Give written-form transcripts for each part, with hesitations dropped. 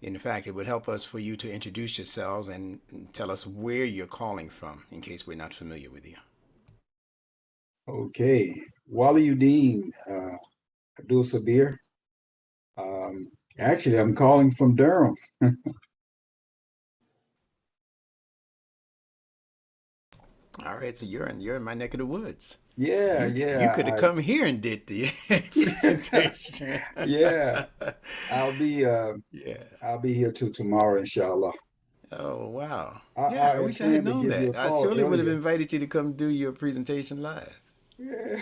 In fact, it would help us for you to introduce yourselves and tell us where you're calling from, in case we're not familiar with you. Okay. Waliuddin Abdul Sabir. Actually, I'm calling from Durham. All right, so you're in my neck of the woods. Yeah, You could have yeah, come here and did the presentation. yeah. I'll be Yeah. I'll be here till tomorrow, inshallah. Oh, wow. I Yeah, I had wish I had planned to known give you a that. I call surely would have earlier. invited you to come do your presentation live. Yeah.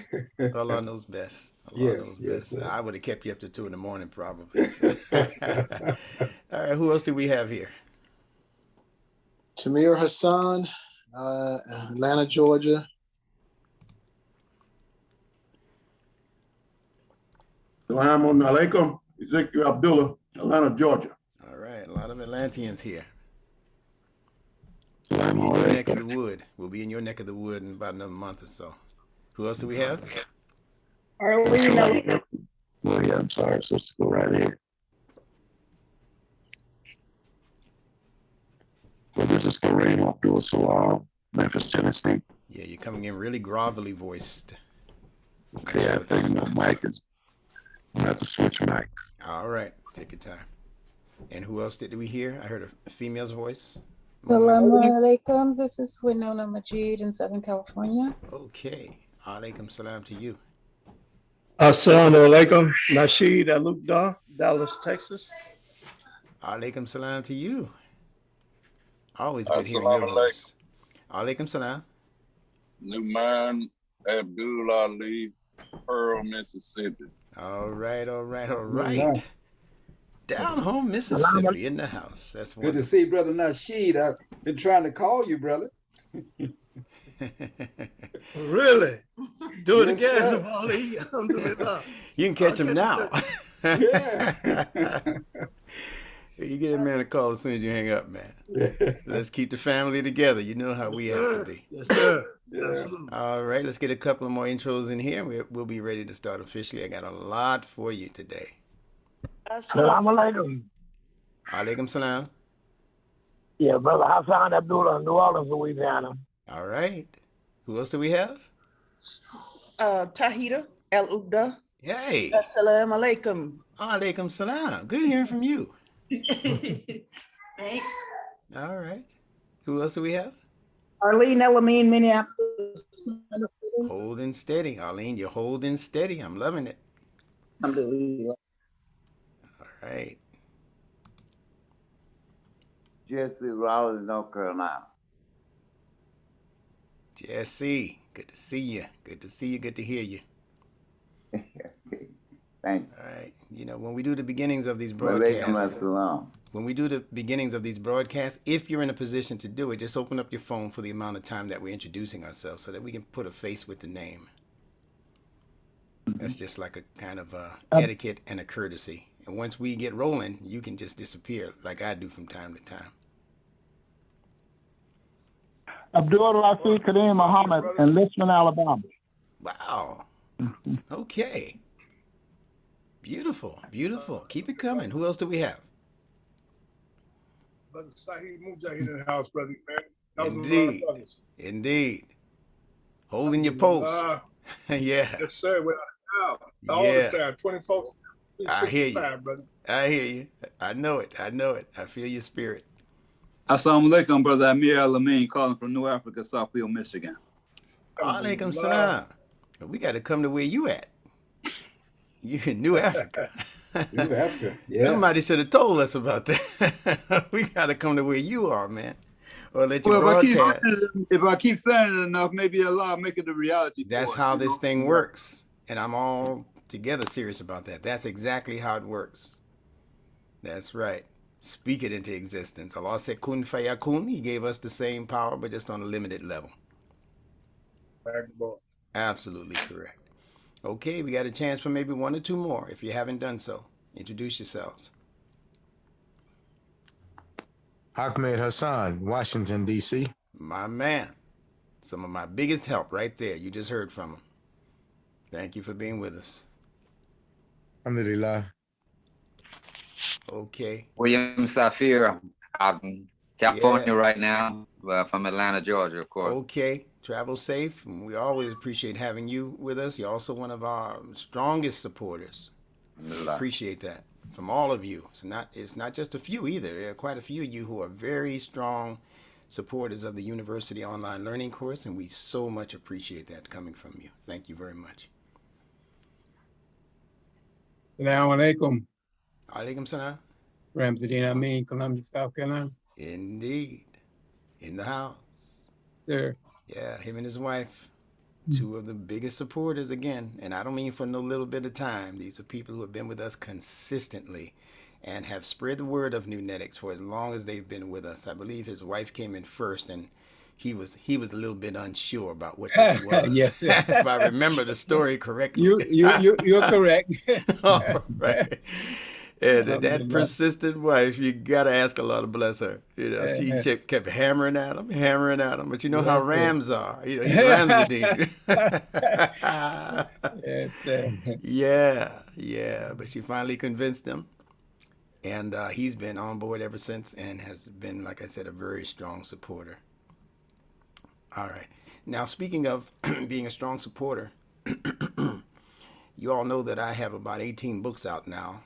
Allah knows best. Allah Yes, knows yes, best. sir. I would have kept you up to 2 in the morning probably. So. All right, who else do we have here? Tamir Hassan, Atlanta, Georgia. Assalamu alaikum. Ezekiel Abdullah, Atlanta, Georgia. All right, a lot of Atlanteans here. We'll be in your neck of the wood. We'll be in your neck of the wood in about another month or so. Who else do we have? Arlene. Oh, yeah, I'm sorry. So let's go right here. Well, this is Kareem Abdul Salam, Memphis, Tennessee. Yeah, you're coming in really grovelly voiced. Okay, I think my mic is, I'm going to have to switch mics. All right, take your time. And who else did we hear? I heard a female's voice. Assalamu alaikum. This is Winona Majid in Southern California. Okay. Alaikum salam to you. Assalamu alaikum. Nasheed Alukdar, Dallas, Texas. Alaikum salam to you. Always good hearing your voice. Alaikum salam. Numan Abdul Ali, Pearl, Mississippi. All right, all right, all right. Down home, Mississippi in the house. That's good to see Brother Nasheed. I've been trying to call you, brother. Really? Do it Yes, again, sir. Ali. Alhamdulillah. You can catch him now. Yeah. You get a man a call as soon as you hang up, man. Let's keep the family together. You know how we have to be. Yes, sir. Yeah. Absolutely. All right, let's get a couple of more intros in here. We'll be ready to start officially. I got a lot for you today. Assalamu alaikum. Alaikum salam. Yeah, Brother Hassan Abdullah, New Orleans, Louisiana. All right. Who else do we have? Tahita El Ugda. Hey. Assalamu alaikum. Alaikum salam. Good hearing from you. Thanks. All right. Who else do we have? Arlene Elamine, Minneapolis. Holding steady. Arlene, you're holding steady. I'm loving it. Alhamdulillah. All right. Jesse Raleigh, North Carolina. Jesse, good to see you. Good to see you. Good to hear you. Thank you. All right. You know, when we do the beginnings of these broadcasts, if you're in a position to do it, just open up your phone for the amount of time that we're introducing ourselves so that we can put a face with the name. That's just like a kind of etiquette and a courtesy. And once we get rolling, you can just disappear like I do from time to time. Abdul Rafi Kadeem Muhammad in Richmond, Alabama. Wow. Okay. Beautiful. Beautiful. Keep it coming. Who else do we have? Brother Sahid Mujahid in the house, brother, man. Indeed. Indeed. Holding your post. Yeah. Yes, sir. Without a doubt. All the time. 24. I hear you. Brother. I hear you. I know it. I know it. I feel your spirit. Assalamu alaikum, brother Amir Al-Amin, calling from New Africa, Southfield, Michigan. Alaikum salam. We got to come to where you at. You in New Africa. New Africa, yeah. Somebody should have told us about that. We got to come to where you are, man. Or let you broadcast. If I keep saying it enough, maybe Allah make it a reality. That's how this thing works. And I'm all together serious about that. That's exactly how it works. That's right. Speak it into existence. Allah said kun fayakun. He gave us the same power, but just on a limited level. Absolutely correct. Okay, we got a chance for maybe one or two more. If you haven't done so, introduce yourselves. Ahmed Hassan, Washington, D.C. My man. Some of my biggest help right there. You just heard from him. Thank you for being with us. Alhamdulillah. Okay. William Safir out in California Yeah. right now, from Atlanta, Georgia, of course. Okay. Travel safe. And we always appreciate having you with us. You're also one of our strongest supporters. We appreciate that from all of you. It's not just a few either. There are quite a few of you who are very strong supporters of the University Online Learning course, and we so much appreciate that coming from you. Thank you very much. Assalamu alaikum. Alaikum salam. Ramzadeen Amin, Columbia, South Carolina. Indeed. In the house. Sir. Yeah, him and his wife, two of the biggest supporters again. And I don't mean for no little bit of time. These are people who have been with us consistently and have spread the word of Nunetics for as long as they've been with us. I believe his wife came in first, and he was a little bit unsure about what this was. Yes, if I remember the story correctly. You're correct. All right. And that persistent wife, you gotta ask Allah to bless her. You know, she kept hammering at him. But you know how Rams are. You know, he's Ramzadeen. Yeah. But she finally convinced him, and he's been on board ever since, and has been, like I said, a very strong supporter. All right. Now, speaking of being a strong supporter, you all know that I have about 18 books out now.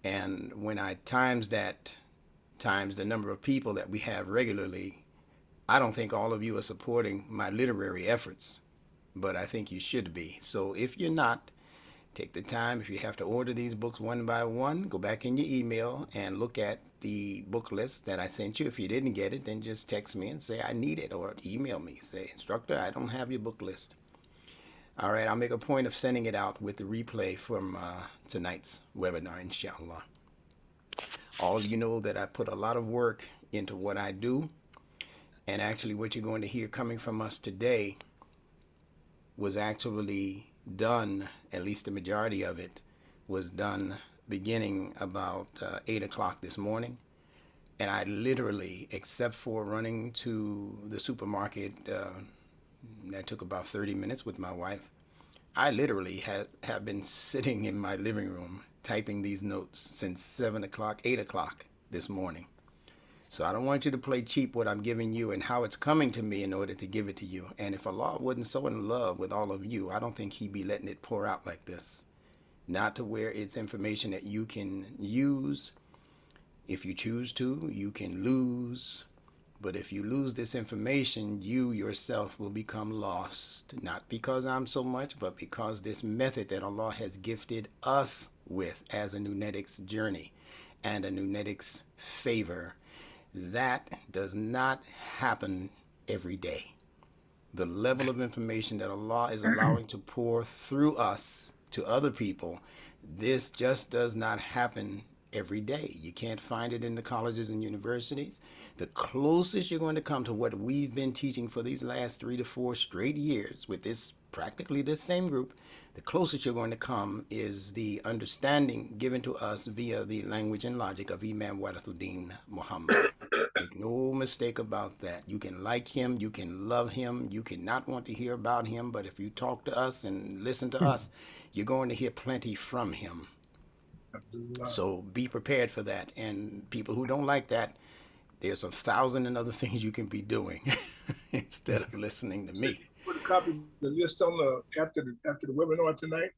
And when I times the number of people that we have regularly, I don't think all of you are supporting my literary efforts, but I think you should be. So if you're not, take the time. If you have to order these books one by one, go back in your email and look at the book list that I sent you. If you didn't get it, then just text me and say I need it, or email me. Say, Instructor, I don't have your book list. All right, I'll make a point of sending it out with the replay from tonight's webinar, inshallah. All of you know that I put a lot of work into what I do, and actually what you're going to hear coming from us today was actually done, at least the majority of it, was done beginning about 8 o'clock this morning. And I literally, except for running to the supermarket, that took about 30 minutes with my wife, I literally have been sitting in my living room typing these notes since 7 o'clock, 8 o'clock this morning. So I don't want you to play cheap what I'm giving you and how it's coming to me in order to give it to you. And if Allah wasn't so in love with all of you, I don't think he'd be letting it pour out like this. Not to where it's information that you can use. If you choose to, you can lose. But if you lose this information, you yourself will become lost. Not because I'm so much, but because this method that Allah has gifted us with as a Nunetics journey and a Nunetics favor, that does not happen every day. The level of information that Allah is allowing to pour through us to other people, this just does not happen every day. You can't find it in the colleges and universities. The closest you're going to come to what we've been teaching for these last 3 to 4 straight years with this, practically this same group, the closest you're going to come is the understanding given to us via the language and logic of Imam Warathuddin Muhammad. Make no mistake about that. You can like him, you can love him, you cannot want to hear about him, but if you talk to us and listen to us, you're going to hear plenty from him. So be prepared for that. And people who don't like that, there's 1,000 and other things you can be doing instead of listening to me. Put a copy of the list on the after the webinar tonight.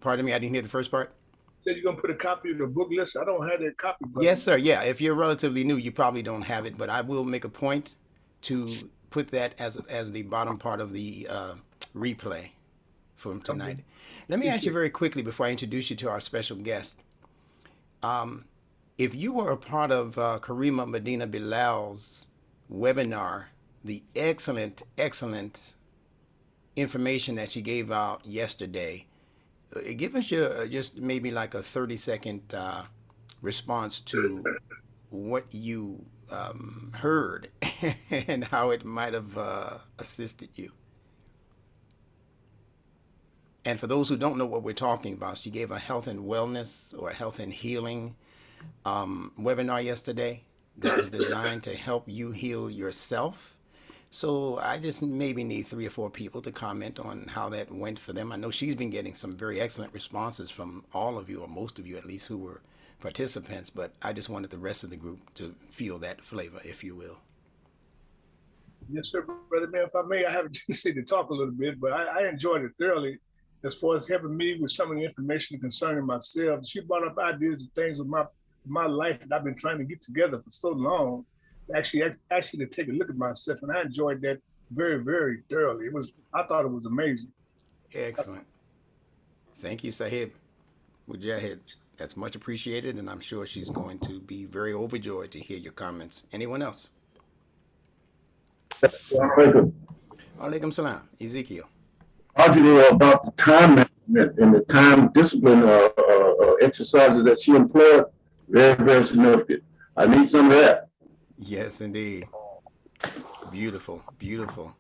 Pardon me, I didn't hear the first part. Said you're gonna put a copy of the book list. I don't have that copy. Brother. Yes, sir. Yeah, if you're relatively new, you probably don't have it, but I will make a point to put that as the bottom part of the replay from tonight. Okay. Let me ask you very quickly before I introduce you to our special guest. If you were a part of Karima Medina Bilal's webinar, the excellent information that she gave out yesterday, give us your just maybe like a 30-second response to what you heard and how it might have assisted you. And for those who don't know what we're talking about, she gave a health and wellness or health and healing webinar yesterday that was designed to help you heal yourself. So I just maybe need 3 or 4 people to comment on how that went for them. I know she's been getting some very excellent responses from all of you, or most of you at least, who were participants, but I just wanted the rest of the group to feel that flavor, if you will. Yes, sir, Brother Man. If I may, I have a tendency to talk a little bit, but I enjoyed it thoroughly as far as helping me with some of the information concerning myself. She brought up ideas and things with my life that I've been trying to get together for so long. Actually to take a look at myself, and I enjoyed that very, very thoroughly. I thought it was amazing. Excellent. Thank you, Sahib Mujahid. That's much appreciated, and I'm sure she's going to be very overjoyed to hear your comments. Anyone else? Alaikum salam. Ezekiel. Arguing about the time management and the time discipline exercises that she employed, very, very significant. I need some of that. Yes, indeed. Beautiful, beautiful.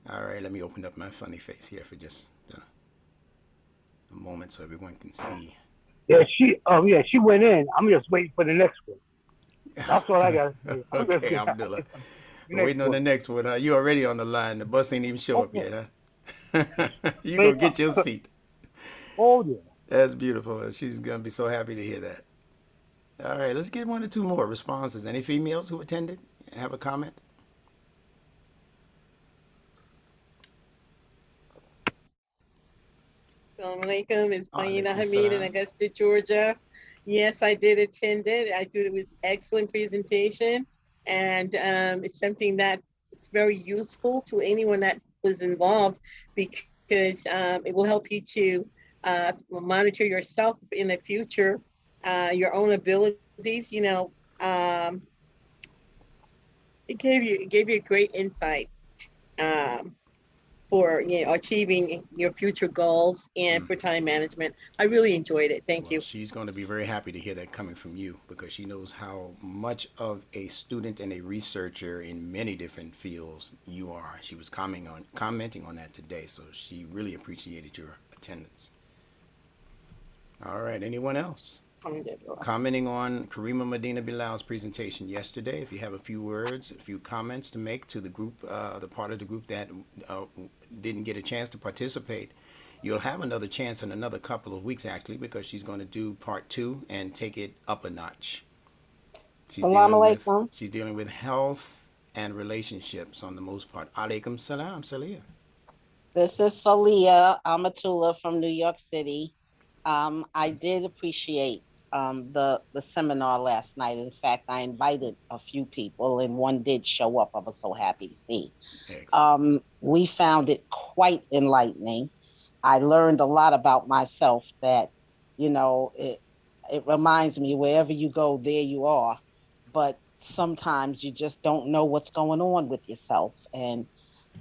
All right, let me open up my funny face here for just a moment so everyone can see. Yeah, she went in. I'm just waiting for the next one. That's what I got to do. Okay, Abdullah. Waiting on the next one. You already on the line. The bus ain't even show up yet, huh? You gonna get your seat. Oh yeah. That's beautiful. She's gonna be so happy to hear that. All right, let's get 1 or 2 more responses. Any females who attended have a comment? Assalamu alaikum. It's Maina Alaikum Hamid in salam. Augusta, Georgia. Yes, I did attend it. I thought it was excellent presentation, and it's something that it's very useful to anyone that was involved because it will help you to monitor yourself in the future, your own abilities. You know, it gave you a great insight for achieving your future goals and for time management. I really enjoyed it. Thank you. She's going to be very happy to hear that coming from you because she knows how much of a student and a researcher in many different fields you are. She was commenting on that today, so she really appreciated your attendance. All right, anyone else? Commenting on Karima Medina Bilal's presentation yesterday, if you have a few words, a few comments to make to the group, the part of the group that didn't get a chance to participate, you'll have another chance in another couple of weeks, actually, because she's going to do part 2 and take it up a notch. She's dealing with health and relationships on the most part. Alaikum salam, Salia. This is Salia Amatullah from New York City. I did appreciate the seminar last night. In fact, I invited a few people and one did show up. I was so happy to see. We found it quite enlightening. I learned a lot about myself that, it reminds me wherever you go, there you are. But sometimes you just don't know what's going on with yourself. And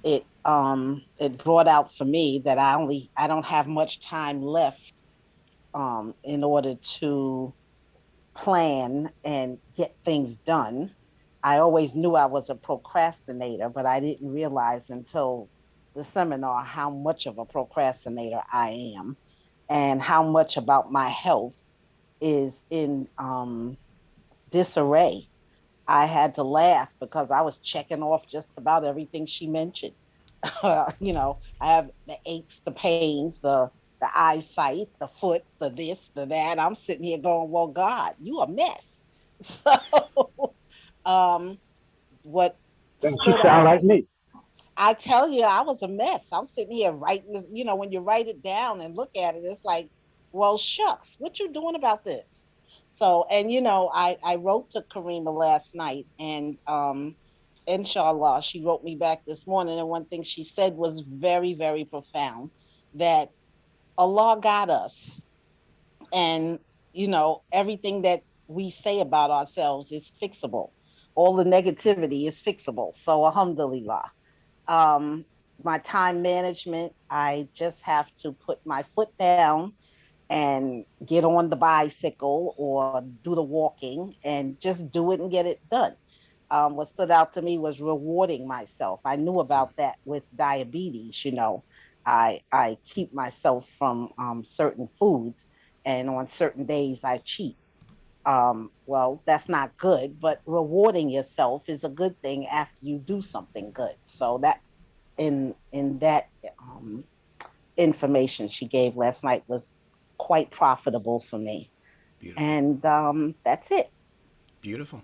it brought out for me that I don't have much time left in order to plan and get things done. I always knew I was a procrastinator, but I didn't realize until the seminar how much of a procrastinator I am and how much about my health is in disarray. I had to laugh because I was checking off just about everything she mentioned. I have the aches, the pains, the eyesight, the foot, the this, the that. I'm sitting here going, well, God, you a mess. So what She sound like me. I tell you, I was a mess. I'm sitting here writing this, when you write it down and look at it, it's like, well, shucks, what you doing about this? So, and I wrote to Karima last night and inshallah, she wrote me back this morning. And one thing she said was very, very profound, that Allah got us. And, everything that we say about ourselves is fixable. All the negativity is fixable. So, alhamdulillah. My time management, I just have to put my foot down and get on the bicycle or do the walking and just do it and get it done. What stood out to me was rewarding myself. I knew about that with diabetes, I keep myself from certain foods, and on certain days I cheat. Well, that's not good, but rewarding yourself is a good thing after you do something good. So that in that information she gave last night was quite profitable for me. Beautiful. And that's it. Beautiful.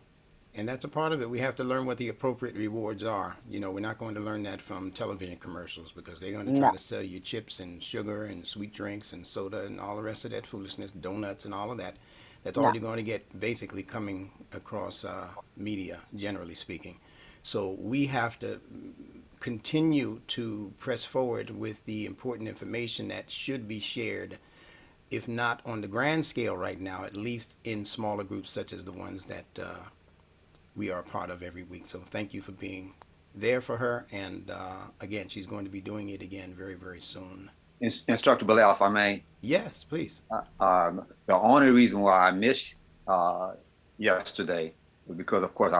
And that's a part of it. We have to learn what the appropriate rewards are. You know, we're not going to learn that from television commercials because they're going to try No. to sell you chips and sugar and sweet drinks and soda and all the rest of that foolishness, donuts and all of that. That's all No. you're going to get basically coming across media, generally speaking. So we have to continue to press forward with the important information that should be shared, if not on the grand scale right now, at least in smaller groups such as the ones that we are a part of every week. So thank you for being there for her. And again, she's going to be doing it again very, very soon. Instructor Bilal, if I may. Yes, please. The only reason why I missed yesterday was because, of course,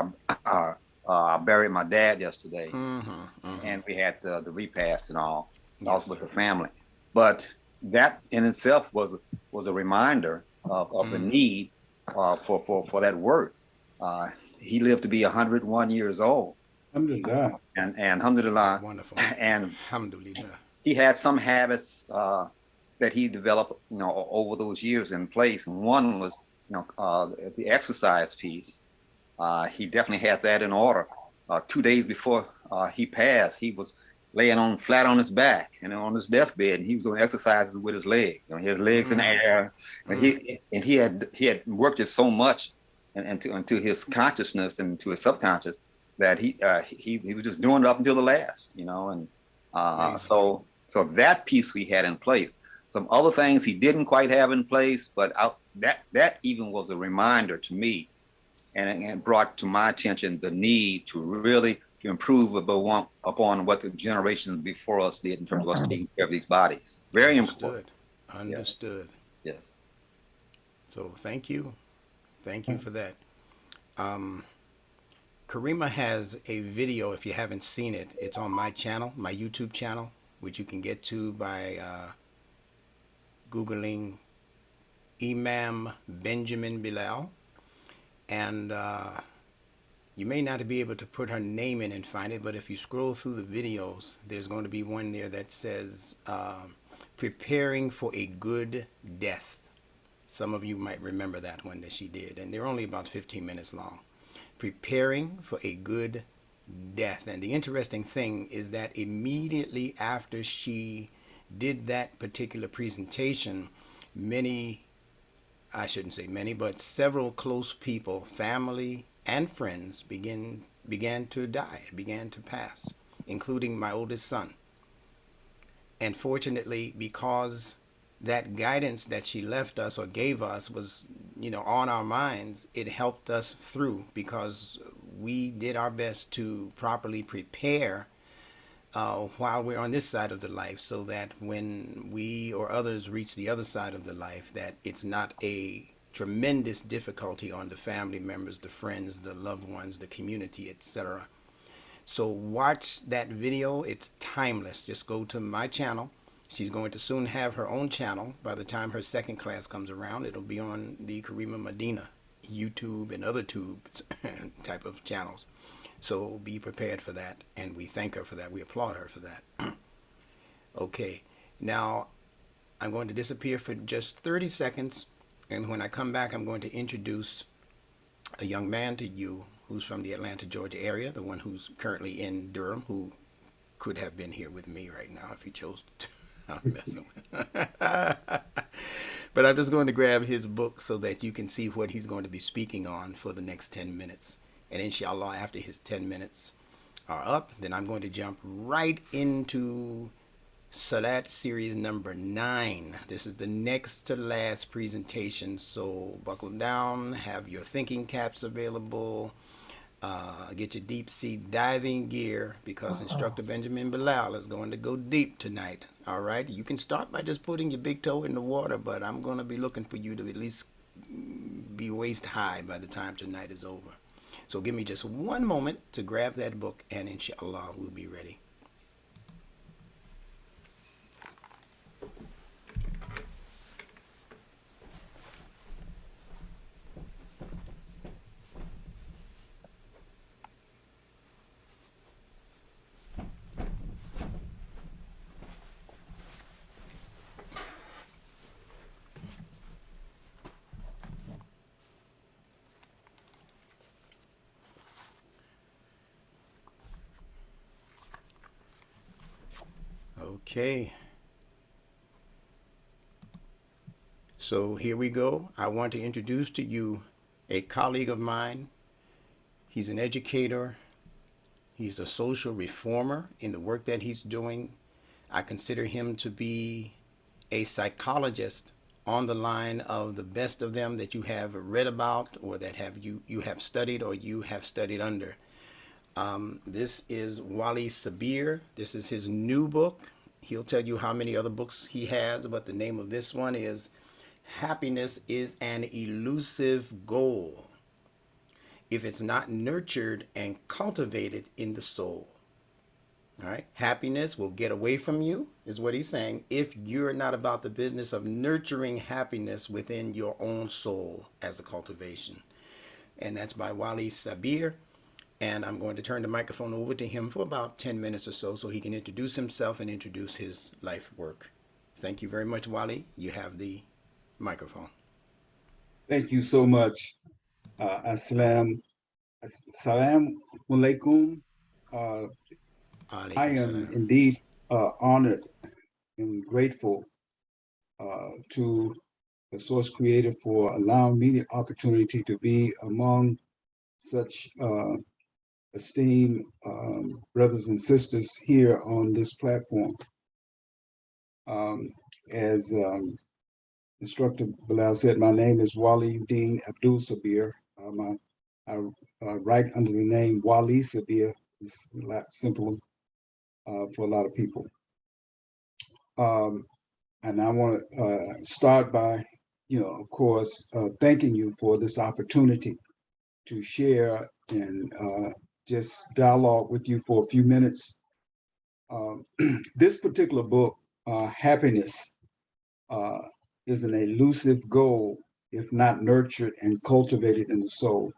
I buried my dad yesterday, and we had the repast and all, also with the family. But that in itself was a reminder of the need for that work. He lived to be 101 years old. Alhamdulillah. And alhamdulillah. Wonderful. And Alhamdulillah. he had some habits that he developed, over those years in place. And one was, the exercise piece. He definitely had that in order. 2 days before he passed, he was laying flat on his back and on his deathbed, and he was doing exercises with his leg, his legs in the air. And he had worked it so much into his consciousness and to his subconscious that he was just doing it up until the last, and so that piece we had in place. Some other things he didn't quite have in place, but that even was a reminder to me, and it brought to my attention the need to really improve upon what the generations before us did in terms of us taking care of these bodies. Very important. Understood. Yes. So thank you for that. Karima has a video, if you haven't seen it, it's on my channel, my YouTube channel, which you can get to by Googling Imam Benjamin Bilal. And you may not be able to put her name in and find it, but if you scroll through the videos, there's going to be one there that says, preparing for a good death. Some of you might remember that one that she did, and they're only about 15 minutes long. Preparing for a good death. And the interesting thing is that immediately after she did that particular presentation, I shouldn't say many, but several close people, family and friends began to die, began to pass, including my oldest son. And fortunately, because that guidance that she left us or gave us was, on our minds, it helped us through because we did our best to properly prepare while we're on this side of the life, so that when we or others reach the other side of the life, that it's not a tremendous difficulty on the family members, the friends, the loved ones, the community, etc. So watch that video. It's timeless. Just go to my channel. She's going to soon have her own channel. By the time her second class comes around, it'll be on the Karima Medina YouTube and other tubes type of channels. So be prepared for that, and we thank her for that. We applaud her for that. Okay, now I'm going to disappear for just 30 seconds, and when I come back, I'm going to introduce a young man to you who's from the Atlanta, Georgia area, the one who's currently in Durham, who could have been here with me right now if he chose to. I'm messing with But I'm just going to grab his book so that you can see what he's going to be speaking on for the next 10 minutes. And inshallah, after his 10 minutes are up, then I'm going to jump right into SALAAT series number 9. This is the next to last presentation, so buckle down, have your thinking caps available, get your deep sea diving gear, because Instructor Benjamin Bilal is going to go deep tonight. All right, you can start by just putting your big toe in the water, but I'm going to be looking for you to at least be waist high by the time tonight is over. So give me just one moment to grab that book, and inshallah we'll be ready. Okay. So here we go. I want to introduce to you a colleague of mine. He's an educator. He's a social reformer in the work that he's doing. I consider him to be a psychologist on the line of the best of them that you have read about or that you have studied or you have studied under. This is Wally Sabir. This is his new book. He'll tell you how many other books he has, but the name of this one is Happiness is an Elusive Goal if it's not nurtured and cultivated in the soul. All right. Happiness will get away from you, is what he's saying, if you're not about the business of nurturing happiness within your own soul as a cultivation. And that's by Wally Sabir. And I'm going to turn the microphone over to him for about 10 minutes or so he can introduce himself and introduce his life work. Thank you very much, Wally. You have the microphone. Thank you so much. Salam alaikum. I am indeed honored and grateful to the Source Creator for allowing me the opportunity to be among such esteemed brothers and sisters here on this platform. As Instructor Bilal said, my name is Waliuddin Abdul Sabir. I write under the name Wali Sabir. It's a lot simpler for a lot of people. And I want to start by, of course, thanking you for this opportunity to share and just dialogue with you for a few minutes. This particular book, Happiness, is an elusive goal if not nurtured and cultivated in the soul.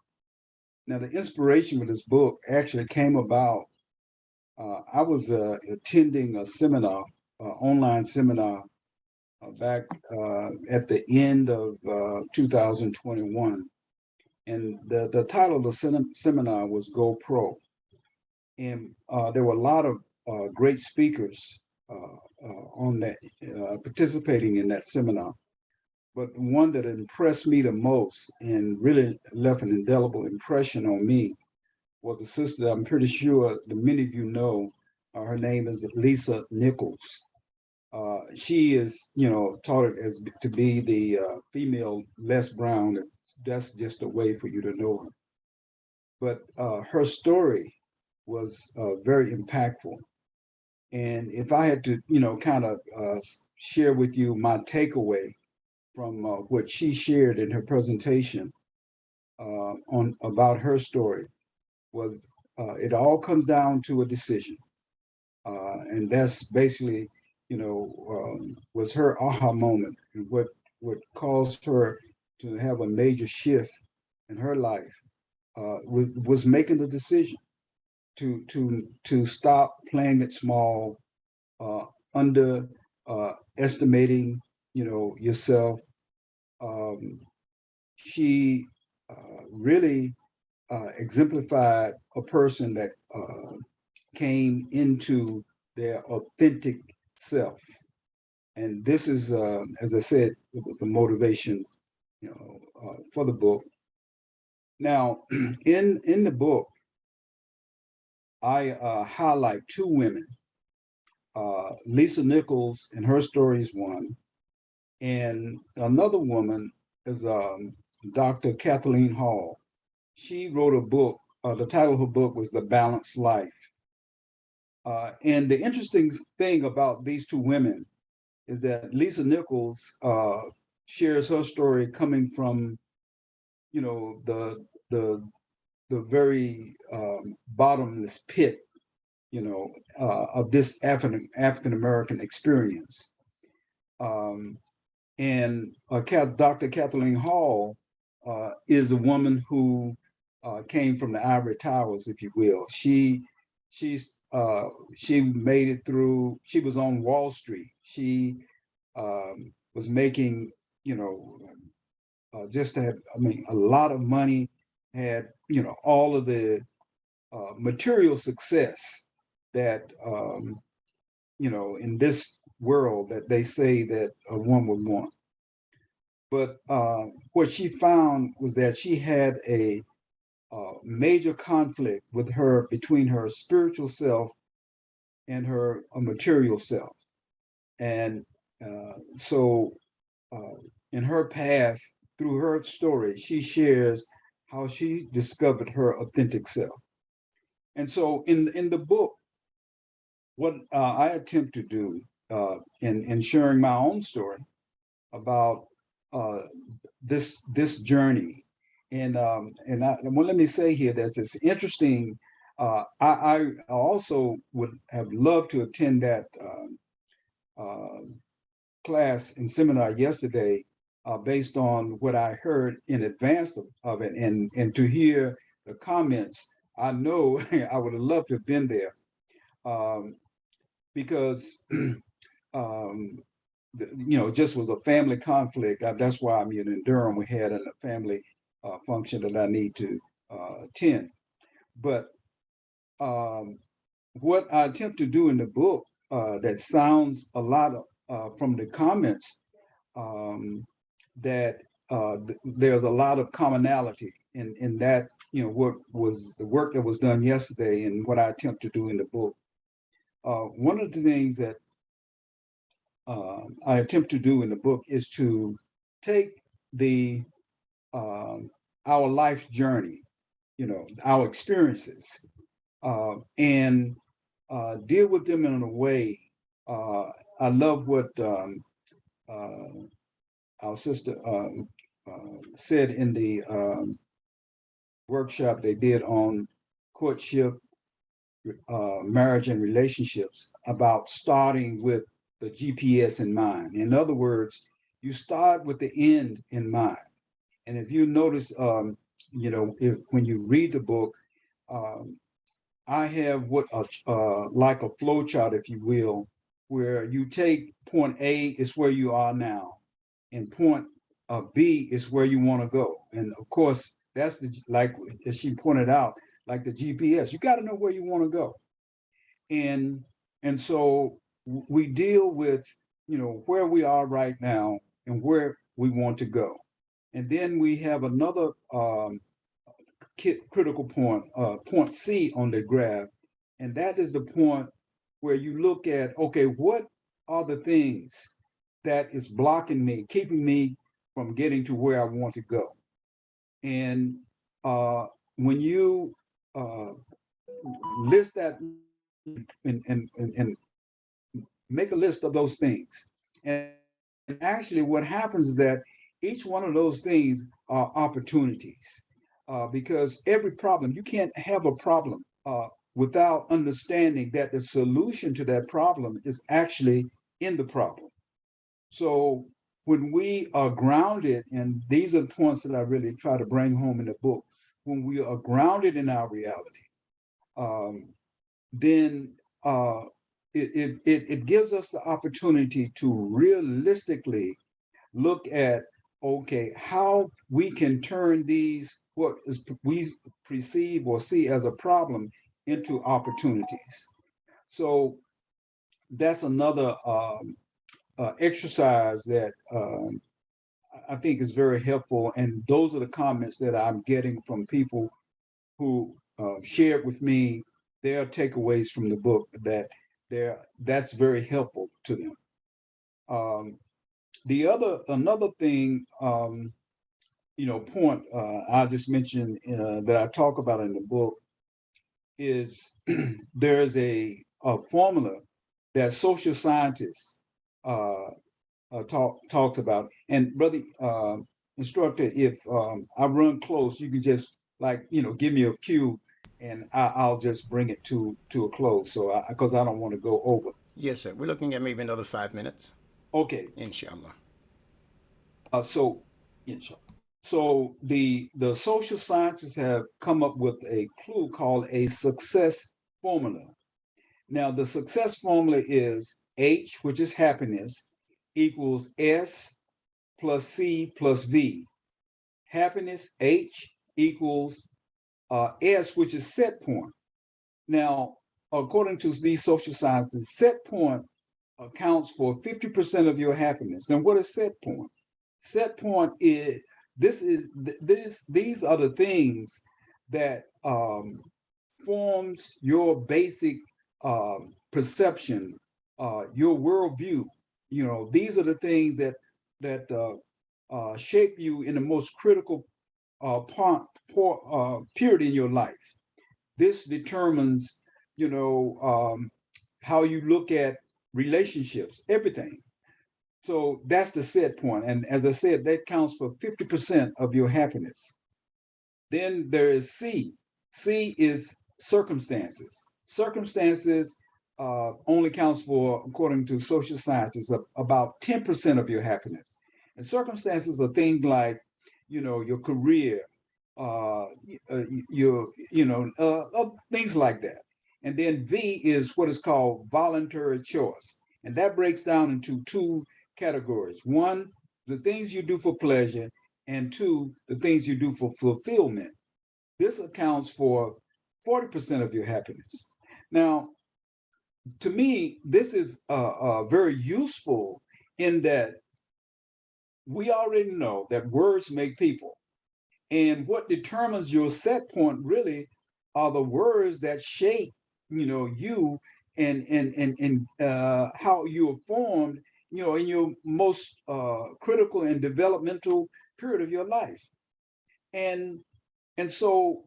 Now, the inspiration for this book actually came about. I was attending a seminar, online seminar, back at the end of 2021. And the title of the seminar was Go Pro. And there were a lot of great speakers on that, participating in that seminar. But the one that impressed me the most and really left an indelible impression on me was a sister that I'm pretty sure that many of you know. Her name is Lisa Nichols. She is, taught as to be the female Les Brown. That's just a way for you to know her. But her story was very impactful. And if I had to, kind of share with you my takeaway from what she shared in her presentation about her story, was it all comes down to a decision. And that's basically, was her aha moment, and what caused her to have a major shift in her life was making the decision to stop playing it small, estimating, yourself. She really exemplified a person that came into their authentic self. And this is, as I said, it was the motivation, for the book. Now, in the book, I highlight two women. Lisa Nichols, and her story is one. And another woman is Dr. Kathleen Hall. She wrote a book. The title of her book was The Balanced Life. And the interesting thing about these two women is that Lisa Nichols shares her story coming from, the very bottomless pit, of this African American experience. And Dr. Kathleen Hall is a woman who came from the ivory towers, if you will. She made it through. She was on Wall Street. She was making, just had, a lot of money, had, all of the material success that, in this world that they say that one would want. But what she found was that she had a major conflict between her spiritual self and her material self. And so in her path, through her story, she shares how she discovered her authentic self. And so in the book, what I attempt to do in sharing my own story about this journey, and well, let me say here that it's interesting. I also would have loved to attend that class and seminar yesterday, based on what I heard in advance of it, and to hear the comments. I know I would have loved to have been there, because just was a family conflict. That's why I'm in Durham. We had a family function that I need to attend. But what I attempt to do in the book, that sounds a lot from the comments, that there's a lot of commonality in that, what was the work that was done yesterday and what I attempt to do in the book. One of the things that I attempt to do in the book is to take our life journey, our experiences, and deal with them in a way. I love what our sister said in the workshop they did on courtship, marriage, and relationships, about starting with the GPS in mind. In other words, you start with the end in mind. And if you notice, when you read the book, I have what like a flow chart, if you will, where you take point A is where you are now, and point B is where you want to go. And of course, that's like as she pointed out, like the GPS. You got to know where you want to go, and so we deal with where we are right now and where we want to go, and then we have another critical point, point C on the graph, and that is the point where you look at, okay, what are the things that is blocking me, keeping me from getting to where I want to go? And when you list that and make a list of those things, and actually what happens is that each one of those things are opportunities, because every problem, you can't have a problem without understanding that the solution to that problem is actually in the problem. So when we are grounded, and these are the points that I really try to bring home in the book, when we are grounded in our reality, then it gives us the opportunity to realistically look at, okay, how we can turn these, what is we perceive or see as a problem, into opportunities. So that's another exercise that I think is very helpful. And those are the comments that I'm getting from people who shared with me their takeaways from the book, that's very helpful to them. Another thing, point I just mentioned that I talk about in the book is there's a formula that social scientists talks about. And brother instructor, if I run close, you can just give me a cue, and I'll just bring it to a close. So because I don't want to go over. Yes, sir. We're looking at maybe another 5 minutes. Okay. Inshallah. So the social scientists have come up with a clue called a success formula. Now, the success formula is H, which is happiness, equals S plus C plus V. Happiness, H, equals S, which is set point. Now, according to these social sciences, set point accounts for 50% of your happiness. And what is set point? Set point is these are the things that forms your basic perception, your worldview. You know, these are the things that shape you in the most critical period in your life. This determines, you know, how you look at relationships, everything. So that's the set point. And as I said, that counts for 50% of your happiness. Then there is C. C is circumstances. Circumstances only counts for, according to social scientists, about 10% of your happiness. And circumstances are things like, you know, your career, things like that. And then V is what is called voluntary choice. And that breaks down into two categories. One, the things you do for pleasure, and two, the things you do for fulfillment. This accounts for 40% of your happiness. Now, to me, this is very useful in that we already know that words make people. And what determines your set point really are the words that shape, you know, you and how you are formed, you know, in your most critical and developmental period of your life. And so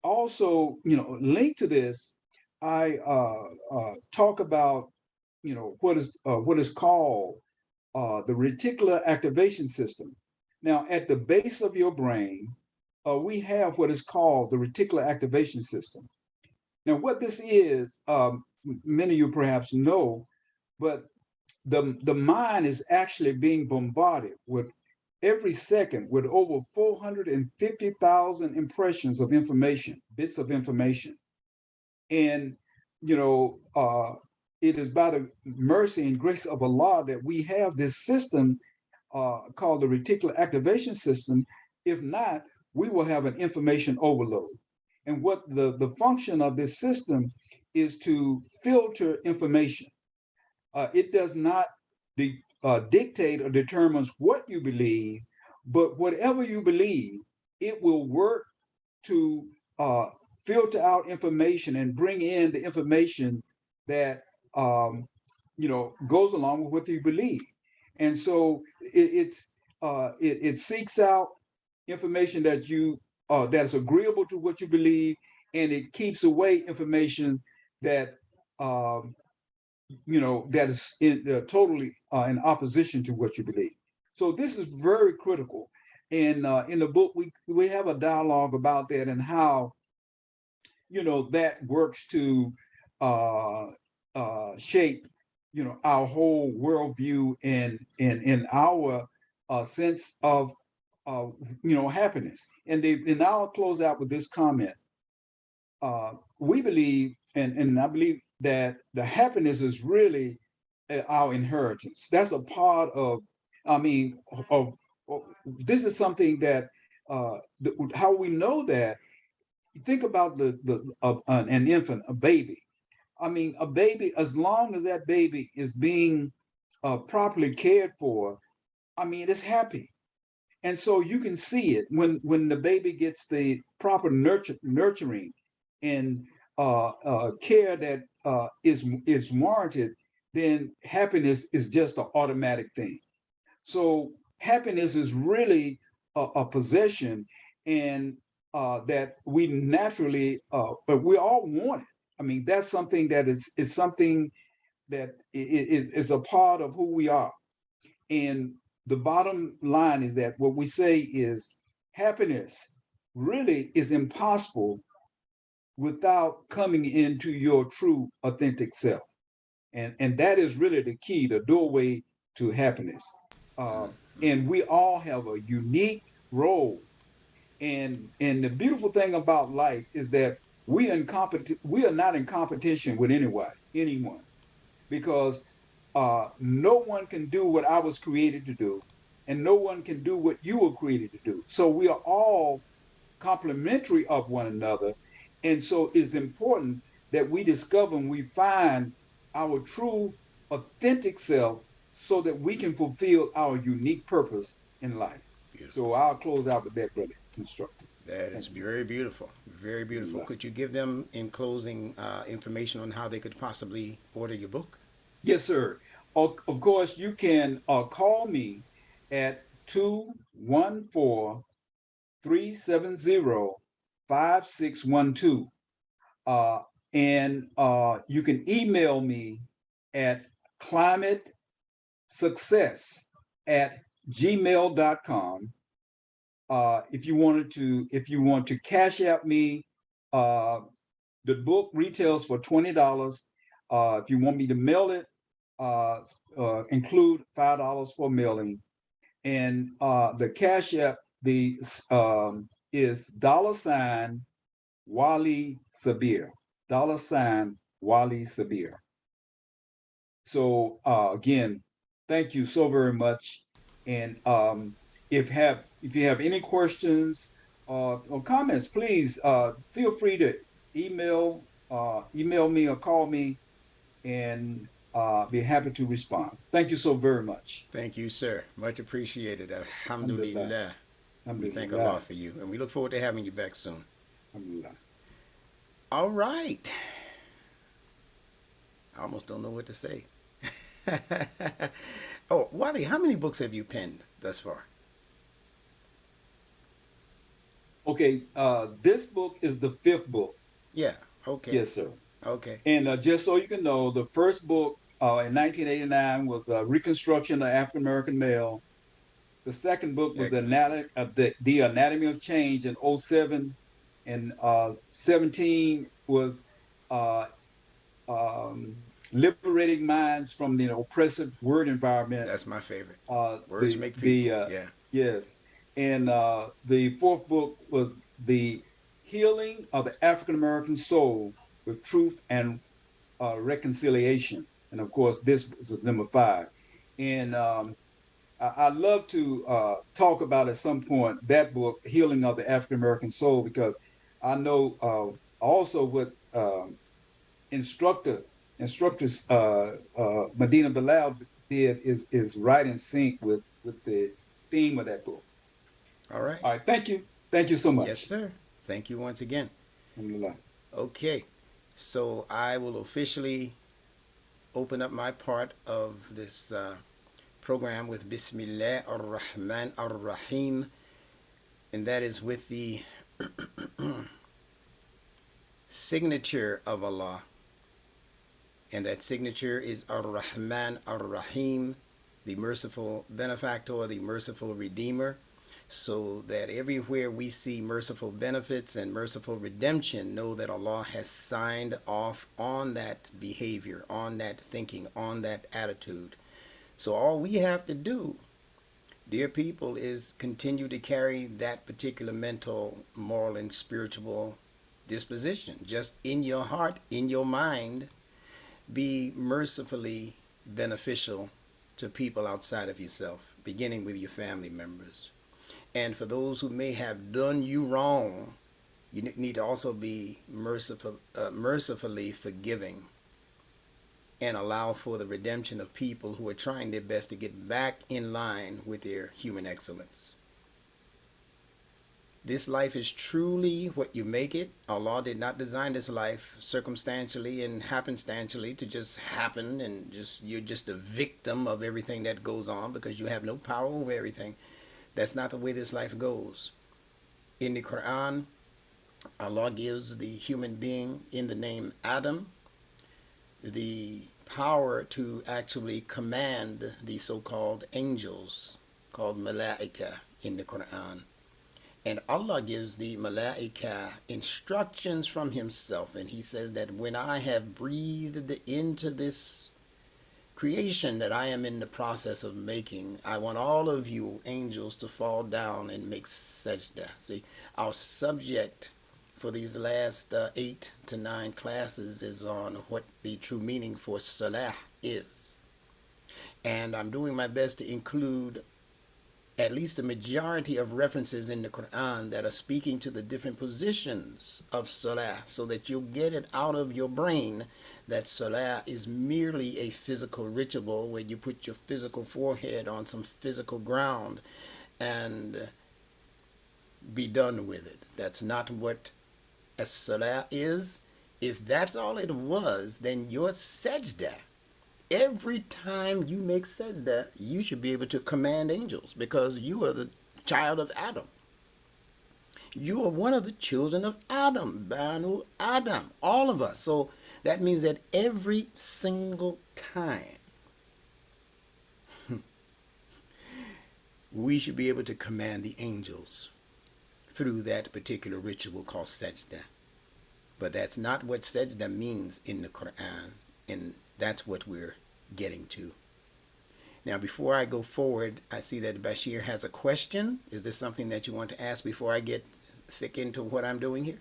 also, you know, linked to this, I talk about, you know, what is called the reticular activation system. Now, at the base of your brain, we have what is called the reticular activation system. Now, what this is, many of you perhaps know, but the mind is actually being bombarded with every second with over 450,000 impressions of information, bits of information. And, you know, it is by the mercy and grace of Allah that we have this system called the reticular activation system. If not, we will have an information overload. And what the function of this system is to filter information. It does not dictate or determines what you believe, but whatever you believe, it will work to filter out information and bring in the information that you know, goes along with what you believe. And so it seeks out information that that's agreeable to what you believe, and it keeps away information that you know, that is totally in opposition to what you believe. So this is very critical. And in the book, we have a dialogue about that and how, you know, that works to shape, you know, our whole worldview and our sense of you know, happiness. And I'll close out with this comment. We believe, and I believe that the happiness is really our inheritance. That's a part of, I mean, this is something that how we know that. Think about an infant, a baby. I mean, a baby, as long as that baby is being properly cared for, I mean, it's happy. And so you can see it when the baby gets the proper nurturing and care that is warranted, then happiness is just an automatic thing. So happiness is really a possession, and that we naturally, but we all want it. I mean, that's something that is something that is a part of who we are. And the bottom line is that what we say is happiness really is impossible without coming into your true authentic self. And that is really the key, the doorway to happiness. And we all have a unique role. And the beautiful thing about life is that we are not in competition with anyone, because no one can do what I was created to do, and no one can do what you were created to do. So we are all complementary of one another. And so it's important that we discover and we find our true, authentic self so that we can fulfill our unique purpose in life. Beautiful. So I'll close out with that, brother instructor. That is very beautiful. Very beautiful. Could you give them, in closing, information on how they could possibly order your book? Yes, sir. Of course, you can call me at 214-370-5612. And you can email me at climatesuccess@gmail.com. If you want to cash out me, the book retails for $20. If you want me to mail it, include $5 for mailing. And the cash app is $Wali Sabir, $Wali Sabir. So again, thank you so very much. And if you have any questions or comments, please feel free to email me or call me, and be happy to respond. Thank you so very much. Thank you, sir. Much appreciated. Alhamdulillah. We thank Alhamdulillah. Allah for you, and we look forward to having you back soon. Alhamdulillah. All right. I almost don't know what to say. Oh, Wally, how many books have you penned thus far? Okay, this book is the 5th book. Yeah, okay. Yes, sir. Okay. And just so you can know, the first book in 1989 was Reconstruction of African American Male. The second book was the Anatomy of Change in 07. And 17 was Liberating Minds from the Oppressive Word Environment. That's my favorite. Words make people. Yeah. Yes. And the 4th book was The Healing of the African American Soul with Truth and Reconciliation. And of course, this is number 5. And I'd love to talk about at some point that book, Healing of the African American Soul, because I know also what instructors Medina Bilal did is right in sync with the theme of that book. All right. All right. Thank you. Thank you so much. Yes, sir. Thank you once again. Alhamdulillah. Okay. So I will officially open up my part of this program with Bismillah ar-Rahman ar-Rahim, and that is with the signature of Allah. And that signature is ar-Rahman ar-Rahim, the merciful benefactor, the merciful redeemer, so that everywhere we see merciful benefits and merciful redemption, know that Allah has signed off on that behavior, on that thinking, on that attitude. So all we have to do, dear people, is continue to carry that particular mental, moral, and spiritual disposition. Just in your heart, in your mind, be mercifully beneficial to people outside of yourself, beginning with your family members. And for those who may have done you wrong, you need to also be mercifully forgiving and allow for the redemption of people who are trying their best to get back in line with their human excellence. This life is truly what you make it. Allah did not design this life circumstantially and happenstantially to just happen, and you're just a victim of everything that goes on because you have no power over everything. That's not the way this life goes. In the Quran, Allah gives the human being in the name Adam the power to actually command the so-called angels, called Malaika in the Quran. And Allah gives the Malaika instructions from himself. And he says that when I have breathed into this creation that I am in the process of making, I want all of you angels to fall down and make sajda. See, our subject for these last 8 to 9 classes is on what the true meaning for Salah is. And I'm doing my best to include at least the majority of references in the Quran that are speaking to the different positions of Salah, so that you'll get it out of your brain that Salah is merely a physical ritual where you put your physical forehead on some physical ground and be done with it. That's not what a Salah is. If that's all it was, then your sajda, every time you make sajda, you should be able to command angels, because you are the child of Adam. You are one of the children of Adam, Banu Adam, all of us. So that means that every single time we should be able to command the angels through that particular ritual called sajda. But that's not what sajda means in the Quran, and that's what we're getting to. Now, before I go forward, I see that Bashir has a question. Is there something that you want to ask before I get thick into what I'm doing here?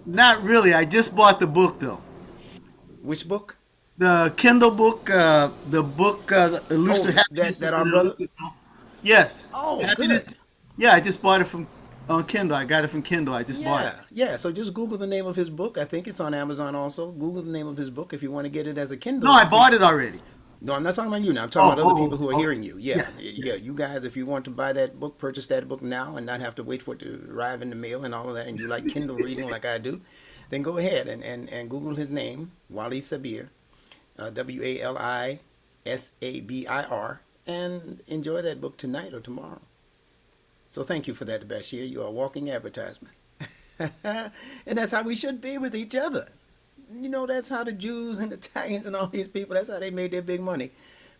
Not really. I just bought the book, though. Which book? The Kindle book, the book, Elusive Happiness. That our brother? Yes. Oh, Happiness. good. Yeah, I just bought it from on Kindle. I got it from Kindle. I just bought it. Yeah, so just Google the name of his book. I think it's on Amazon also. Google the name of his book if you want to get it as a Kindle. No, I bought it already. No, I'm not talking about you now. I'm talking about other people who are okay. hearing you. Yeah, Yes, yeah. yes. You guys, if you want to buy that book, purchase that book now and not have to wait for it to arrive in the mail and all of that, and you like Kindle reading like I do, then go ahead and Google his name, Wali Sabir, WALISABIR, and enjoy that book tonight or tomorrow. So thank you for that, Bashir. You are a walking advertisement. And that's how we should be with each other. You know, that's how the Jews and Italians and all these people, that's how they made their big money,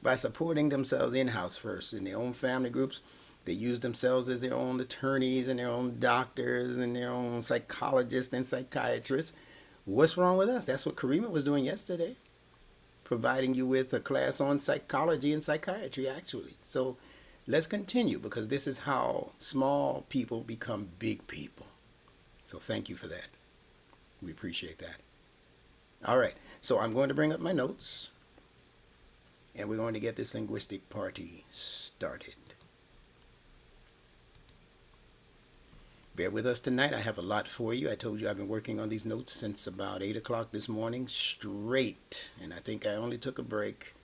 by supporting themselves in-house first in their own family groups. They use themselves as their own attorneys and their own doctors and their own psychologists and psychiatrists. What's wrong with us? That's what Karima was doing yesterday, providing you with a class on psychology and psychiatry, actually. So let's continue, because this is how small people become big people. So thank you for that. We appreciate that. All right, so I'm going to bring up my notes, and we're going to get this linguistic party started. Bear with us tonight. I have a lot for you. I told you I've been working on these notes since about 8 o'clock this morning straight, and I think I only took a break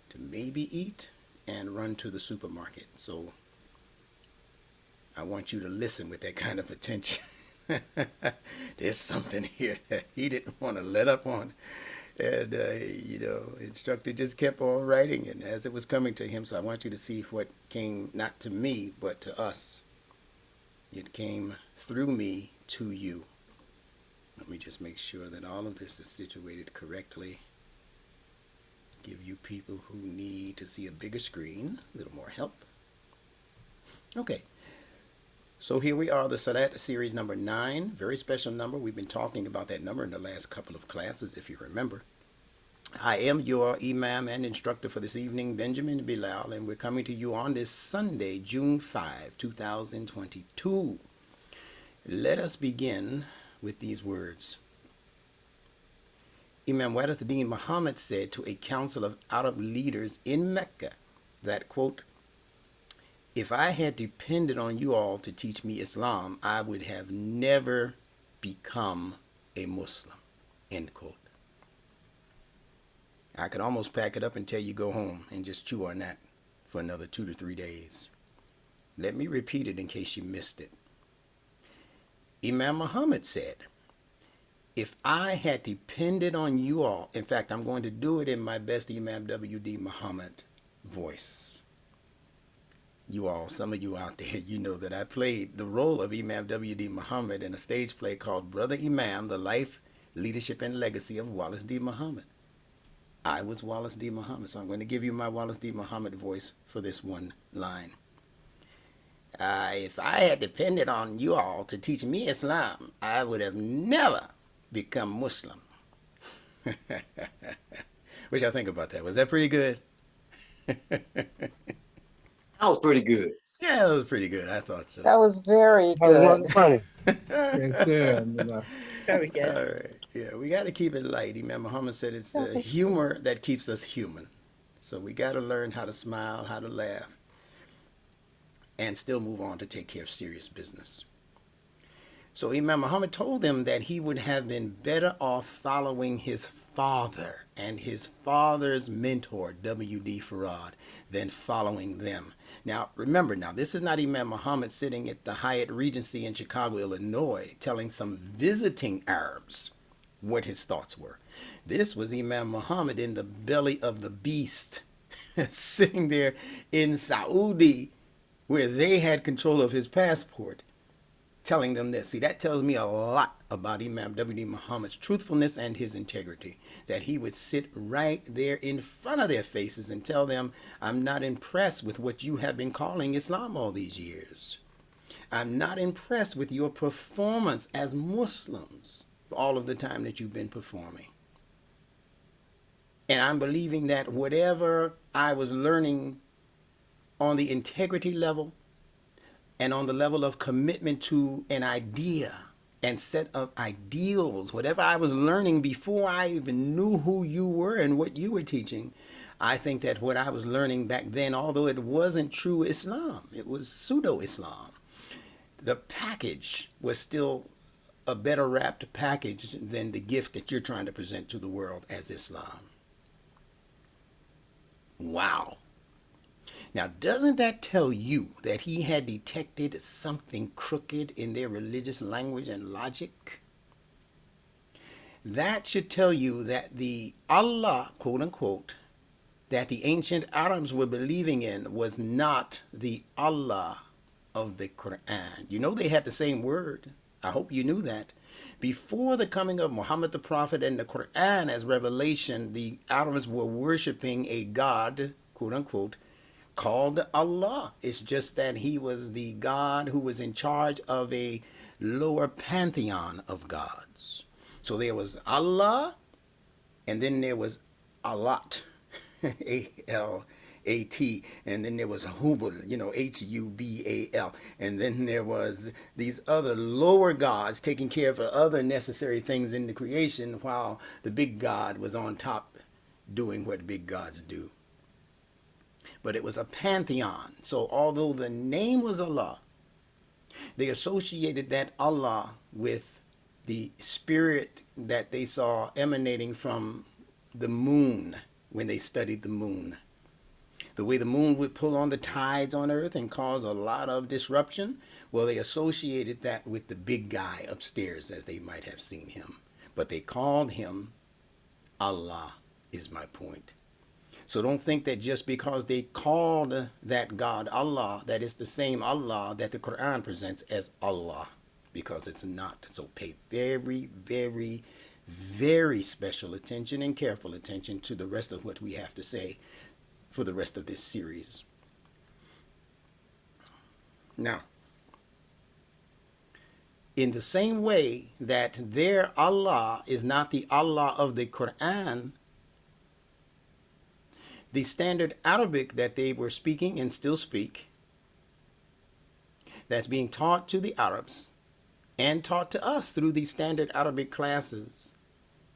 to maybe eat and run to the supermarket. So I want you to listen with that kind of attention. There's something here that he didn't want to let up on. And, Instructor just kept on writing it as it was coming to him. So I want you to see what came not to me, but to us. It came through me to you. Let me just make sure that all of this is situated correctly. Give you people who need to see a bigger screen a little more help. Okay. So here we are, the SALAAT series number 9, very special number. We've been talking about that number in the last couple of classes, if you remember. I am your Imam and instructor for this evening, Benjamin Bilal, and we're coming to you on this Sunday, June 5, 2022. Let us begin with these words. Imam Wadathuddin Muhammad said to a council of Arab leaders in Mecca that, quote, "If I had depended on you all to teach me Islam, I would have never become a Muslim," end quote. I could almost pack it up and tell you go home and just chew on that for another 2 to 3 days. Let me repeat it in case you missed it. Imam Muhammad said, if I had depended on you all, in fact, I'm going to do it in my best Imam W.D. Muhammad voice. You all, some of you out there, you know that I played the role of Imam W.D. Muhammad in a stage play called Brother Imam, The Life, Leadership, and Legacy of Wallace D. Muhammad. I was Wallace D. Muhammad, so I'm going to give you my Wallace D. Muhammad voice for this one line. If I had depended on you all to teach me Islam, I would have never become Muslim. What y'all think about that? Was that pretty good? That was pretty good. Yeah, that was pretty good. I thought so. That was very good. Yes, sir. Very good. All right. Yeah, we got to keep it light. Imam Muhammad said it's humor that keeps us human. So we got to learn how to smile, how to laugh. and still move on to take care of serious business. So Imam Muhammad told them that he would have been better off following his father and his father's mentor, W.D. Farad, than following them. Now, remember, this is not Imam Muhammad sitting at the Hyatt Regency in Chicago, Illinois, telling some visiting Arabs what his thoughts were. This was Imam Muhammad in the belly of the beast, sitting there in Saudi, where they had control of his passport, telling them this. See, that tells me a lot about Imam W.D. Muhammad's truthfulness and his integrity, that he would sit right there in front of their faces and tell them, I'm not impressed with what you have been calling Islam all these years. I'm not impressed with your performance as Muslims for all of the time that you've been performing. And I'm believing that whatever I was learning on the integrity level and on the level of commitment to an idea and set of ideals, whatever I was learning before I even knew who you were and what you were teaching, I think that what I was learning back then, although it wasn't true Islam, it was pseudo-Islam, the package was still a better wrapped package than the gift that you're trying to present to the world as Islam. Wow. Now, doesn't that tell you that he had detected something crooked in their religious language and logic? That should tell you that the Allah, quote unquote, that the ancient Arabs were believing in was not the Allah of the Quran. You know they had the same word. I hope you knew that. Before the coming of Muhammad the Prophet and the Quran as revelation, the Arabs were worshiping a God, quote unquote, called Allah. It's just that he was the God who was in charge of a lower pantheon of gods. So there was Allah, and then there was Alat, A-L-A-T, and then there was Hubal, H-U-B-A-L, and then there was these other lower gods taking care of other necessary things in the creation, while the big God was on top doing what big gods do. But it was a pantheon. So although the name was Allah, they associated that Allah with the spirit that they saw emanating from the moon when they studied the moon. The way the moon would pull on the tides on earth and cause a lot of disruption, well, they associated that with the big guy upstairs, as they might have seen him. But they called him Allah, is my point. So don't think that just because they called that God Allah, that it's the same Allah that the Quran presents as Allah, because it's not. So pay very, very, very special attention and careful attention to the rest of what we have to say for the rest of this series. Now, in the same way that their Allah is not the Allah of the Quran, the standard Arabic that they were speaking and still speak, that's being taught to the Arabs and taught to us through these standard Arabic classes,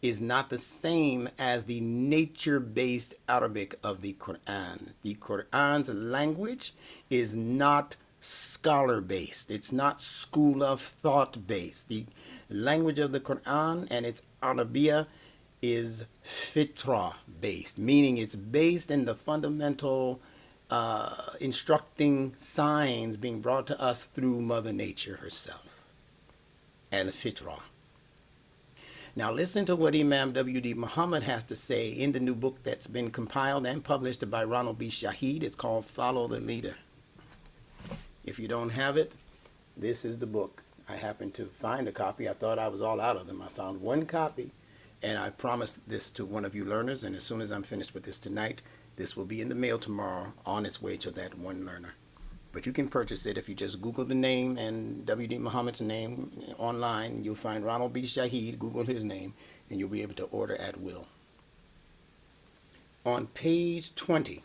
is not the same as the nature-based Arabic of the Quran. The Quran's language is not scholar-based. It's not school of thought-based. The language of the Quran and its Arabiya is Fitrah-based, meaning it's based in the fundamental instructing signs being brought to us through Mother Nature herself, and Fitrah. Now listen to what Imam W.D. Muhammad has to say in the new book that's been compiled and published by Ronald B. Shaheed. It's called Follow the Leader. If you don't have it, this is the book. I happened to find a copy. I thought I was all out of them. I found one copy. And I promised this to one of you learners, and as soon as I'm finished with this tonight, this will be in the mail tomorrow on its way to that one learner. But you can purchase it if you just Google the name and W.D. Muhammad's name online. You'll find Ronald B. Shaheed, Google his name, and you'll be able to order at will. On page 20,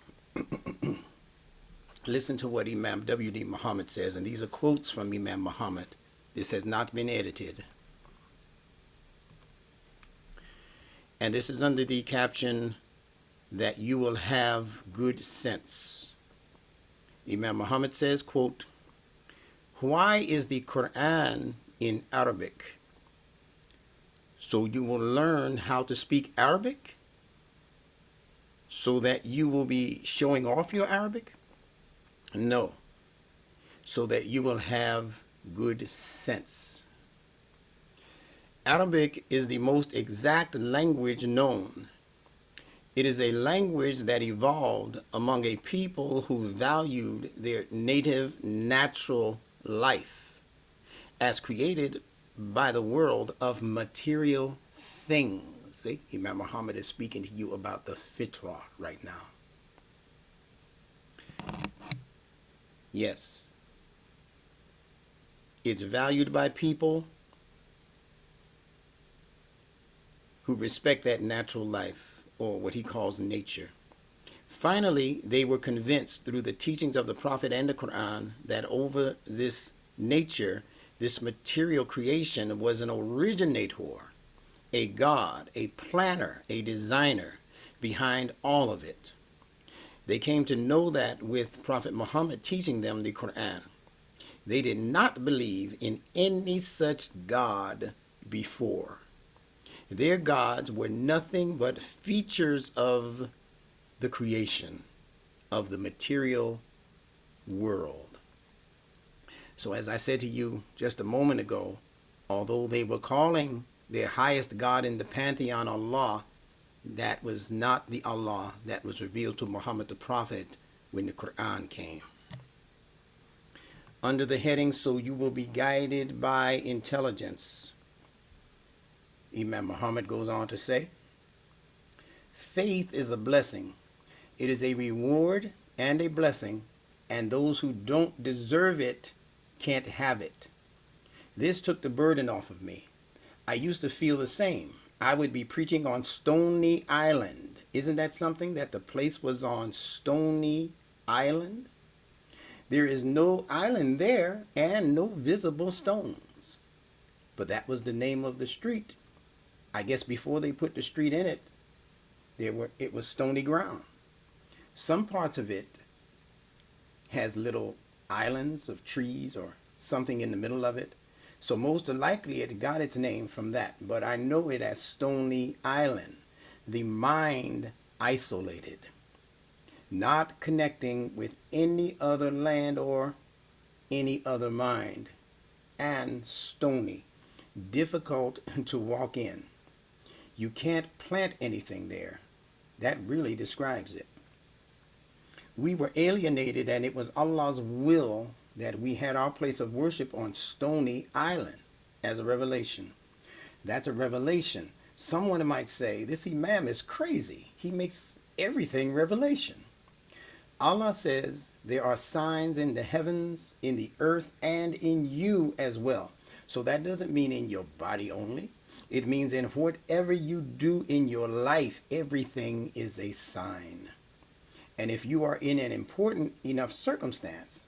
listen to what Imam W.D. Muhammad says, and these are quotes from Imam Muhammad. This has not been edited. And this is under the caption that you will have good sense. Imam Muhammad says, quote, "Why is the Quran in Arabic? So you will learn how to speak Arabic? So that you will be showing off your Arabic? No. So that you will have good sense. Arabic is the most exact language known. It is a language that evolved among a people who valued their native natural life as created by the world of material things." See, Imam Muhammad is speaking to you about the fitrah right now. Yes. It's valued by people who respect that natural life, or what he calls nature. Finally, they were convinced through the teachings of the Prophet and the Quran that over this nature, this material creation, was an originator, a God, a planner, a designer behind all of it. They came to know that with Prophet Muhammad teaching them the Quran. They did not believe in any such God before. Their gods were nothing but features of the creation, of the material world. So as I said to you just a moment ago, although they were calling their highest God in the pantheon Allah, that was not the Allah that was revealed to Muhammad the Prophet when the Quran came. Under the heading, "So you will be guided by intelligence," Imam Muhammad goes on to say, "Faith is a blessing. It is a reward and a blessing, and those who don't deserve it can't have it. This took the burden off of me. I used to feel the same. I would be preaching on Stony Island. Isn't that something, that the place was on Stony Island? There is no island there and no visible stones. But that was the name of the street. I guess before they put the street in it, it was stony ground. Some parts of it has little islands of trees or something in the middle of it. So most likely it got its name from that. But I know it as Stony Island, the mind isolated, not connecting with any other land or any other mind, and stony, difficult to walk in. You can't plant anything there. That really describes it. We were alienated, and it was Allah's will that we had our place of worship on Stony Island as a revelation. That's a revelation. Someone might say, this Imam is crazy. He makes everything revelation. Allah says there are signs in the heavens, in the earth, and in you as well. So that doesn't mean in your body only. It means in whatever you do in your life, everything is a sign. And if you are in an important enough circumstance,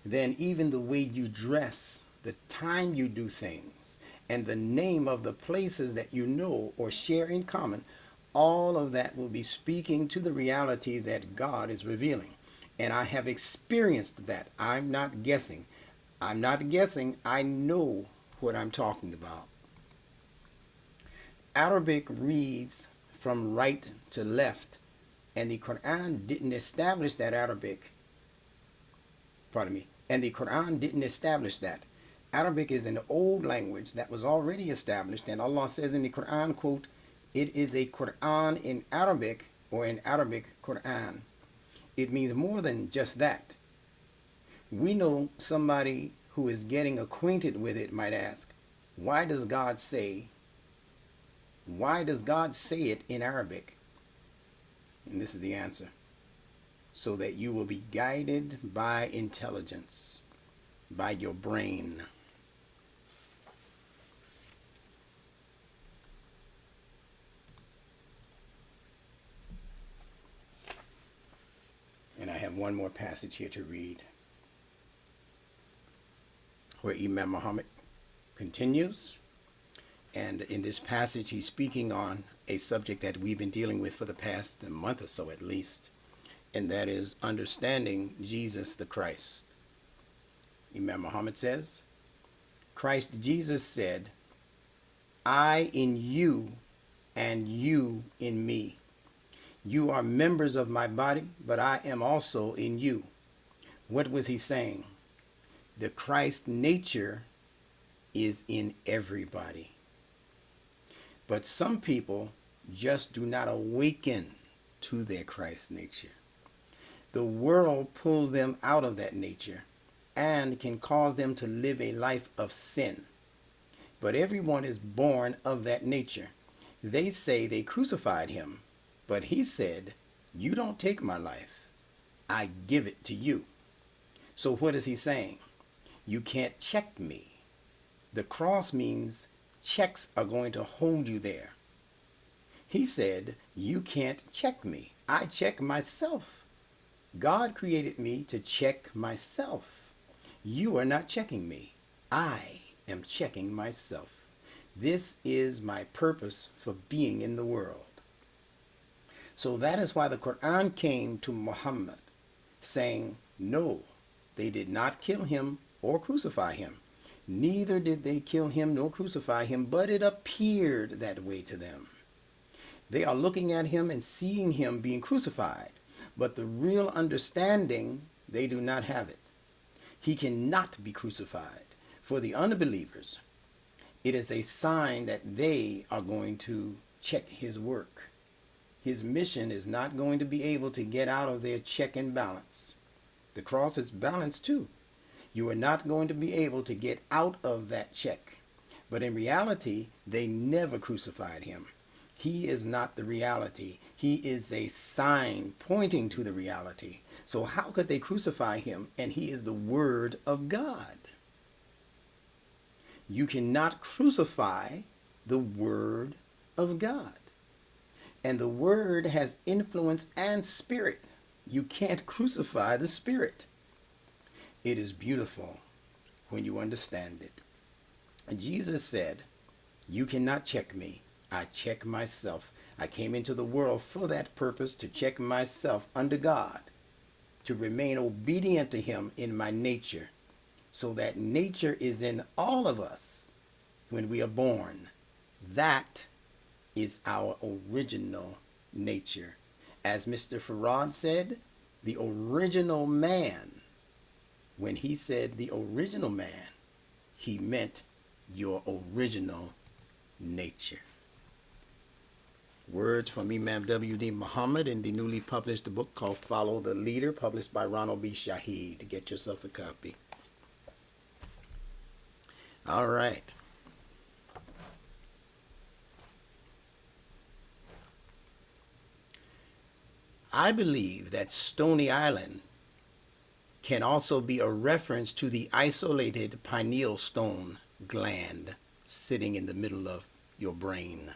then even the way you dress, the time you do things, and the name of the places that you know or share in common, all of that will be speaking to the reality that God is revealing. And I have experienced that. I'm not guessing. I'm not guessing. I know what I'm talking about. Arabic reads from right to left, and the Quran didn't establish that Arabic. Pardon me. And the Quran didn't establish that. Arabic is an old language that was already established, and Allah says in the Quran, quote, "It is a Quran in Arabic," or an Arabic Quran. It means more than just that. We know somebody who is getting acquainted with it might ask, why does God say it in Arabic? And this is the answer. So that you will be guided by intelligence, by your brain. And I have one more passage here to read, where Imam Muhammad continues. And in this passage, he's speaking on a subject that we've been dealing with for the past month or so at least. and that is understanding Jesus the Christ. Imam Muhammad says, Christ Jesus said, I in you and you in me. You are members of my body, but I am also in you. What was he saying? The Christ nature is in everybody. But some people just do not awaken to their Christ nature. The world pulls them out of that nature and can cause them to live a life of sin. But everyone is born of that nature. They say they crucified him, but he said, you don't take my life. I give it to you. So what is he saying? You can't check me. The cross means checks are going to hold you there. He said, you can't check me. I check myself. God created me to check myself. You are not checking me. I am checking myself. This is my purpose for being in the world. So that is why the Quran came to Muhammad saying, no, they did not kill him or crucify him. Neither did they kill him nor crucify him, but it appeared that way to them. They are looking at him and seeing him being crucified, but the real understanding, they do not have it. He cannot be crucified. For the unbelievers, it is a sign that they are going to check his work. His mission is not going to be able to get out of their check and balance. The cross is balanced too. You are not going to be able to get out of that check. But in reality, they never crucified him. He is not the reality. He is a sign pointing to the reality. So how could they crucify him? And he is the Word of God. You cannot crucify the Word of God. And the Word has influence and spirit. You can't crucify the Spirit. It is beautiful when you understand it. And Jesus said, you cannot check me. I check myself. I came into the world for that purpose, to check myself under God, to remain obedient to him in my nature, so that nature is in all of us when we are born. That is our original nature. As Mr. Farad said, the original man. When he said the original man, he meant your original nature. Words from Imam W.D. Muhammad in the newly published book called Follow the Leader, published by Ronald B. Shaheed. Get yourself a copy. All right. I believe that Stony Island can also be a reference to the isolated pineal stone gland sitting in the middle of your brain.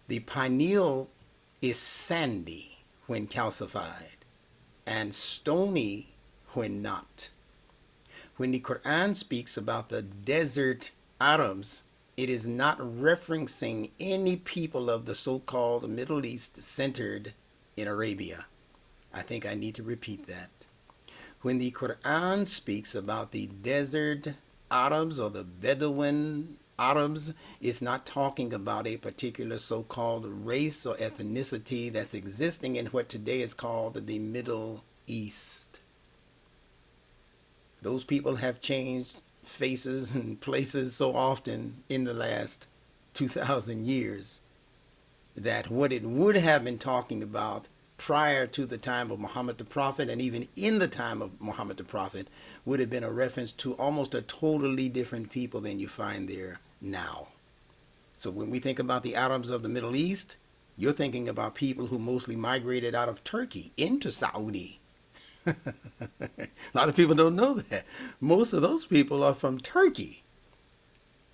The pineal is sandy when calcified and stony when not. When the Quran speaks about the desert Arabs, it is not referencing any people of the so-called Middle East centered in Arabia. I think I need to repeat that. When the Quran speaks about the desert Arabs or the Bedouin Arabs, it's not talking about a particular so-called race or ethnicity that's existing in what today is called the Middle East. Those people have changed faces and places so often in the last 2,000 years that what it would have been talking about prior to the time of Muhammad the Prophet, and even in the time of Muhammad the Prophet, would have been a reference to almost a totally different people than you find there now. So when we think about the Arabs of the Middle East, you're thinking about people who mostly migrated out of Turkey into Saudi. A lot of people don't know that. Most of those people are from Turkey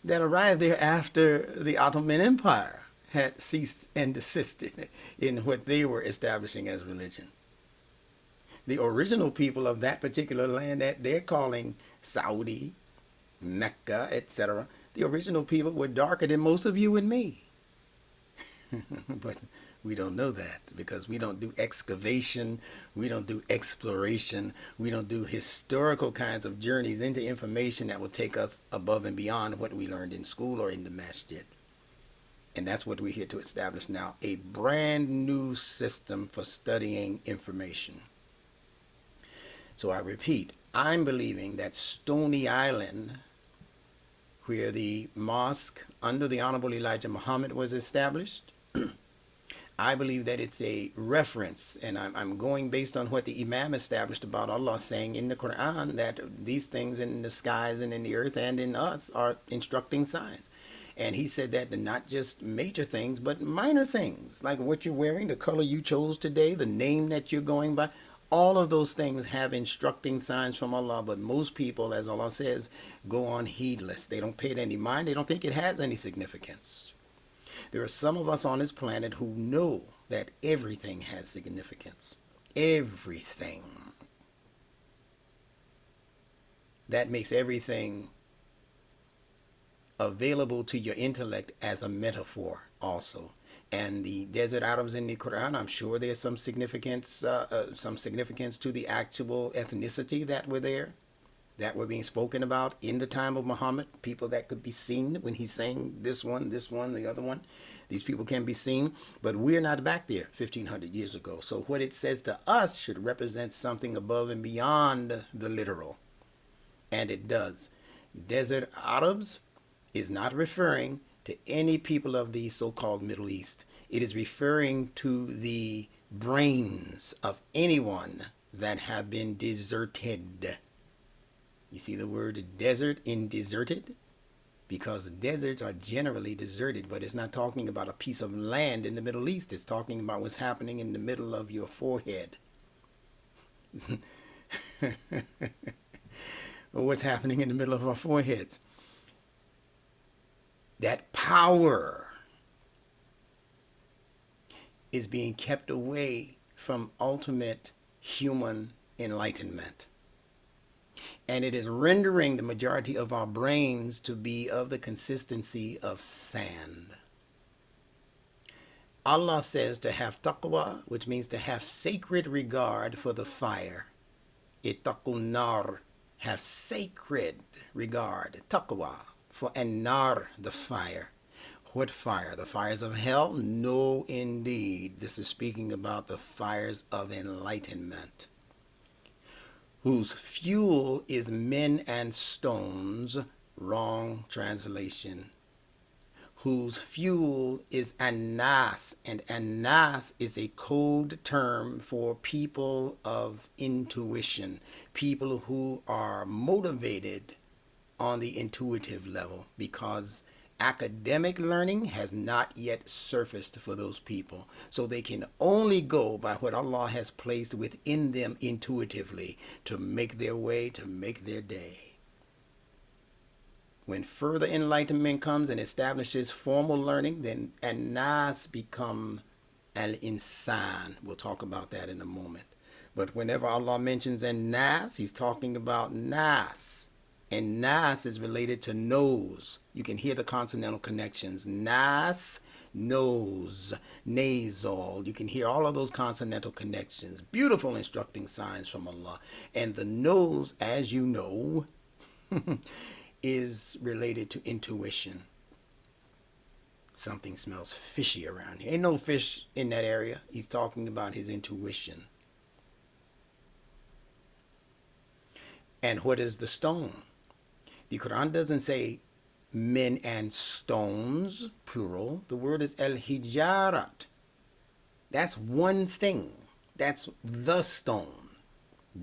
that arrived there after the Ottoman Empire had ceased and desisted in what they were establishing as religion. The original people of that particular land that they're calling Saudi, Mecca, etc., the original people were darker than most of you and me. But we don't know that because we don't do excavation, we don't do exploration, we don't do historical kinds of journeys into information that will take us above and beyond what we learned in school or in the masjid. And that's what we're here to establish now, a brand new system for studying information. So I repeat, I'm believing that Stony Island, where the mosque under the Honorable Elijah Muhammad was established, I believe that it's a reference, and I'm going based on what the Imam established about Allah saying in the Quran that these things in the skies and in the earth and in us are instructing signs. And he said that not just major things, but minor things, like what you're wearing, the color you chose today, the name that you're going by. All of those things have instructing signs from Allah, but most people, as Allah says, go on heedless. They don't pay it any mind. They don't think it has any significance. There are some of us on this planet who know that everything has significance. Everything. That makes everything available to your intellect as a metaphor also. And the desert Arabs in the Quran, I'm sure there's some significance to the actual ethnicity that were there, that were being spoken about in the time of Muhammad. People that could be seen when he's saying this one, the other one. These people can be seen, but we're not back there 1,500 years ago. So what it says to us should represent something above and beyond the literal. And it does. Desert Arabs is not referring to any people of the so-called Middle East. It is referring to the brains of anyone that have been deserted. You see the word desert in deserted? Because deserts are generally deserted, but it's not talking about a piece of land in the Middle East. It's talking about what's happening in the middle of your forehead. Or what's happening in the middle of our foreheads. That power is being kept away from ultimate human enlightenment. And it is rendering the majority of our brains to be of the consistency of sand. Allah says to have taqwa, which means to have sacred regard for the fire. Ittaqun nar, have sacred regard, taqwa, for an-nar, the fire. What fire? The fires of hell? No, indeed. This is speaking about the fires of enlightenment, whose fuel is men and stones. Wrong translation. Whose fuel is an-nas, and an-nas is a code term for people of intuition, people who are motivated on the intuitive level, because academic learning has not yet surfaced for those people. So they can only go by what Allah has placed within them intuitively to make their way, to make their day. When further enlightenment comes and establishes formal learning, then an-nas become al-insan. We'll talk about that in a moment. But whenever Allah mentions an-nas, he's talking about nas. And nas is related to nose. You can hear the consonantal connections. Nas, nose, nasal. You can hear all of those consonantal connections. Beautiful instructing signs from Allah. And the nose, as you know, is related to intuition. Something smells fishy around here. Ain't no fish in that area. He's talking about his intuition. And what is the stone? The Quran doesn't say men and stones, plural. The word is al-hijarat. That's one thing. That's the stone.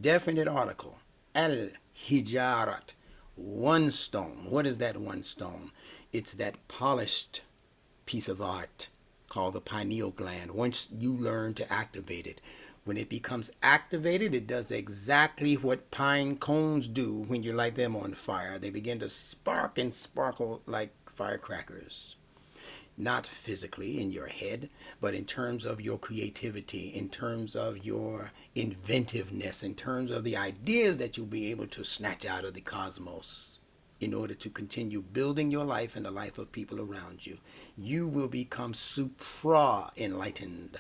Definite article. Al-hijarat. One stone. What is that one stone? It's that polished piece of art called the pineal gland. Once you learn to activate it, when it becomes activated, it does exactly what pine cones do when you light them on fire. They begin to spark and sparkle like firecrackers. Not physically in your head, but in terms of your creativity, in terms of your inventiveness, in terms of the ideas that you'll be able to snatch out of the cosmos in order to continue building your life and the life of people around you. You will become supra-enlightened,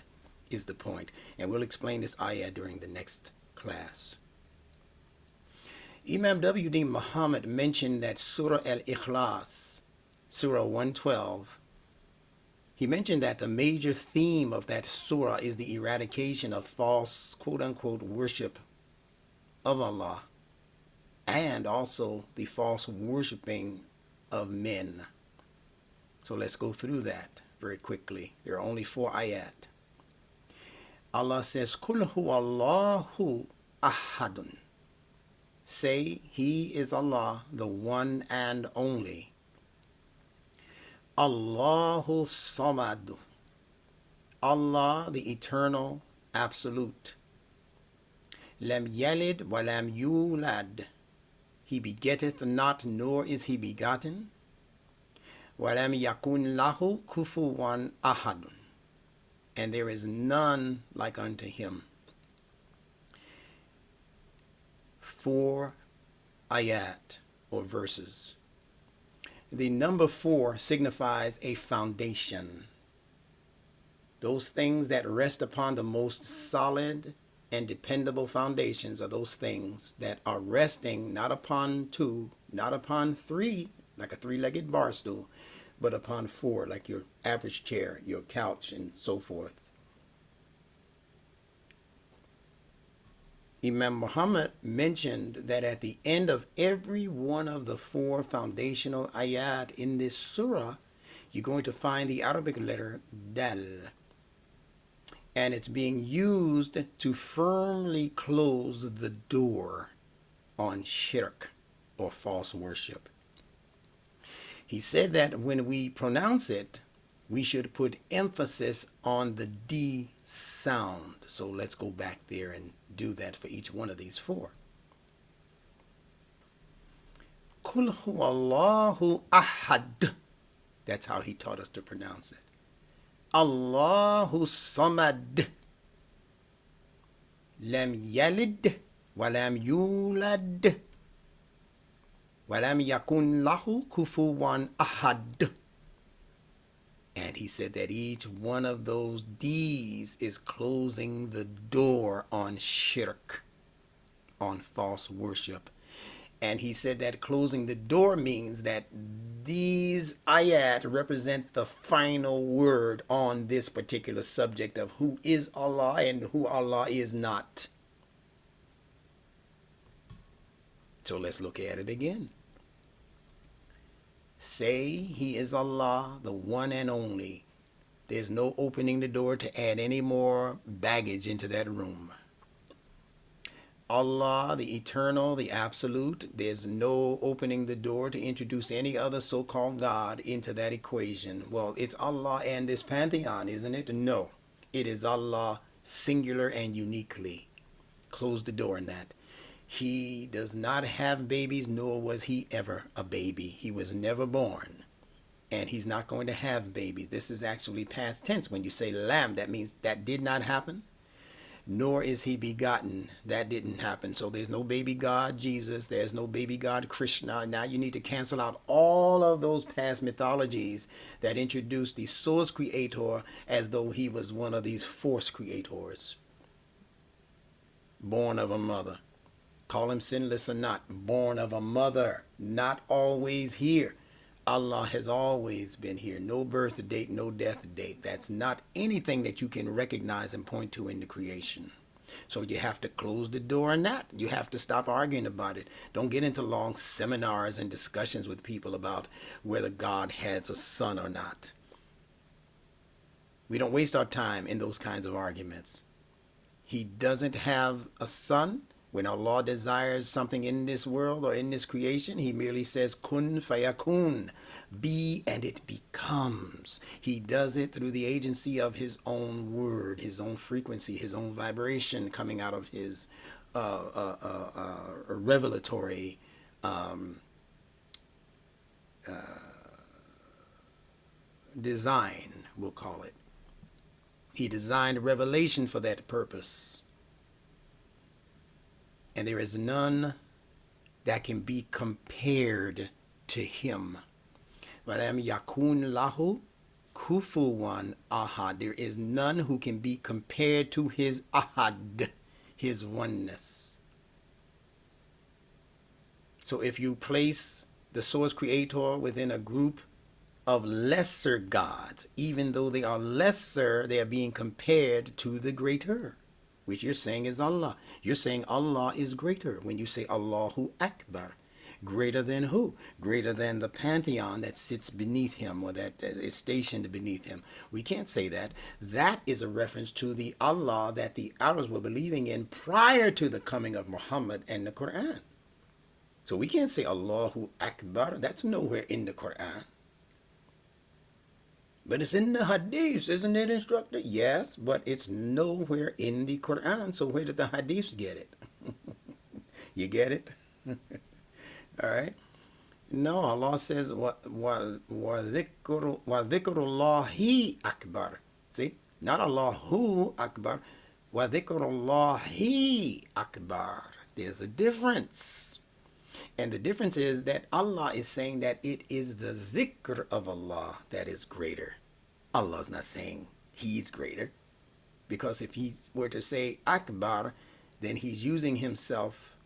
is the point. And we'll explain this ayah during the next class. Imam W.D. Muhammad mentioned that Surah Al-Ikhlas, Surah 112, he mentioned that the major theme of that surah is the eradication of false, quote-unquote, worship of Allah, and also the false worshiping of men. So let's go through that very quickly. There are only 4 ayat. Allah says, Kul huwallahu ahadun. Say, He is Allah, the one and only. Allahu samad. Allah, the eternal, absolute. Lam yalid wa lam yulad. He begetteth not, nor is he begotten. Wa lam yakun lahu kufuwan ahadun. And there is none like unto him. 4 ayat, or verses. The number 4 signifies a foundation. Those things that rest upon the most solid and dependable foundations are those things that are resting not upon 2, not upon 3, like a 3-legged bar stool, but upon 4, like your average chair, your couch, and so forth. Imam Muhammad mentioned that at the end of every one of the 4 foundational ayat in this surah, you're going to find the Arabic letter dal. And it's being used to firmly close the door on shirk, or false worship. He said that when we pronounce it, we should put emphasis on the D sound. So let's go back there and do that for each one of these 4. Kul huwallahu ahad. That's how he taught us to pronounce it. Allahu samad. Lam yalid wa lam yulad wa lam yakun lahu kufuwan ahad. And he said that each one of those D's is closing the door on shirk, on false worship. And he said that closing the door means that these ayat represent the final word on this particular subject of who is Allah and who Allah is not. So let's look at it again. Say, He is Allah, the one and only. There's no opening the door to add any more baggage into that room. Allah, the eternal, the absolute. There's no opening the door to introduce any other so-called God into that equation. Well, it's Allah and this pantheon, isn't it? No, it is Allah singular and uniquely. Close the door on that. He does not have babies, nor was he ever a baby. He was never born, and he's not going to have babies. This is actually past tense. When you say lamb, that means that did not happen. Nor is he begotten. That didn't happen. So there's no baby God Jesus. There's no baby God Krishna. Now you need to cancel out all of those past mythologies that introduced the source creator as though he was one of these force creators. Born of a mother. Call him sinless or not. Born of a mother. Not always here. Allah has always been here. No birth date, no death date. That's not anything that you can recognize and point to in the creation. So you have to close the door on that. You have to stop arguing about it. Don't get into long seminars and discussions with people about whether God has a son or not. We don't waste our time in those kinds of arguments. He doesn't have a son. When Allah desires something in this world or in this creation, He merely says, kun fayakun, be and it becomes. He does it through the agency of His own word, His own frequency, His own vibration coming out of His revelatory design, we'll call it. He designed revelation for that purpose. And there is none that can be compared to him. Walam yakun lahu kufuwan ahad. There is none who can be compared to his ahad, his oneness. So if you place the source creator within a group of lesser gods, even though they are lesser, they are being compared to the greater, which you're saying is Allah. You're saying Allah is greater when you say Allahu Akbar. Greater than who? Greater than the pantheon that sits beneath him or that is stationed beneath him. We can't say that. That is a reference to the Allah that the Arabs were believing in prior to the coming of Muhammad and the Quran. So we can't say Allahu Akbar. That's nowhere in the Quran. But it's in the hadiths, isn't it, Instructor? Yes, but it's nowhere in the Quran. So where did the hadiths get it? You get it? All right. No, Allah says, wa dhikrullahi akbar. See? Not Allahu Akbar. Wa dhikrullahi akbar. There's a difference. And the difference is that Allah is saying that it is the dhikr of Allah that is greater. Allah is not saying he's greater. Because if he were to say Akbar, then he's using himself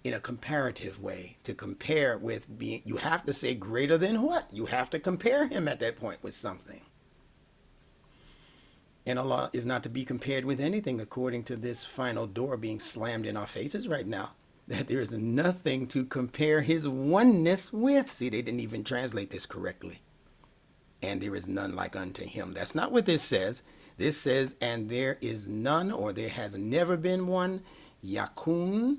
in a comparative way to compare with being. You have to say greater than what? You have to compare him at that point with something. And Allah is not to be compared with anything according to this final door being slammed in our faces right now. That there is nothing to compare his oneness with. See, they didn't even translate this correctly. And there is none like unto him. That's not what this says. This says, and there is none, or there has never been one, yakun,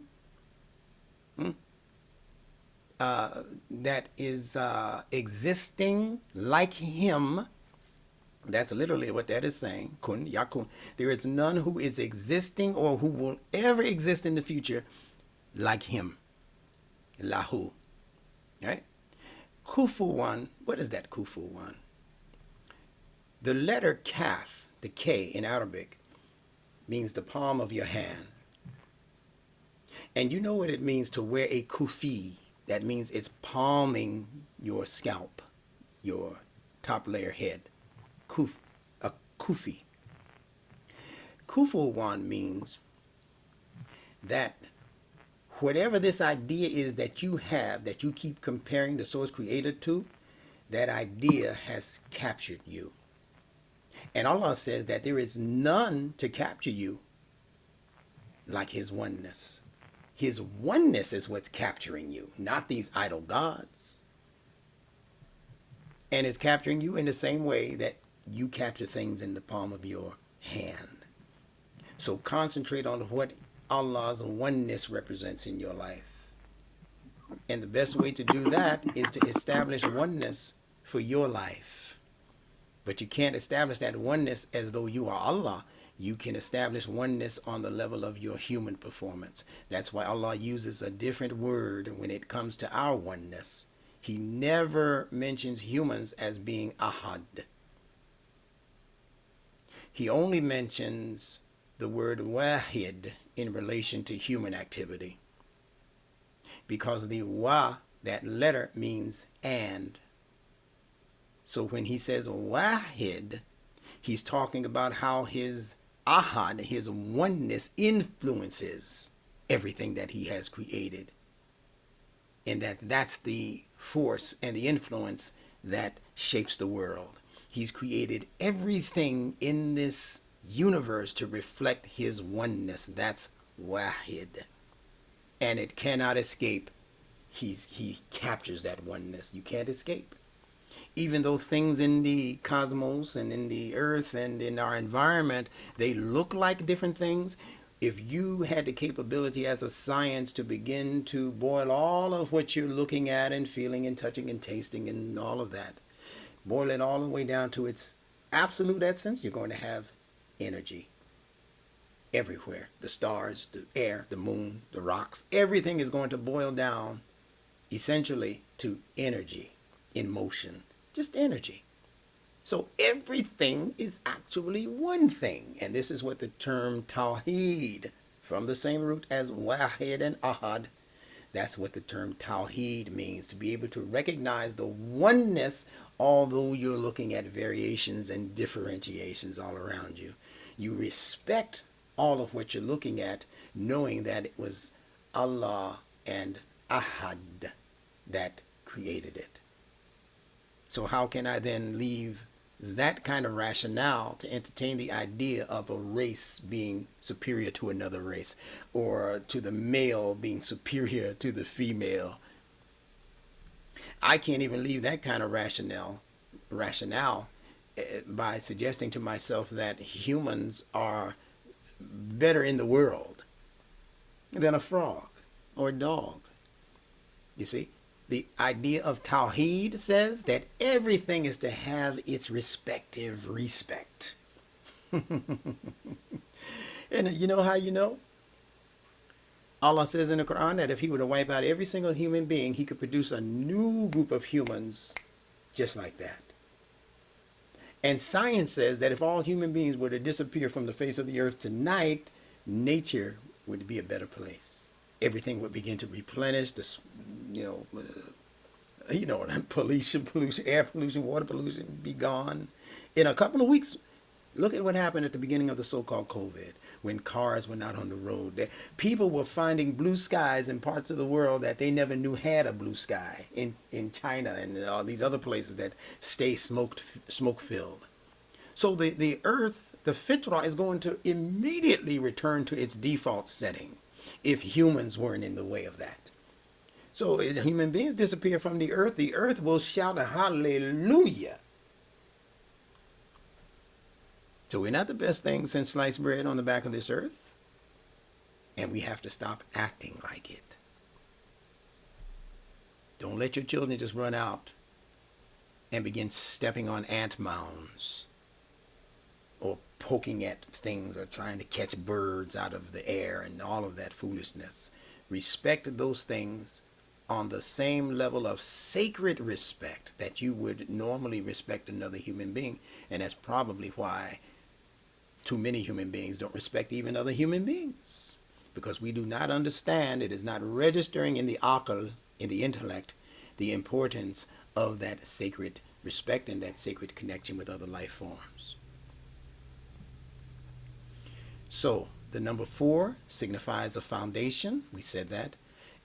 that is existing like him. That's literally what that is saying. Kun, yakun. There is none who is existing or who will ever exist in the future like him. Lahu. Right? Kufuwan. What is that kufuwan? The letter kaf, the K in Arabic, means the palm of your hand. And you know what it means to wear a kufi. That means it's palming your scalp, your top layer head. Kuf, a kufi. Kufuwan means that whatever this idea is that you have, that you keep comparing the source creator to, that idea has captured you. And Allah says that there is none to capture you like his oneness. His oneness is what's capturing you, not these idol gods. And it's capturing you in the same way that you capture things in the palm of your hand. So concentrate on what Allah's oneness represents in your life. And the best way to do that is to establish oneness for your life. But you can't establish that oneness as though you are Allah. You can establish oneness on the level of your human performance. That's why Allah uses a different word when it comes to our oneness. He never mentions humans as being ahad. He only mentions the word wahid in relation to human activity. Because the wa, that letter, means and. So when he says wahid, he's talking about how his ahad, his oneness, influences everything that he has created. And that's the force and the influence that shapes the world. He's created everything in this universe to reflect his oneness. That's wahid. And it cannot escape. He captures that oneness. You can't escape. Even though things in the cosmos and in the earth and in our environment, they look like different things. If you had the capability as a science to begin to boil all of what you're looking at and feeling and touching and tasting and all of that, boil it all the way down to its absolute essence, you're going to have energy everywhere. The stars, the air, the moon, the rocks, everything is going to boil down essentially to energy in motion. Just energy. So everything is actually one thing. And this is what the term Tawheed, from the same root as Wahid and Ahad, That's what the term Tawheed means, to be able to recognize the oneness, although you're looking at variations and differentiations all around you. You respect all of what you're looking at, knowing that it was Allah and Ahad that created it. So how can I then leave that kind of rationale to entertain the idea of a race being superior to another race, or to the male being superior to the female? I can't even leave that kind of rationale by suggesting to myself that humans are better in the world than a frog or a dog. You see? The idea of Tawheed says that everything is to have its respective respect. And you know how you know? Allah says in the Quran that if he were to wipe out every single human being, he could produce a new group of humans just like that. And science says that if all human beings were to disappear from the face of the earth tonight, nature would be a better place. Everything would begin to replenish. This, pollution, air pollution, water pollution be gone. In a couple of weeks, look at what happened at the beginning of the so-called COVID, when cars were not on the road. People were finding blue skies in parts of the world that they never knew had a blue sky, in China and all these other places that stay smoke-filled. So the earth, the Fitrah, is going to immediately return to its default setting if humans weren't in the way of that. So if human beings disappear from the earth will shout a hallelujah. So we're not the best thing since sliced bread on the back of this earth. And we have to stop acting like it. Don't let your children just run out and begin stepping on ant mounds, or poking at things, or trying to catch birds out of the air and all of that foolishness. Respect those things on the same level of sacred respect that you would normally respect another human being. And that's probably why too many human beings don't respect even other human beings, because we do not understand, it is not registering in the aql, in the intellect, the importance of that sacred respect and that sacred connection with other life forms. So the number 4 signifies a foundation. We said that.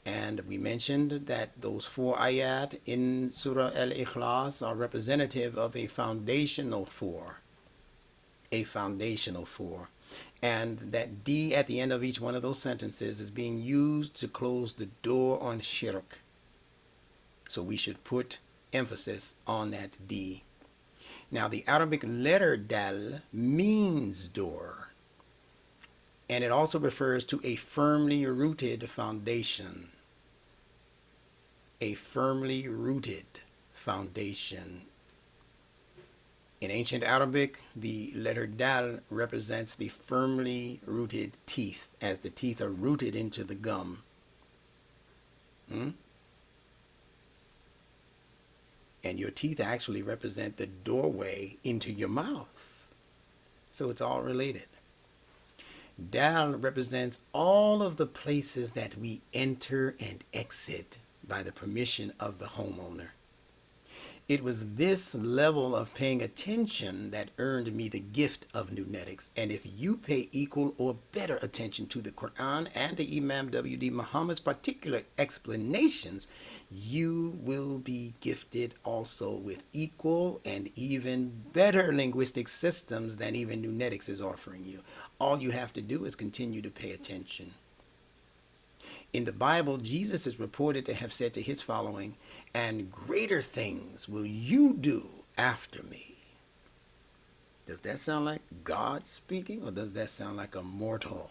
And we mentioned that those 4 ayat in Surah Al-Ikhlas are representative of a foundational 4. A foundational 4. And that D at the end of each one of those sentences is being used to close the door on shirk. So we should put emphasis on that D. Now the Arabic letter dal means door. And it also refers to a firmly rooted foundation. A firmly rooted foundation. In ancient Arabic, the letter dal represents the firmly rooted teeth, as the teeth are rooted into the gum. And your teeth actually represent the doorway into your mouth. So it's all related. Dal represents all of the places that we enter and exit by the permission of the homeowner. It was this level of paying attention that earned me the gift of Nunetics. And if you pay equal or better attention to the Quran and to Imam W.D. Muhammad's particular explanations, you will be gifted also with equal and even better linguistic systems than even Nunetics is offering you. All you have to do is continue to pay attention. In the Bible, Jesus is reported to have said to his following, "And greater things will you do after me." Does that sound like God speaking, or does that sound like a mortal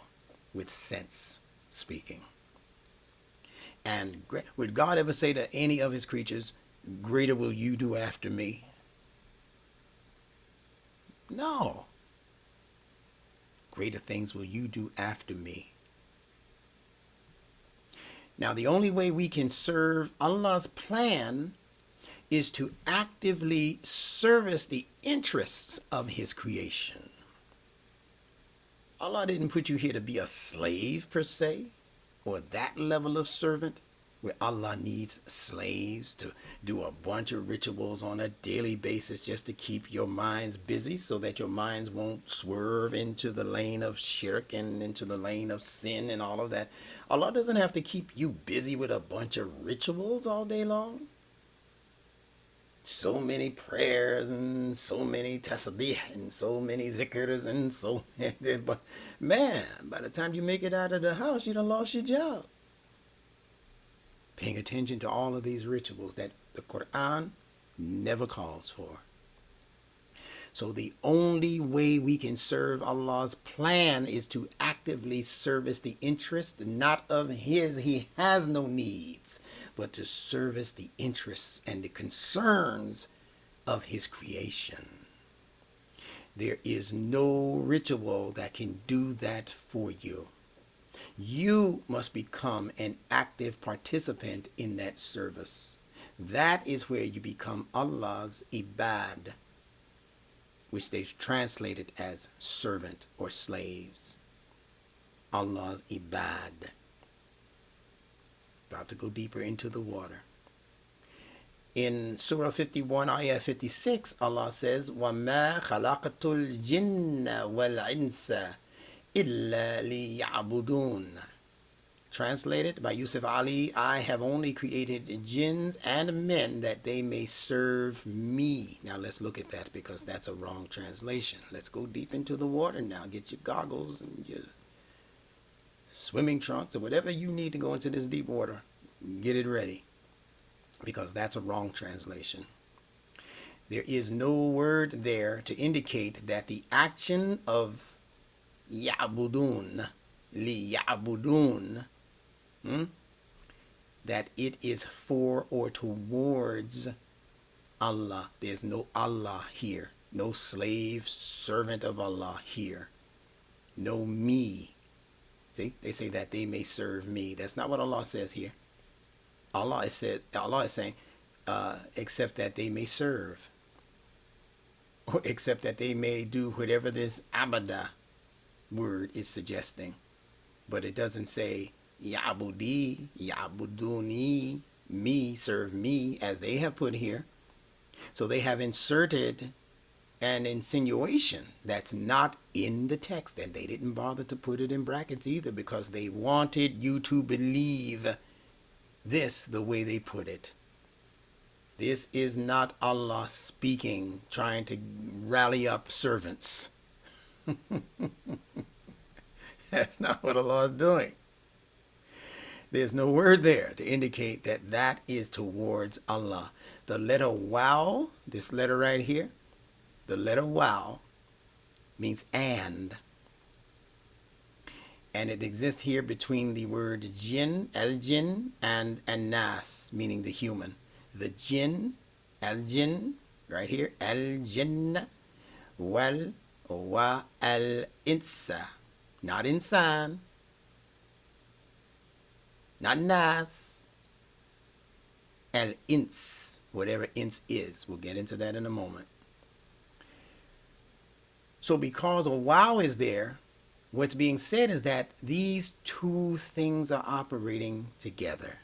with sense speaking? And would God ever say to any of his creatures, "Greater will you do after me"? No. Greater things will you do after me. Now, the only way we can serve Allah's plan is to actively service the interests of his creation. Allah didn't put you here to be a slave per se, or that level of servant. where Allah needs slaves to do a bunch of rituals on a daily basis just to keep your minds busy so that your minds won't swerve into the lane of shirk and into the lane of sin and all of that. Allah doesn't have to keep you busy with a bunch of rituals all day long. So many prayers and so many tasbih and so many zikrs and so many, but man, by the time you make it out of the house, you done lost your job. Paying attention to all of these rituals that the Quran never calls for. So the only way we can serve Allah's plan is to actively service the interest not of His, He has no needs, but to service the interests and the concerns of His creation. There is no ritual that can do that for you. You must become an active participant in that service. That is where you become Allah's ibad, which they've translated as servant or slaves. Allah's ibad. About to go deeper into the water. In Surah 51, Ayah 56, Allah says, وَمَا خَلَقْتُ الْجِنَّ وَالْإِنسَ إِلَّا لِيَعْبُدُونَ. Translated by Yusuf Ali, I have only created jinns and men that they may serve me. Now let's look at that because that's a wrong translation. Let's go deep into the water now. Get your goggles and your swimming trunks or whatever you need to go into this deep water. Get it ready because that's a wrong translation. There is no word there to indicate that the action of ya'budun, li ya'budun, that it is for or towards Allah. There's no Allah here. No slave, servant of Allah here. No me. See, they say that they may serve me. That's not what Allah says here. Allah is saying, except that they may serve. Or except that they may do whatever this abada word is suggesting. But it doesn't say, Ya'budi, Ya'buduni, me, serve me, as they have put here. So they have inserted an insinuation that's not in the text, and they didn't bother to put it in brackets either because they wanted you to believe this the way they put it. This is not Allah speaking, trying to rally up servants. That's not what Allah is doing. There's no word there to indicate that that is towards Allah. The letter waw, this letter right here, the letter waw means and. And it exists here between the word jinn, al-jinn, and an-nas, meaning the human. The jinn, al-jinn, right here, al-jinn, wal, wa, al-insa. Not insan, not nas, al-ins, whatever ins is. We'll get into that in a moment. So because a wow is there, what's being said is that these two things are operating together.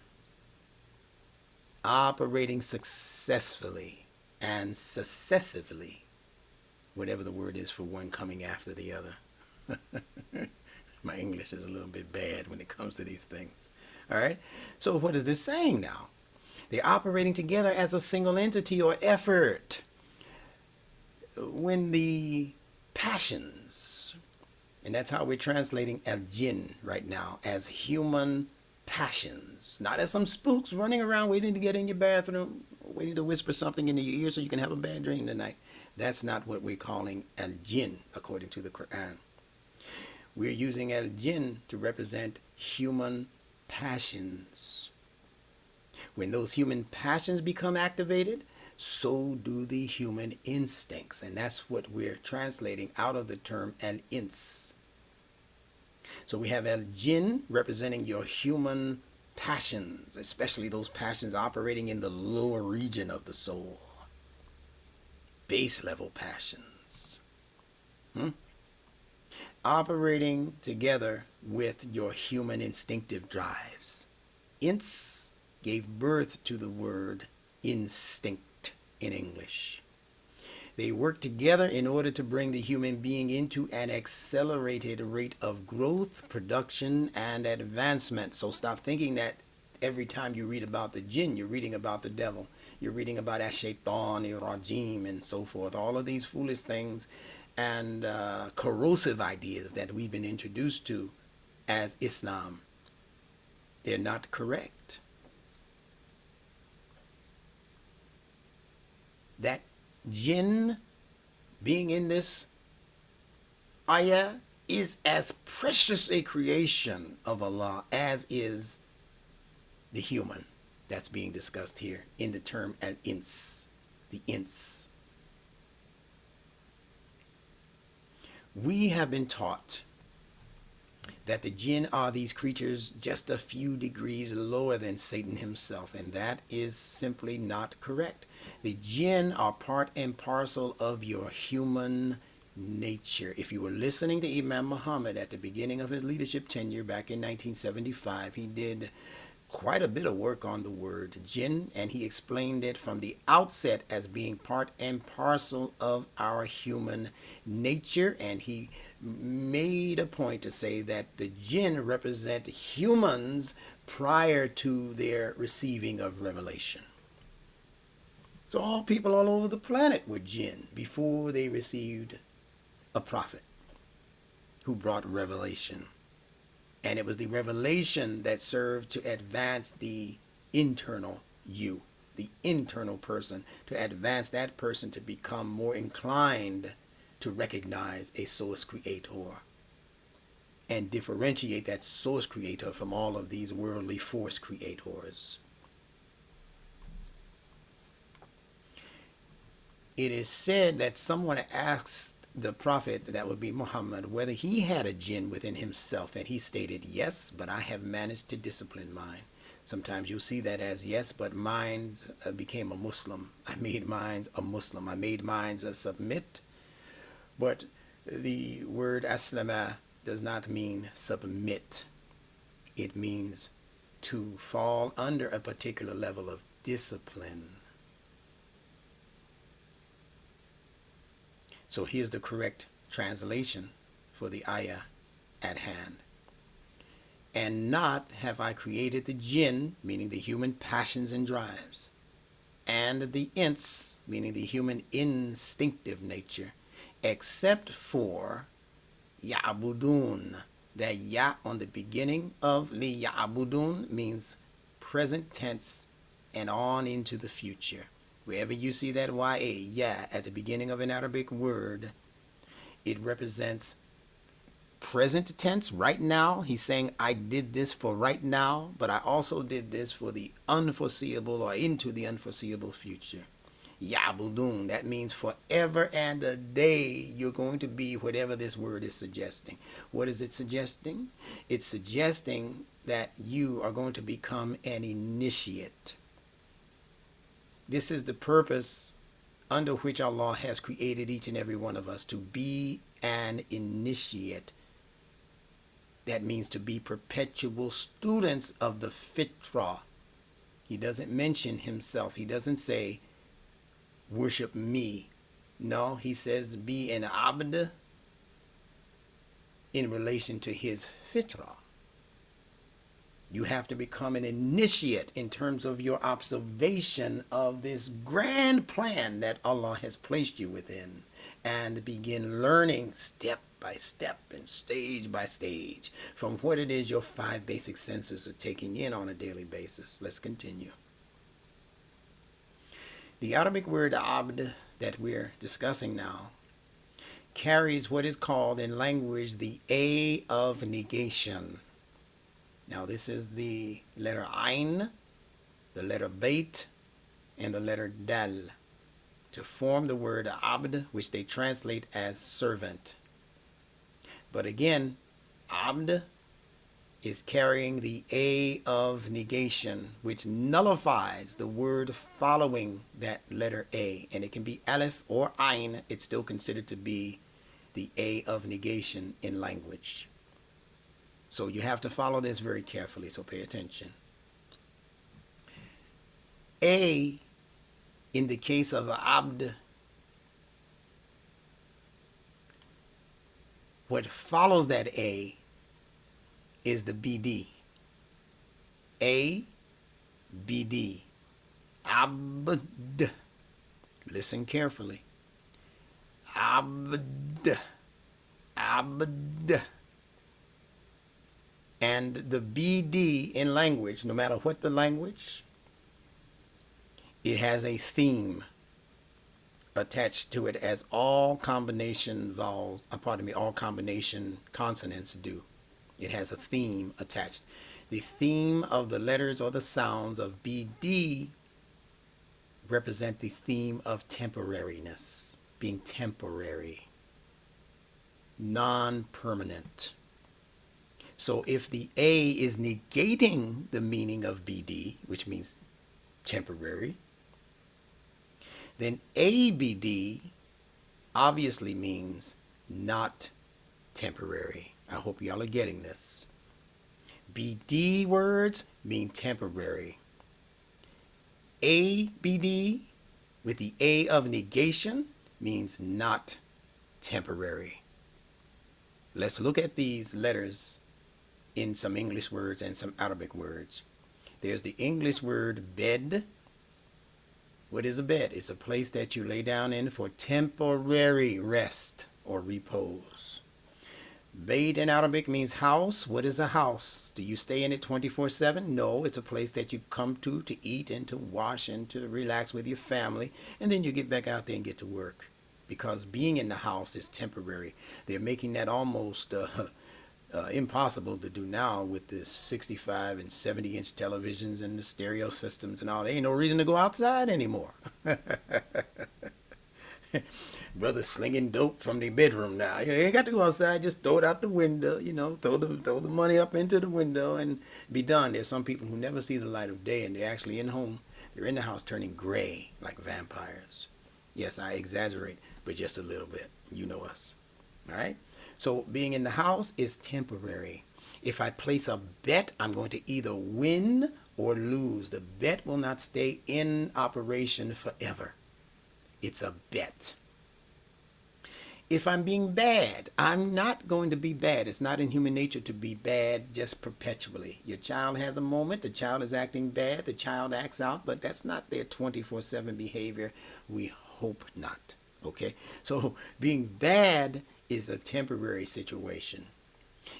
Operating successfully and successively, whatever the word is for one coming after the other. My English is a little bit bad when it comes to these things. All right. So what is this saying now? They're operating together as a single entity or effort. When the passions, and that's how we're translating al-jinn right now, as human passions, not as some spooks running around waiting to get in your bathroom, waiting to whisper something into your ear so you can have a bad dream tonight. That's not what we're calling al-jinn according to the Quran. We're using al-jinn to represent human passions. When those human passions become activated, so do the human instincts. And that's what we're translating out of the term al-ins. So we have al-jinn representing your human passions, especially those passions operating in the lower region of the soul. Base level passions. Operating together with your human instinctive drives. Ins gave birth to the word instinct in English. They work together in order to bring the human being into an accelerated rate of growth, production, and advancement. So stop thinking that every time you read about the jinn, you're reading about the devil. You're reading about Ash-Shaytan, Rajim, and so forth. All of these foolish things and corrosive ideas that we've been introduced to as Islam. They're not correct. That jinn being in this ayah is as precious a creation of Allah as is the human that's being discussed here in the term al-ins, the ins. We have been taught that the jinn are these creatures just a few degrees lower than Satan himself, and that is simply not correct. The jinn are part and parcel of your human nature. If you were listening to Imam Muhammad at the beginning of his leadership tenure back in 1975, he did quite a bit of work on the word jinn, and he explained it from the outset as being part and parcel of our human nature, and he made a point to say that the jinn represent humans prior to their receiving of revelation. So all people all over the planet were jinn before they received a prophet who brought revelation. And it was the revelation that served to advance the internal you, the internal person, to advance that person to become more inclined to recognize a source creator and differentiate that source creator from all of these worldly force creators. It is said that someone asked the prophet, that would be Muhammad, whether he had a jinn within himself, and he stated, yes, but I have managed to discipline mine. Sometimes you'll see that as yes, but mine became a Muslim. I made mine a Muslim. I made mine a submit. But the word aslama does not mean submit. It means to fall under a particular level of discipline. So here's the correct translation for the ayah at hand. And not have I created the jinn, meaning the human passions and drives, and the ins, meaning the human instinctive nature, except for ya'budun. That ya on the beginning of li ya'budun means present tense and on into the future. Wherever you see that ya at the beginning of an Arabic word, it represents present tense, right now. He's saying, I did this for right now, but I also did this for the unforeseeable or into the unforeseeable future. Ya'budun, that means forever and a day you're going to be whatever this word is suggesting. What is it suggesting? It's suggesting that you are going to become an initiate. This is the purpose under which Allah has created each and every one of us, to be an initiate. That means to be perpetual students of the Fitrah. He doesn't mention himself. He doesn't say, worship me. No, he says, be an abd in relation to his Fitrah. You have to become an initiate in terms of your observation of this grand plan that Allah has placed you within, and begin learning step by step and stage by stage from what it is your 5 basic senses are taking in on a daily basis. Let's continue. The Arabic word abd that we're discussing now carries what is called in language the A of negation. Now this is the letter Ain, the letter Bait, and the letter Dal to form the word Abd, which they translate as servant. But again, Abd is carrying the A of negation, which nullifies the word following that letter A. And it can be Aleph or Ain. It's still considered to be the A of negation in language. So you have to follow this very carefully, so pay attention. A, in the case of abd, what follows that A is the BD. A, BD. Abd. Listen carefully. Abd. Abd. And the BD in language, no matter what the language, it has a theme attached to it, as all combination vowels, all combination consonants do. It has a theme attached. The theme of the letters or the sounds of BD represent the theme of temporariness, being temporary, non-permanent. So if the A is negating the meaning of BD, which means temporary, then ABD obviously means not temporary. I hope y'all are getting this. BD words mean temporary. ABD with the A of negation means not temporary. Let's look at these letters in some English words and some Arabic words. There's the English word bed. What is a bed? It's a place that you lay down in for temporary rest or repose. Beit in Arabic means house. What is a house? Do you stay in it 24/7? No, it's a place that you come to eat and to wash and to relax with your family, and then you get back out there and get to work. Because being in the house is temporary. They're making that almost impossible to do now with the 65 and 70-inch televisions and the stereo systems and all. There ain't no reason to go outside anymore. Brother slinging dope from the bedroom now. You ain't got to go outside. Just throw it out the window. Throw the money up into the window and be done. There's some people who never see the light of day, and they're actually they're in the house turning gray like vampires. Yes, I exaggerate, but just a little bit. You know us. All right? So being in the house is temporary. If I place a bet, I'm going to either win or lose. The bet will not stay in operation forever. It's a bet. If I'm being bad, I'm not going to be bad. It's not in human nature to be bad just perpetually. Your child has a moment, the child is acting bad, the child acts out, but that's not their 24/7 behavior. We hope not. Okay? So being bad is a temporary situation.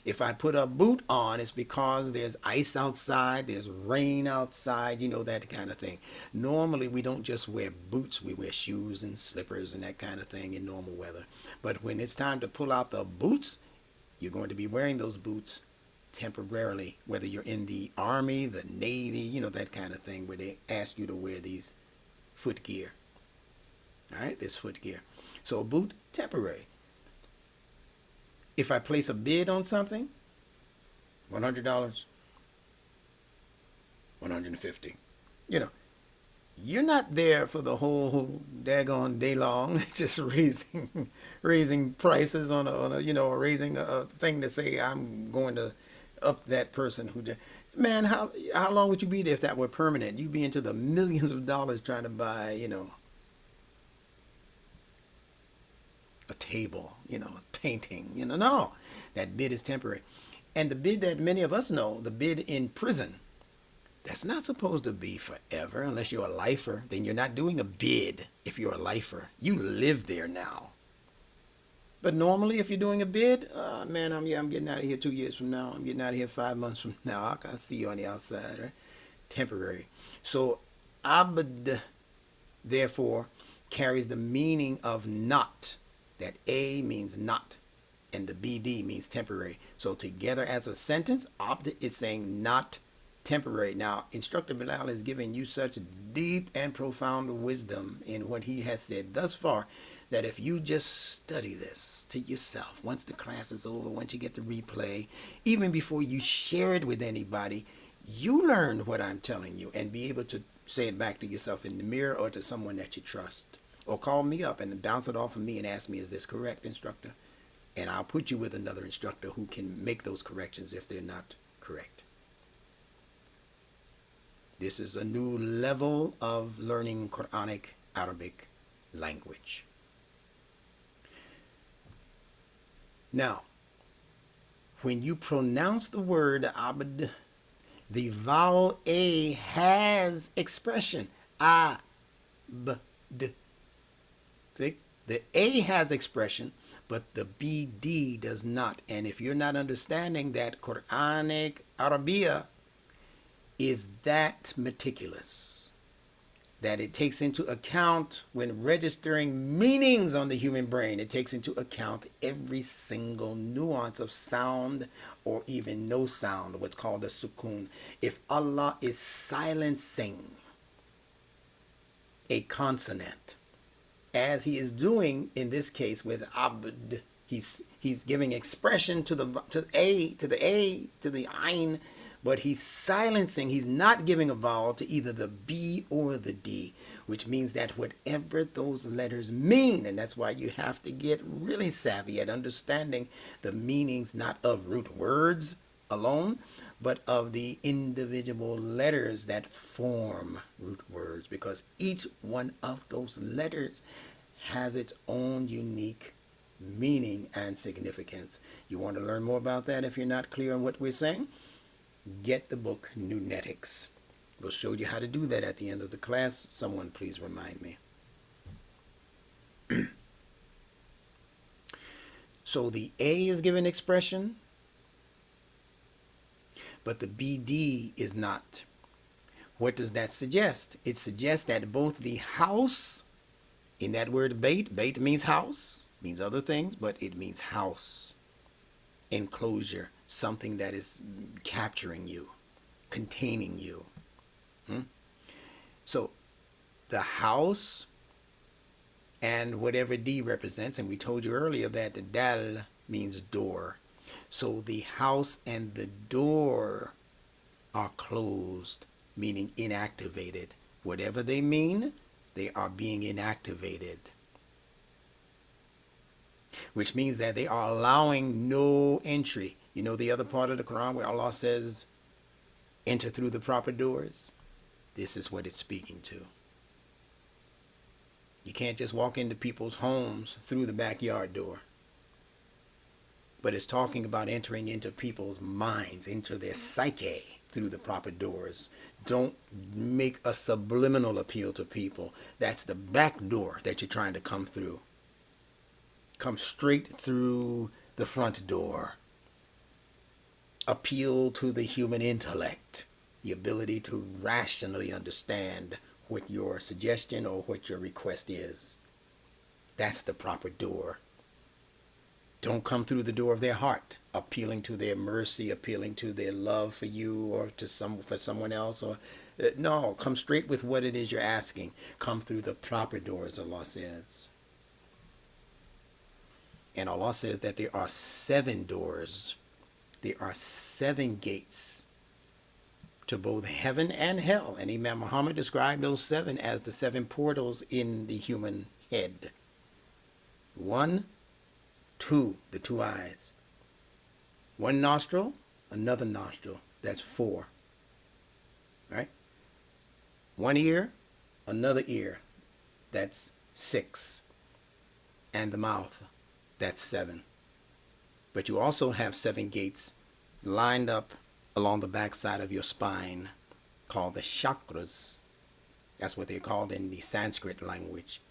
If I put a boot on, it's because there's ice outside, there's rain outside, that kind of thing. Normally, we don't just wear boots, we wear shoes and slippers and that kind of thing in normal weather. But when it's time to pull out the boots, you're going to be wearing those boots temporarily, whether you're in the Army, the Navy, that kind of thing, where they ask you to wear these foot gear. All right, this foot gear. So a boot, temporary. If I place a bid on something, $100, $150, you're not there for the whole daggone day long, just raising prices on a raising a thing to say I'm going to up that person who did. Man, how long would you be there if that were permanent? You'd be into the millions of dollars trying to buy, a table, a painting, no, that bid is temporary. And the bid that many of us know, the bid in prison, that's not supposed to be forever unless you're a lifer. Then you're not doing a bid if you're a lifer. You live there now. But normally if you're doing a bid, man, I'm getting out of here 2 years from now. I'm getting out of here 5 months from now. I'll see you on the outside, right? Temporary. So abd, therefore, carries the meaning of not. That A means not, and the BD means temporary. So together as a sentence, abd is saying not temporary. Now, Instructor Bilal is giving you such deep and profound wisdom in what he has said thus far, that if you just study this to yourself, once the class is over, once you get the replay, even before you share it with anybody, you learn what I'm telling you and be able to say it back to yourself in the mirror or to someone that you trust. Or call me up and bounce it off of me and ask me, is this correct, instructor? And I'll put you with another instructor who can make those corrections if they're not correct. This is a new level of learning Quranic Arabic language. Now, when you pronounce the word abd, the vowel A has expression. A-b-d. See? The A has expression, but the BD does not. And if you're not understanding that Quranic Arabiya is that meticulous, that it takes into account, when registering meanings on the human brain, it takes into account every single nuance of sound or even no sound, what's called a sukoon. If Allah is silencing a consonant, as he is doing in this case with abd, he's giving expression to the A, to the ain, but he's silencing, he's not giving a vowel to either the B or the D, which means that whatever those letters mean, and that's why you have to get really savvy at understanding the meanings not of root words alone, but of the individual letters that form root words, because each one of those letters has its own unique meaning and significance. You want to learn more about that if you're not clear on what we're saying? Get the book Nunetics. We'll show you how to do that at the end of the class. Someone please remind me. So the A is given expression, but the BD is not. What does that suggest? It suggests that both the house, in that word bait means house, means other things, but it means house, enclosure, something that is capturing you, containing you. So the house and whatever D represents, and we told you earlier that the dal means door. So the house and the door are closed, meaning inactivated. Whatever they mean, they are being inactivated, which means that they are allowing no entry. You know the other part of the Quran where Allah says, enter through the proper doors? This is what it's speaking to. You can't just walk into people's homes through the backyard door. But it's talking about entering into people's minds, into their psyche through the proper doors. Don't make a subliminal appeal to people. That's the back door that you're trying to come through. Come straight through the front door. Appeal to the human intellect, the ability to rationally understand what your suggestion or what your request is. That's the proper door. Don't come through the door of their heart, appealing to their mercy, appealing to their love for you or for someone else. Or no, come straight with what it is you're asking. Come through the proper doors, Allah says. And Allah says that there are 7 doors. There are 7 gates to both heaven and hell. And Imam Muhammad described those 7 as the 7 portals in the human head. 1, 2, the 2 eyes. 1 nostril, another nostril. That's 4. Right? 1 ear, another ear. That's 6. And the mouth. That's 7. But you also have 7 gates lined up along the backside of your spine called the Chakras. That's what they're called in the Sanskrit language.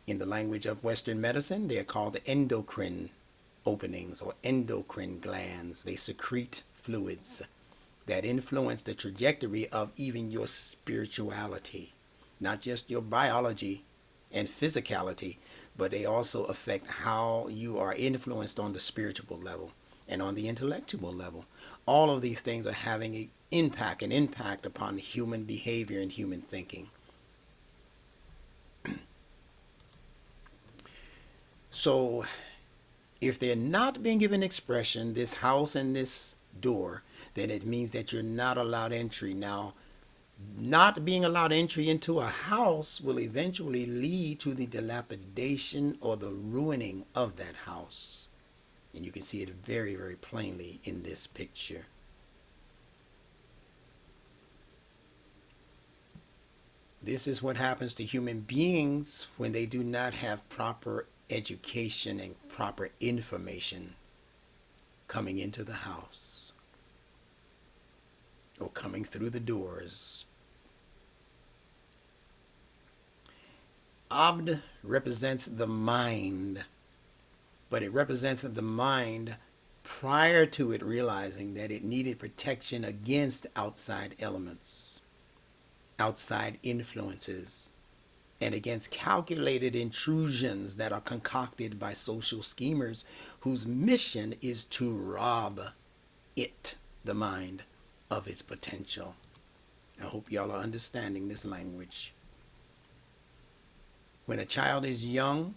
In the language of Western medicine, they're called the Endocrine Openings or endocrine glands. They secrete fluids that influence the trajectory of even your spirituality, not just your biology and physicality, but they also affect how you are influenced on the spiritual level and on the intellectual level. All of these things are having an impact upon human behavior and human thinking. So if they're not being given expression, this house and this door, then it means that you're not allowed entry. Now, not being allowed entry into a house will eventually lead to the dilapidation or the ruining of that house. And you can see it very, very plainly in this picture. This is what happens to human beings when they do not have proper education and proper information coming into the house or coming through the doors. Abd represents the mind, but it represents the mind prior to it realizing that it needed protection against outside elements, outside influences, and against calculated intrusions that are concocted by social schemers whose mission is to rob it, the mind, of its potential. I hope y'all are understanding this language. When a child is young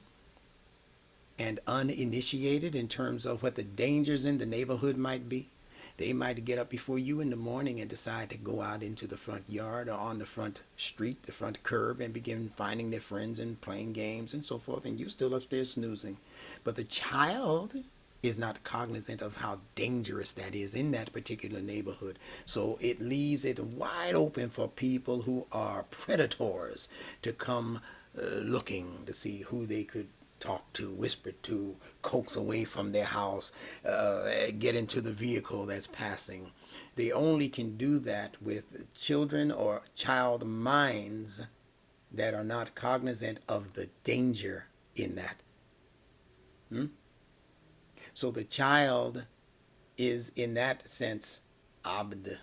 and uninitiated in terms of what the dangers in the neighborhood might be, they might get up before you in the morning and decide to go out into the front yard or on the front street, the front curb, and begin finding their friends and playing games and so forth, and you still upstairs snoozing. But the child is not cognizant of how dangerous that is in that particular neighborhood. So it leaves it wide open for people who are predators to come looking to see who they could talk to, whisper to, coax away from their house, get into the vehicle that's passing. They only can do that with children or child minds that are not cognizant of the danger in that. So the child is, in that sense, abd.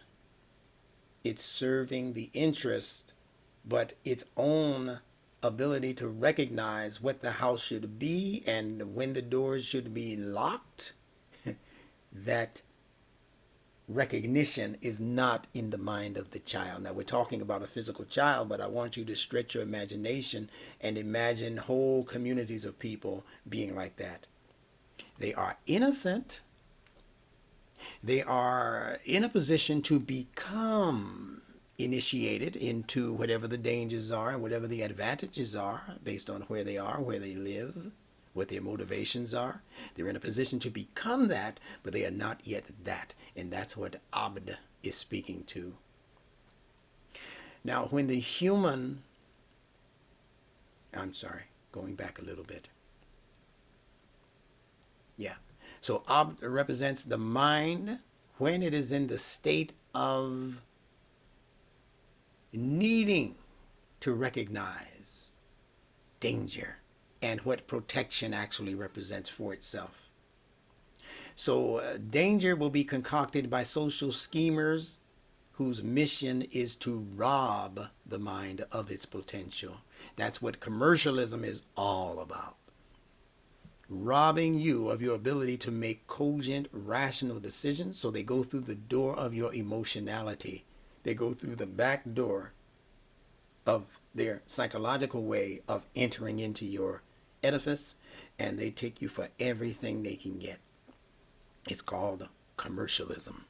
It's serving the interest, but its own ability to recognize what the house should be and when the doors should be locked, that recognition is not in the mind of the child. Now, we're talking about a physical child, but I want you to stretch your imagination and imagine whole communities of people being like that. They are innocent. They are in a position to become initiated into whatever the dangers are and whatever the advantages are based on where they are, where they live, what their motivations are. They're in a position to become that, but they are not yet that. And that's what Abd is speaking to. Now, when the human, going back a little bit. Yeah. So Abd represents the mind when it is in the state of needing to recognize danger and what protection actually represents for itself. So danger will be concocted by social schemers whose mission is to rob the mind of its potential. That's what commercialism is all about. Robbing you of your ability to make cogent, rational decisions. So they go through the door of your emotionality. They go through the back door of their psychological way of entering into your edifice, and they take you for everything they can get. It's called commercialism.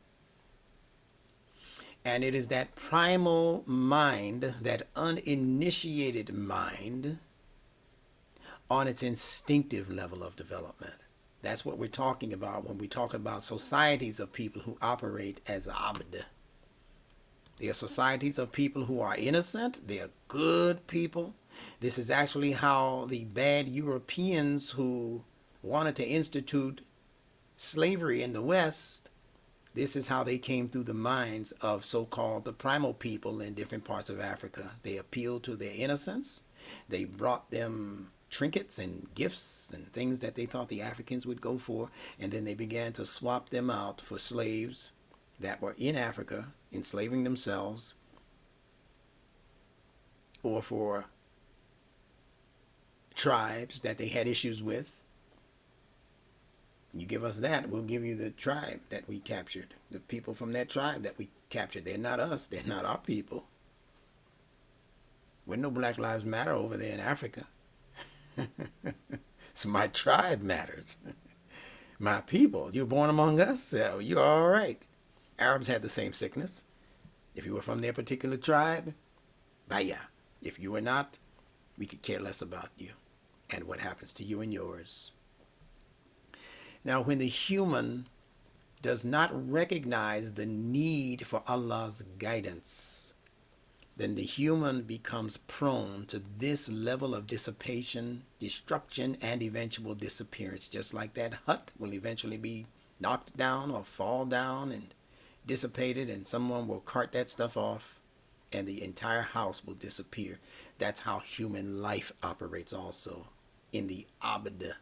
And it is that primal mind, that uninitiated mind, on its instinctive level of development. That's what we're talking about when we talk about societies of people who operate as abd. They are societies of people who are innocent. They are good people. This is actually how the bad Europeans who wanted to institute slavery in the West, this is how they came through the minds of so-called the primal people in different parts of Africa. They appealed to their innocence. They brought them trinkets and gifts and things that they thought the Africans would go for, and then they began to swap them out for slaves that were in Africa, enslaving themselves, or for tribes that they had issues with. You give us that, we'll give you the tribe that we captured, the people from that tribe that we captured. They're not us, they're not our people. With no Black Lives Matter over there in Africa. So my tribe matters. My people, you're born among us, so you're all right. Arabs had the same sickness. If you were from their particular tribe, baya. If you were not, we could care less about you and what happens to you and yours. Now, when the human does not recognize the need for Allah's guidance, then the human becomes prone to this level of dissipation, destruction, and eventual disappearance. Just like that hut will eventually be knocked down or fall down and dissipated, and someone will cart that stuff off, and the entire house will disappear. That's how human life operates also, in the abd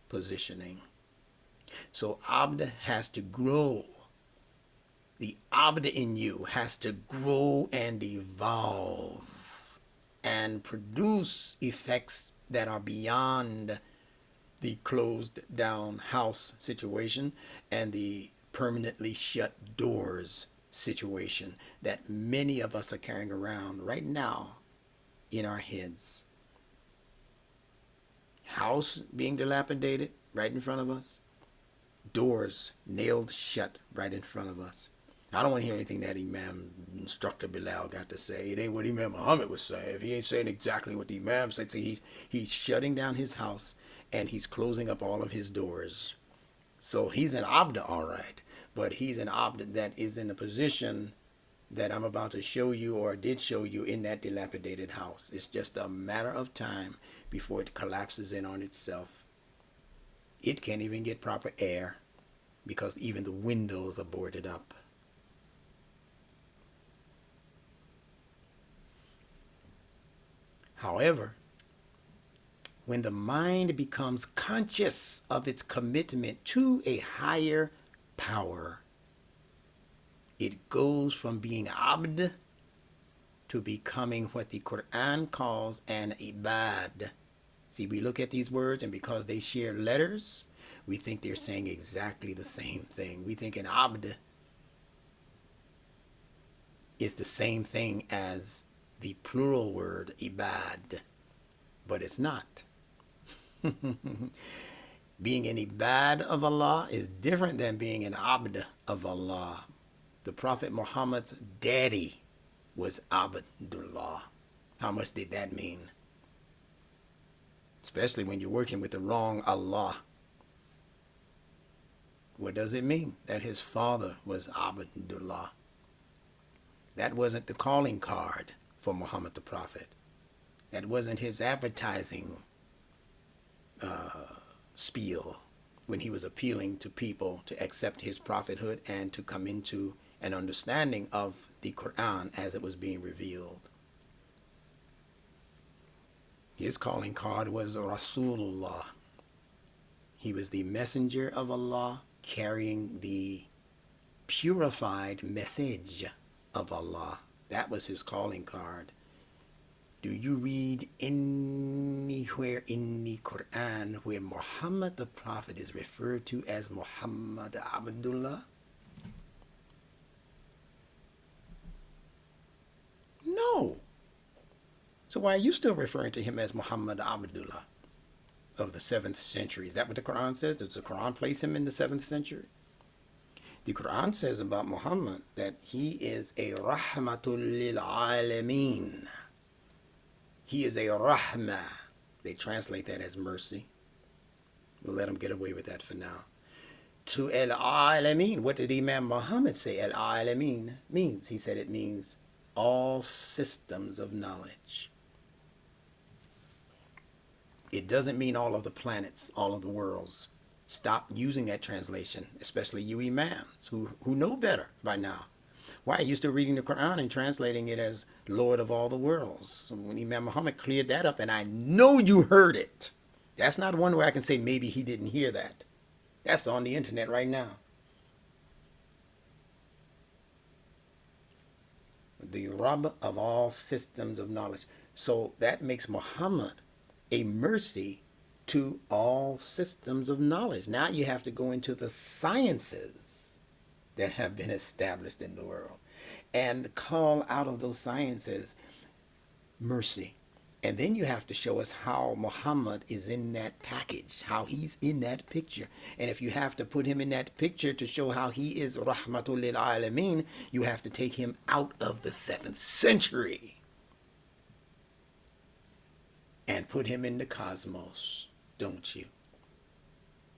positioning. So abd has to grow. The abd in you has to grow and evolve and produce effects that are beyond the closed down house situation and the permanently shut doors situation that many of us are carrying around right now in our heads. House being dilapidated right in front of us. Doors nailed shut right in front of us. I don't want to hear anything that Imam Instructor Bilal got to say. It ain't what Imam Muhammad was saying. If he ain't saying exactly what the Imam said, he's shutting down his house and he's closing up all of his doors. So he's an abd, all right, but he's an abd that is in a position that I'm about to show you, or did show you, in that dilapidated house. It's just a matter of time before it collapses in on itself. It can't even get proper air because even the windows are boarded up. However, when the mind becomes conscious of its commitment to a higher power, it goes from being abd to becoming what the Quran calls an ibad. See, we look at these words, and because they share letters, we think they're saying exactly the same thing. We think an abd is the same thing as the plural word ibad, but it's not. Being an ibad of Allah is different than being an abd of Allah. The Prophet Muhammad's daddy was Abdullah. How much did that mean? Especially when you're working with the wrong Allah. What does it mean? That his father was Abdullah. That wasn't the calling card for Muhammad the Prophet. That wasn't his advertising spiel when he was appealing to people to accept his prophethood and to come into an understanding of the Quran as it was being revealed. His calling card was Rasulullah. He was the messenger of Allah carrying the purified message of Allah. That was his calling card. Do you read anywhere in the Quran where Muhammad the Prophet is referred to as Muhammad Abdullah? No. So why are you still referring to him as Muhammad Abdullah of the 7th century? Is that what the Quran says? Does the Quran place him in the 7th century? The Quran says about Muhammad that he is a rahmatul lil alameen. He is a rahmah. They translate that as mercy. We'll let them get away with that for now. To al-alameen. What did Imam Muhammad say al-alameen means? He said it means all systems of knowledge. It doesn't mean all of the planets, all of the worlds. Stop using that translation, especially you imams who know better by now. Why are you still reading the Quran and translating it as Lord of all the worlds? So when Imam Muhammad cleared that up, and I know you heard it. That's not one where I can say maybe he didn't hear that. That's on the internet right now. The Rabb of all systems of knowledge. So that makes Muhammad a mercy to all systems of knowledge. Now you have to go into the sciences that have been established in the world and call out of those sciences mercy. And then you have to show us how Muhammad is in that package, how he's in that picture. And if you have to put him in that picture to show how he is Rahmatul lil Alameen, you have to take him out of the 7th century and put him in the cosmos, don't you?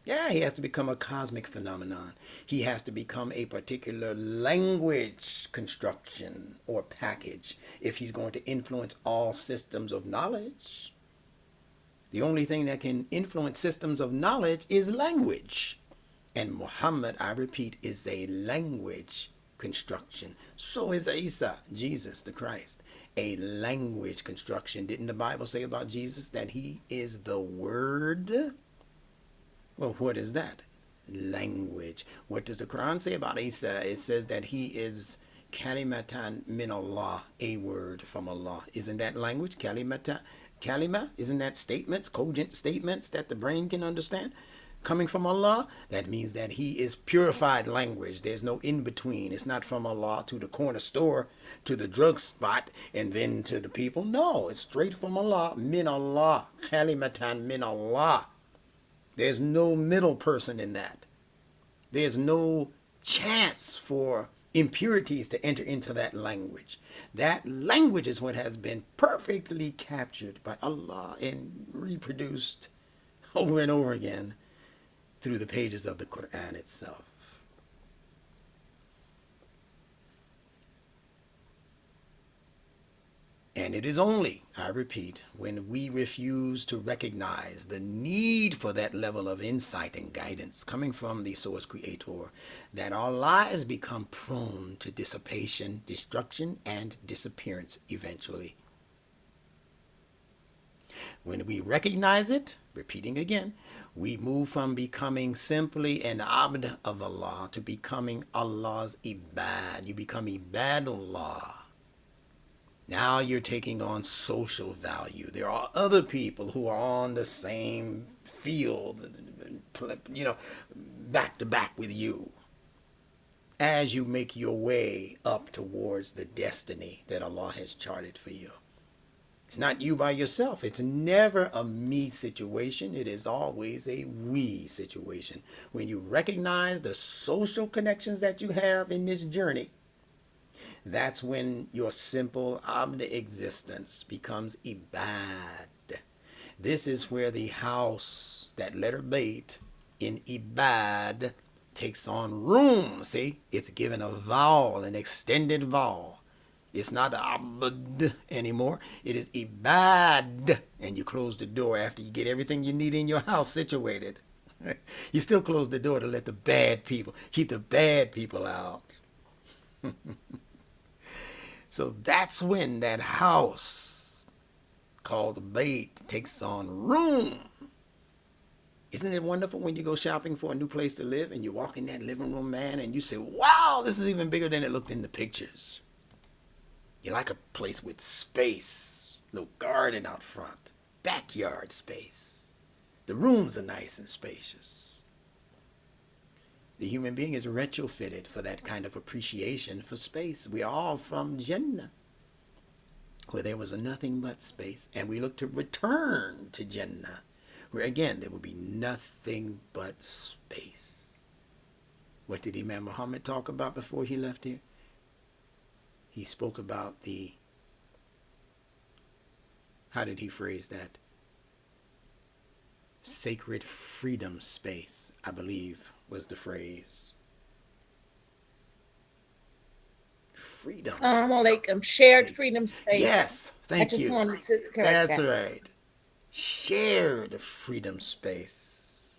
Yeah, he has to become a cosmic phenomenon. He has to become a particular language construction or package if he's going to influence all systems of knowledge. The only thing that can influence systems of knowledge is language. And Muhammad, I repeat, is a language construction. So is Isa, Jesus the Christ, a language construction. Didn't the Bible say about Jesus that he is the Word? Well, what is that? Language. What does the Quran say about Isa? It says that he is kalimatan min Allah, a word from Allah. Isn't that language? Kalima? Isn't that statements, cogent statements that the brain can understand? Coming from Allah, that means that he is purified language. There's no in between. It's not from Allah to the corner store, to the drug spot, and then to the people. No, it's straight from Allah. Min Allah. Kalimatan min Allah. There's no middle person in that. There's no chance for impurities to enter into that language. That language is what has been perfectly captured by Allah and reproduced over and over again through the pages of the Quran itself. And it is only, I repeat, when we refuse to recognize the need for that level of insight and guidance coming from the Source Creator that our lives become prone to dissipation, destruction, and disappearance eventually. When we recognize it, repeating again, we move from becoming simply an abd of Allah to becoming Allah's ibad. You become ibadullah. Now you're taking on social value. There are other people who are on the same field, back to back with you as you make your way up towards the destiny that Allah has charted for you. It's not you by yourself. It's never a me situation. It is always a we situation. When you recognize the social connections that you have in this journey, that's when your simple abd existence becomes ibad. This is where the house, that letter bait in ibad, takes on room. See, it's given a vowel, an extended vowel. It's not abd anymore. It is ibad. And you close the door after you get everything you need in your house situated. You still close the door to let the bad people, keep the bad people out. So that's when that house called the bait takes on room. Isn't it wonderful when you go shopping for a new place to live and you walk in that living room, man, and you say, wow, this is even bigger than it looked in the pictures. You like a place with space, little garden out front, backyard space. The rooms are nice and spacious. The human being is retrofitted for that kind of appreciation for space. We are all from Jannah, where there was nothing but space. And we look to return to Jannah, where again, there will be nothing but space. What did Imam Muhammad talk about before he left here? He spoke about how did he phrase that? Sacred freedom space, I believe, was the phrase. Freedom. Assalamu alaikum. Shared freedom space. Yes, thank you. I just wanted to correct That's that. right. Shared freedom space,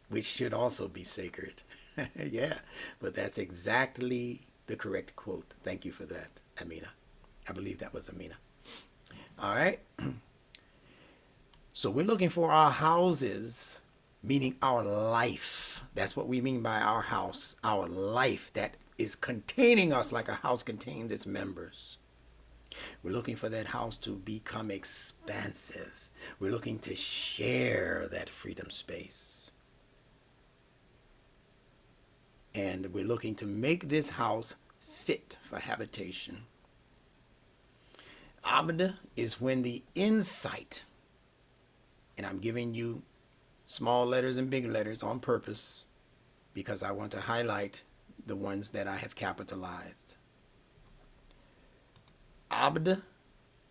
which should also be sacred. Yeah, but that's exactly the correct quote. Thank you for that, Amina. I believe that was Amina. All right. So we're looking for our houses, meaning our life. That's what we mean by our house, our life that is containing us like a house contains its members. We're looking for that house to become expansive. We're looking to share that freedom space. And we're looking to make this house fit for habitation. Abd is when the insight, and I'm giving you small letters and big letters on purpose because I want to highlight the ones that I have capitalized. Abd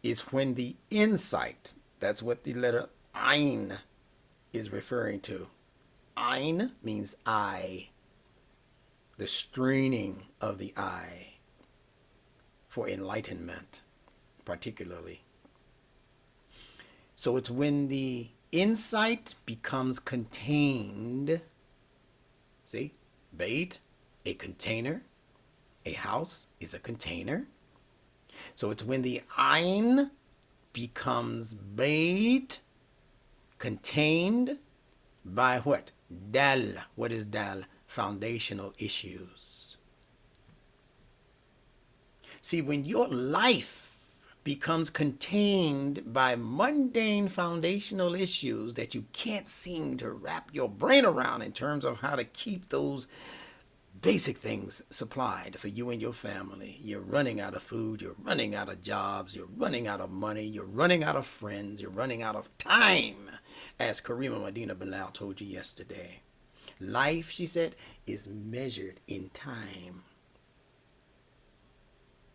is when the insight, that's what the letter Ain is referring to, Ein means eye, the straining of the eye for enlightenment, particularly. So it's when the insight becomes contained. See, bait, a container. A house is a container. So it's when the ein becomes bait, contained by what? Dal. What is dal? Foundational issues. See, when your life becomes contained by mundane foundational issues that you can't seem to wrap your brain around in terms of how to keep those basic things supplied for you and your family. You're running out of food, you're running out of jobs, you're running out of money, you're running out of friends, you're running out of time, as Karima Medina Bilal told you yesterday. Life, she said, is measured in time.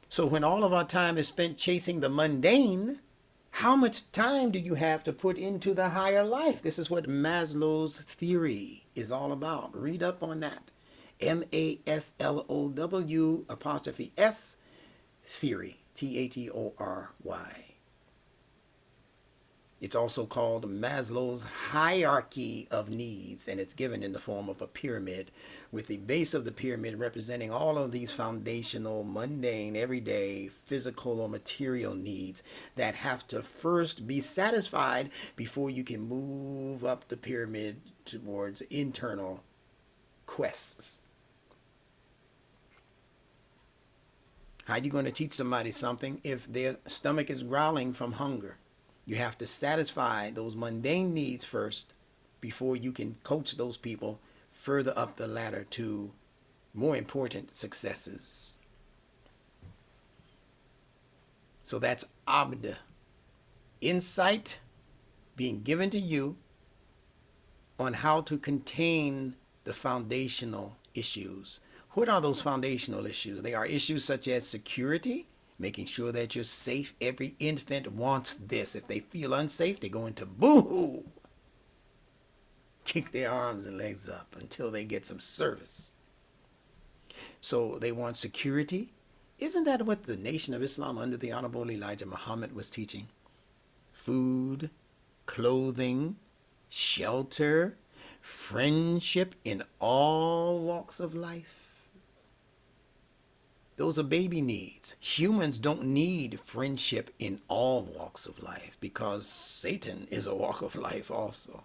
So when all of our time is spent chasing the mundane, how much time do you have to put into the higher life? This is what Maslow's theory is all about. Read up on that. MASLOW' theory, THEORY. It's also called Maslow's hierarchy of needs, and it's given in the form of a pyramid, with the base of the pyramid representing all of these foundational, mundane, everyday, physical or material needs that have to first be satisfied before you can move up the pyramid towards internal quests. How are you going to teach somebody something if their stomach is growling from hunger? You have to satisfy those mundane needs first before you can coach those people further up the ladder to more important successes. So that's abd. Insight being given to you on how to contain the foundational issues. What are those foundational issues? They are issues such as security, making sure that you're safe. Every infant wants this. If they feel unsafe, they go into boo-hoo. Kick their arms and legs up until they get some service. So they want security. Isn't that what the Nation of Islam under the Honorable Elijah Muhammad was teaching? Food, clothing, shelter, friendship in all walks of life. Those are baby needs. Humans don't need friendship in all walks of life because Satan is a walk of life also.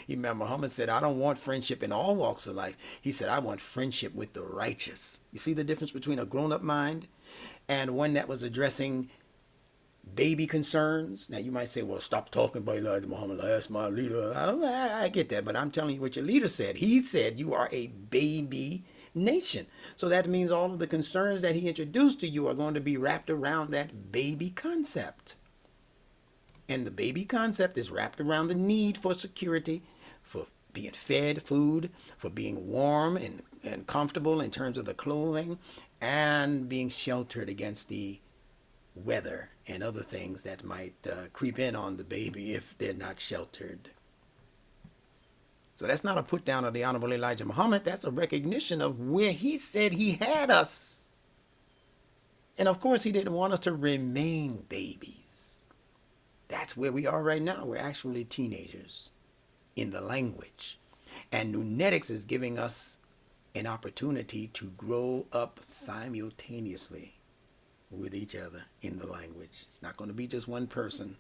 Imam Muhammad said, I don't want friendship in all walks of life. He said, I want friendship with the righteous. You see the difference between a grown-up mind and one that was addressing baby concerns? Now you might say, well, stop talking about Elijah Muhammad. I asked my leader. I get that, but I'm telling you what your leader said. He said you are a baby nation. So that means all of the concerns that he introduced to you are going to be wrapped around that baby concept. And the baby concept is wrapped around the need for security, for being fed food, for being warm and comfortable in terms of the clothing, and being sheltered against the weather and other things that might creep in on the baby if they're not sheltered. So that's not a put down of the Honorable Elijah Muhammad. That's a recognition of where he said he had us. And of course, he didn't want us to remain babies. That's where we are right now. We're actually teenagers in the language. And Nunetics is giving us an opportunity to grow up simultaneously with each other in the language. It's not going to be just one person.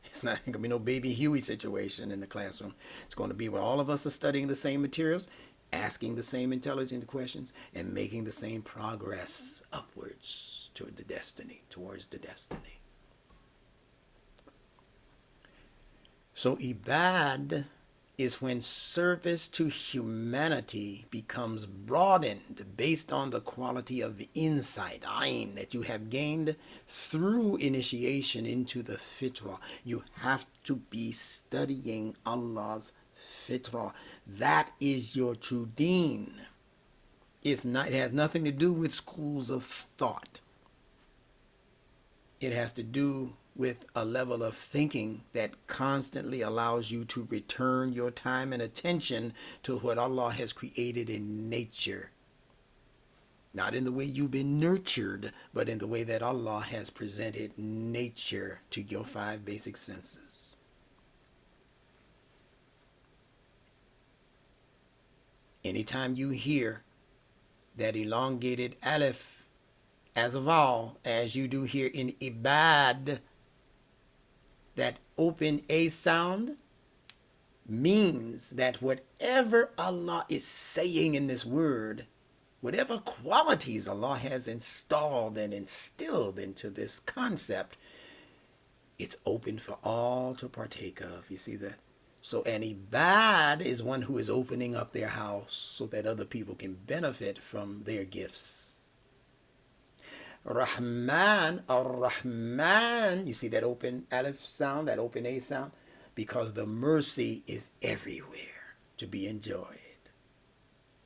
It's not going to be no baby Huey situation in the classroom. It's going to be where all of us are studying the same materials, asking the same intelligent questions, and making the same progress upwards toward the destiny, towards the destiny. So ibad is when service to humanity becomes broadened based on the quality of insight, ayn, that you have gained through initiation into the fitrah. You have to be studying Allah's fitrah. That is your true deen. It has nothing to do with schools of thought. It has to do with a level of thinking that constantly allows you to return your time and attention to what Allah has created in nature. Not in the way you've been nurtured, but in the way that Allah has presented nature to your 5 basic senses. Anytime you hear that elongated alif as a vowel, as you do here in ibad, that open A sound means that whatever Allah is saying in this word, whatever qualities Allah has installed and instilled into this concept, it's open for all to partake of. You see that? So an ibad is one who is opening up their house so that other people can benefit from their gifts. Rahman, ar-Rahman, you see that open alif sound, that open A sound? Because the mercy is everywhere to be enjoyed.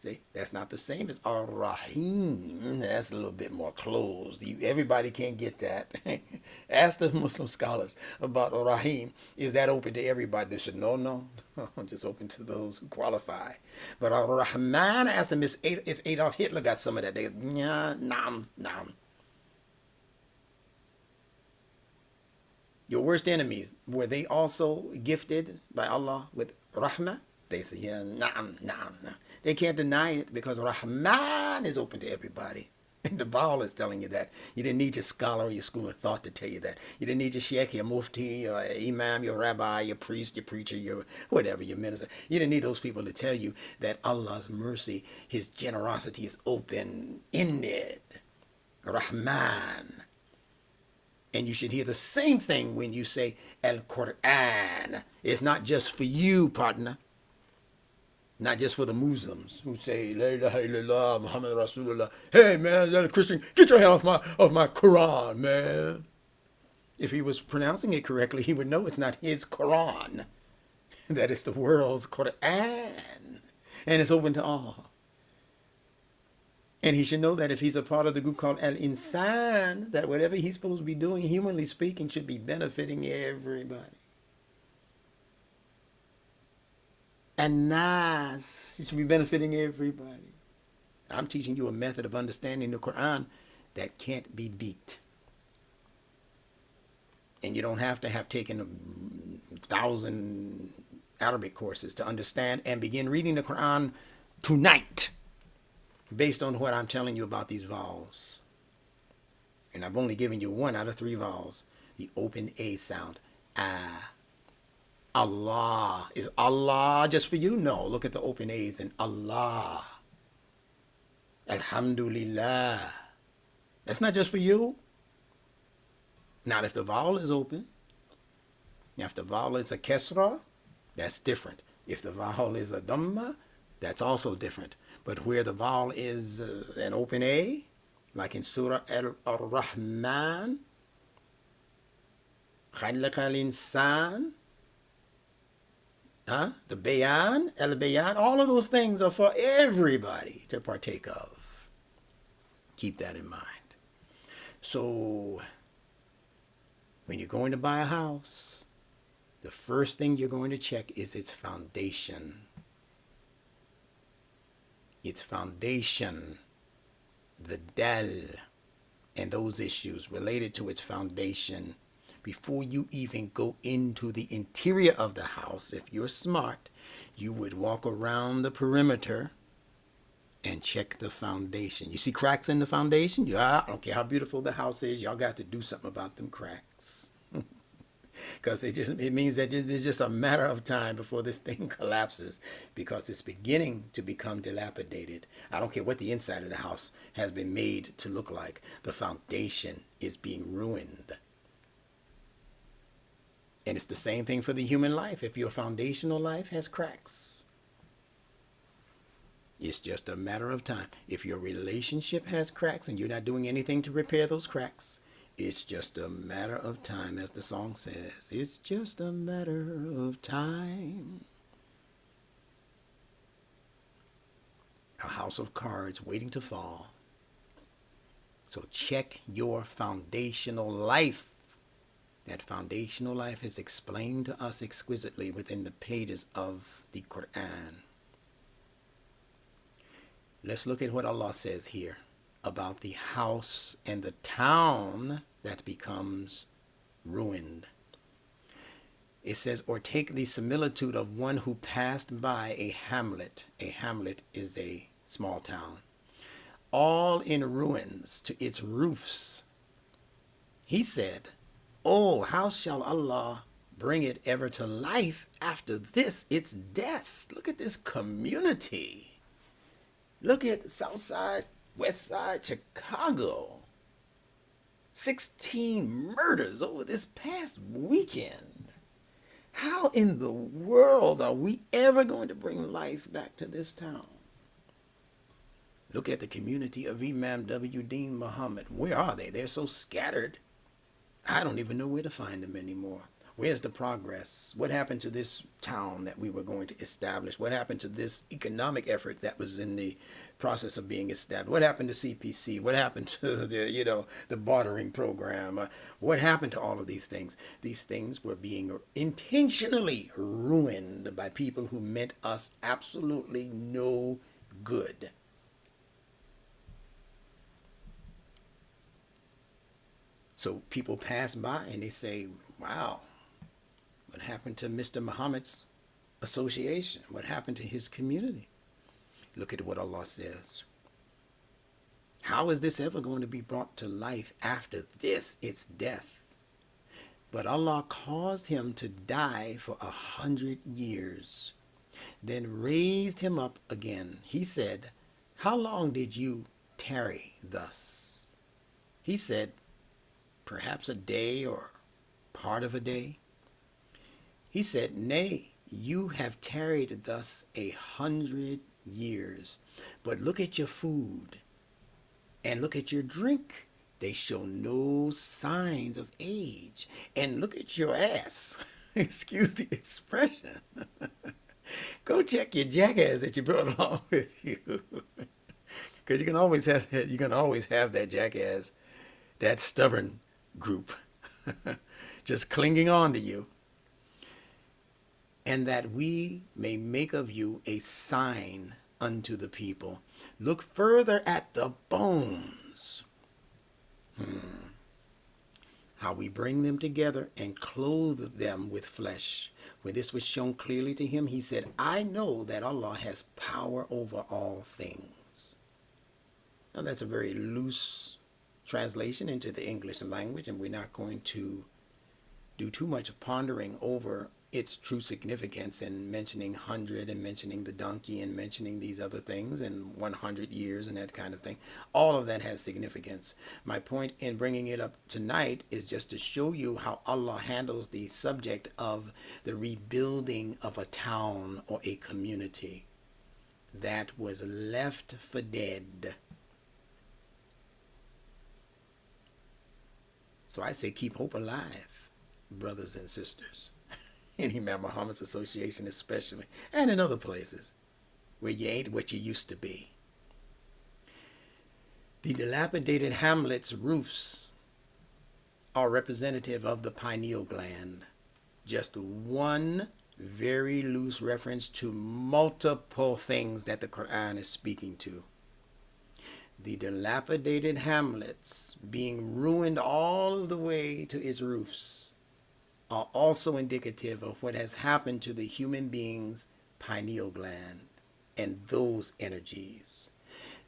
See, that's not the same as ar-Rahim. That's a little bit more closed. Everybody can't get that. Ask the Muslim scholars about ar-Rahim. Is that open to everybody? They said, no. Just open to those who qualify. But ar-Rahman, ask them if Adolf Hitler got some of that. They go, yeah, nam. Your worst enemies, were they also gifted by Allah with rahmah? They say, yeah, na'am. They can't deny it because Rahman is open to everybody. And the Baal is telling you that. You didn't need your scholar or your school of thought to tell you that. You didn't need your sheikh, your mufti, your imam, your rabbi, your priest, your preacher, your whatever, your minister. You didn't need those people to tell you that Allah's mercy, His generosity is open-ended. Rahman. And you should hear the same thing when you say Al-Quran. It's not just for you, partner. Not just for the Muslims who say, La ilaha illallah, Muhammad Rasulullah. Hey, man, that a Christian, get your hand off my Quran, man. If he was pronouncing it correctly, he would know it's not his Quran. That it's the world's Quran. And it's open to all. And he should know that if he's a part of the group called Al-Insan, that whatever he's supposed to be doing, humanly speaking, should be benefiting everybody. And Nas, it should be benefiting everybody. I'm teaching you a method of understanding the Quran that can't be beat. And you don't have to have taken 1,000 Arabic courses to understand and begin reading the Quran tonight based on what I'm telling you about these vowels. And I've only given you 1 out of 3 vowels. The open A sound, ah. Allah. Is Allah just for you? No. Look at the open A's in Allah. Alhamdulillah. That's not just for you. Not if the vowel is open. Now, if the vowel is a kesra, that's different. If the vowel is a dhamma, that's also different. But where the vowel is an open A, like in Surah Ar-Rahman, خلق الإنسان, the bayan, al-bayan, all of those things are for everybody to partake of. Keep that in mind. So, when you're going to buy a house, the first thing you're going to check is its foundation. Its foundation, the dal, and those issues related to its foundation. Before you even go into the interior of the house, if you're smart, you would walk around the perimeter and check the foundation. You see cracks in the foundation? Yeah, I don't care how beautiful the house is, y'all got to do something about them cracks. Because it means that it's just a matter of time before this thing collapses, because it's beginning to become dilapidated. I don't care what the inside of the house has been made to look like. The foundation is being ruined. And it's the same thing for the human life. If your foundational life has cracks, it's just a matter of time. If your relationship has cracks and you're not doing anything to repair those cracks, it's just a matter of time, as the song says. It's just a matter of time. A house of cards waiting to fall. So check your foundational life. That foundational life is explained to us exquisitely within the pages of the Quran. Let's look at what Allah says here about the house and the town that becomes ruined. It says, or take the similitude of one who passed by a hamlet. A hamlet is a small town, all in ruins to its roofs. He said, oh, how shall Allah bring it ever to life after this, its death? Look at this community. Look at South Side, West Side, Chicago. 16 murders over this past weekend. How in the world are we ever going to bring life back to this town? Look at the community of Imam W. Dean Muhammad. Where are they? They're so scattered. I don't even know where to find them anymore. Where's the progress? What happened to this town that we were going to establish? What happened to this economic effort that was in the process of being established? What happened to CPC? What happened to the bartering program? What happened to all of these things? These things were being intentionally ruined by people who meant us absolutely no good. So people pass by and they say, wow, what happened to Mr. Muhammad's association? What happened to his community? Look at what Allah says. How is this ever going to be brought to life after this, its death? But Allah caused him to die for 100 years, then raised him up again. He said, how long did you tarry thus? He said, perhaps a day or part of a day. He said, nay, you have tarried thus 100 years. But look at your food and look at your drink. They show no signs of age. And look at your ass. Excuse the expression. Go check your jackass that you brought along with you. Because you can always have that. You can always have that jackass, that stubborn group just clinging on to you. And that we may make of you a sign unto the people. Look further at the bones. How we bring them together and clothe them with flesh. When this was shown clearly to him, he said, I know that Allah has power over all things. Now that's a very loose translation into the English language, and we're not going to do too much pondering over its true significance and mentioning 100 and mentioning the donkey and mentioning these other things and 100 years and that kind of thing. All of that has significance. My point in bringing it up tonight is just to show you how Allah handles the subject of the rebuilding of a town or a community that was left for dead. So I say keep hope alive, brothers and sisters. In Imam Muhammad's association especially, and in other places where you ain't what you used to be. The dilapidated hamlet's roofs are representative of the pineal gland. Just one very loose reference to multiple things that the Quran is speaking to. The dilapidated hamlets being ruined all the way to its roofs are also indicative of what has happened to the human being's pineal gland and those energies.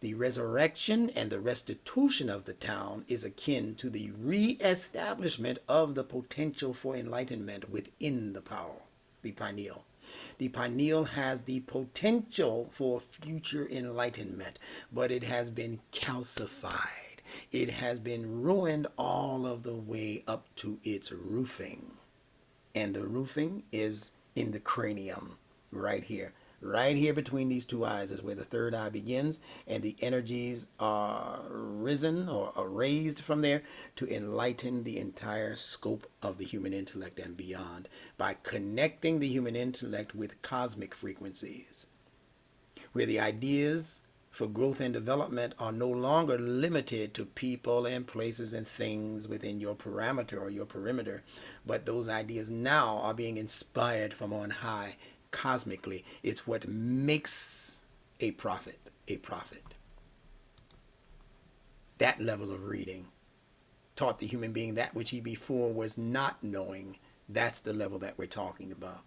The resurrection and the restitution of the town is akin to the re-establishment of the potential for enlightenment within the pineal. The pineal has the potential for future enlightenment, but it has been calcified. It has been ruined all of the way up to its roofing. And the roofing is in the cranium, right here. Right here between these two eyes is where the third eye begins, and the energies are risen or are raised from there to enlighten the entire scope of the human intellect and beyond by connecting the human intellect with cosmic frequencies, where the ideas for growth and development are no longer limited to people and places and things within your parameter or your perimeter, but those ideas now are being inspired from on high cosmically. It's what makes a prophet a prophet. That level of reading taught the human being that which he before was not knowing. That's the level that we're talking about.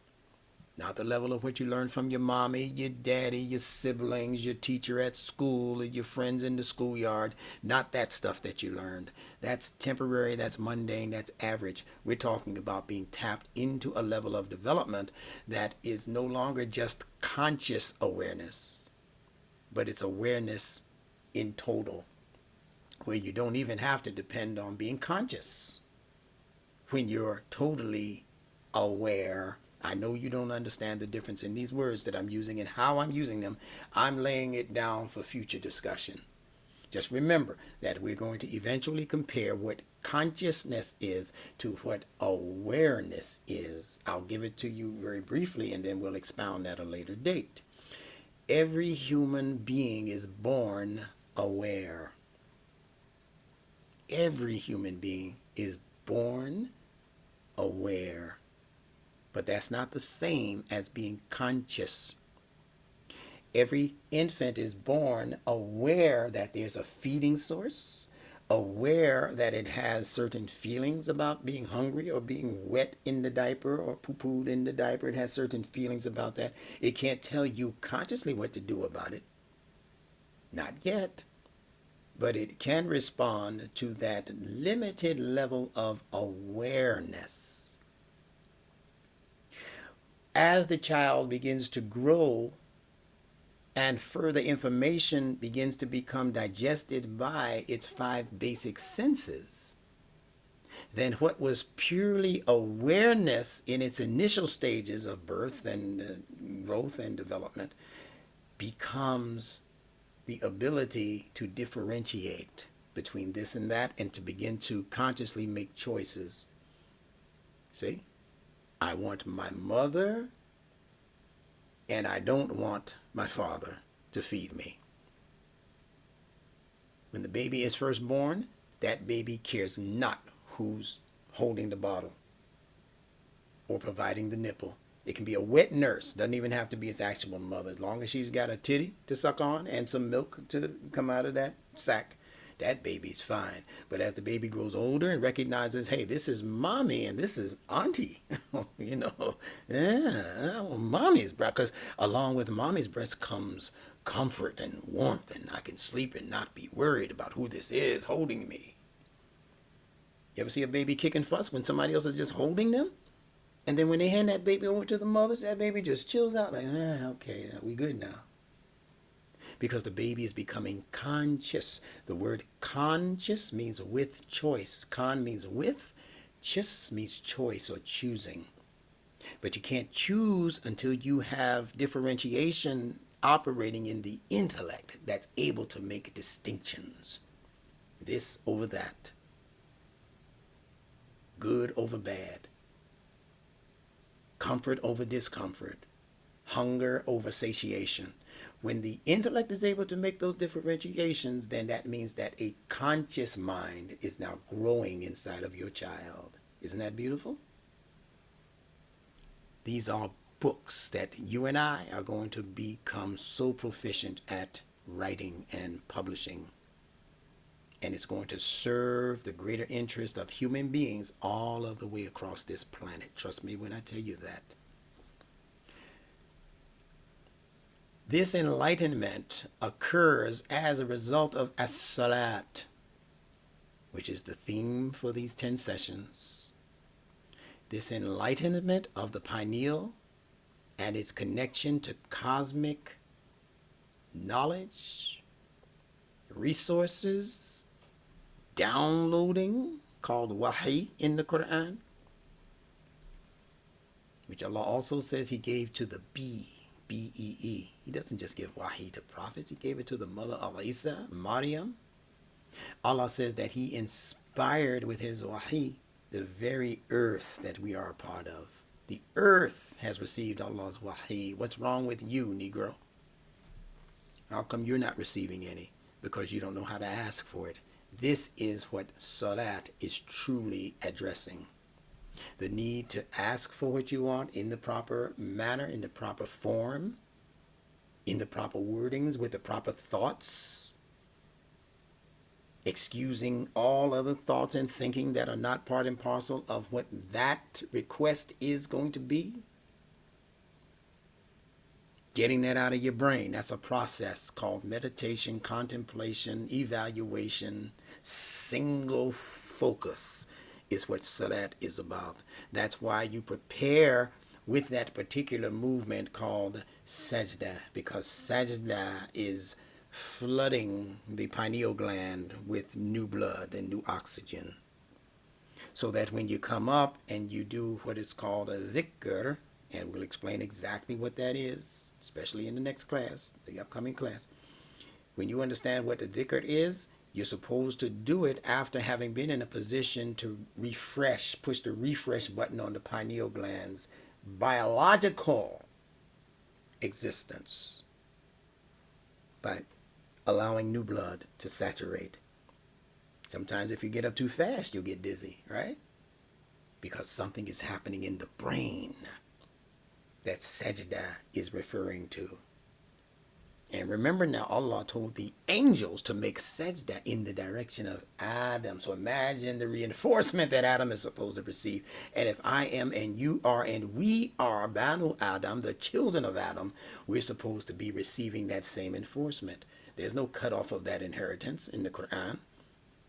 Not the level of what you learned from your mommy, your daddy, your siblings, your teacher at school, or your friends in the schoolyard. Not that stuff that you learned. That's temporary, that's mundane, that's average. We're talking about being tapped into a level of development that is no longer just conscious awareness, but it's awareness in total, where you don't even have to depend on being conscious. When you're totally aware. I know you don't understand the difference in these words that I'm using and how I'm using them. I'm laying it down for future discussion. Just remember that we're going to eventually compare what consciousness is to what awareness is. I'll give it to you very briefly and then we'll expound at a later date. Every human being is born aware. Every human being is born aware. But that's not the same as being conscious. Every infant is born aware that there's a feeding source, aware that it has certain feelings about being hungry or being wet in the diaper or poo-pooed in the diaper. It has certain feelings about that. It can't tell you consciously what to do about it. Not yet. But it can respond to that limited level of awareness. As the child begins to grow and further information begins to become digested by its 5 basic senses, then what was purely awareness in its initial stages of birth and growth and development becomes the ability to differentiate between this and that and to begin to consciously make choices. See? I want my mother and I don't want my father to feed me. When the baby is first born, that baby cares not who's holding the bottle or providing the nipple. It can be a wet nurse, doesn't even have to be its actual mother. As long as she's got a titty to suck on and some milk to come out of that sack, that baby's fine. But as the baby grows older and recognizes, hey, this is mommy and this is auntie, you know, mommy's breast, because along with mommy's breast comes comfort and warmth, and I can sleep and not be worried about who this is holding me. You ever see a baby kick and fuss when somebody else is just holding them? And then when they hand that baby over to the mothers, that baby just chills out like, okay, we good now. Because the baby is becoming conscious. The word conscious means with choice. Con means with, chis means choice or choosing. But you can't choose until you have differentiation operating in the intellect that's able to make distinctions. This over that. Good over bad. Comfort over discomfort. Hunger over satiation. When the intellect is able to make those differentiations, then that means that a conscious mind is now growing inside of your child. Isn't that beautiful? These are books that you and I are going to become so proficient at writing and publishing. And it's going to serve the greater interest of human beings all of the way across this planet. Trust me when I tell you that. This enlightenment occurs as a result of as-salat, which is the theme for these 10 sessions. This enlightenment of the pineal and its connection to cosmic knowledge, resources, downloading, called wahi in the Quran, which Allah also says He gave to the bee. B-E-E. He doesn't just give wahi to prophets. He gave it to the mother of Isa, Maryam. Allah says that He inspired with His wahi the very earth that we are a part of. The earth has received Allah's wahi. What's wrong with you, Negro? How come you're not receiving any? Because you don't know how to ask for it. This is what Salat is truly addressing. The need to ask for what you want in the proper manner, in the proper form, in the proper wordings, with the proper thoughts, excusing all other thoughts and thinking that are not part and parcel of what that request is going to be. Getting that out of your brain. That's a process called meditation, contemplation, evaluation, single focus is what Salat is about. That's why you prepare with that particular movement called sajda, because sajda is flooding the pineal gland with new blood and new oxygen. So that when you come up and you do what is called a dhikr, and we'll explain exactly what that is, especially in the next class, the upcoming class. When you understand what the dhikr is, you're supposed to do it after having been in a position to refresh, push the refresh button on the pineal gland's biological existence by allowing new blood to saturate. Sometimes if you get up too fast, you'll get dizzy, right? Because something is happening in the brain that sajda is referring to. And remember now, Allah told the angels to make sajda in the direction of Adam. So imagine the reinforcement that Adam is supposed to receive. And if I am and you are and we are Banu Adam, the children of Adam, we're supposed to be receiving that same enforcement. There's no cutoff of that inheritance in the Quran.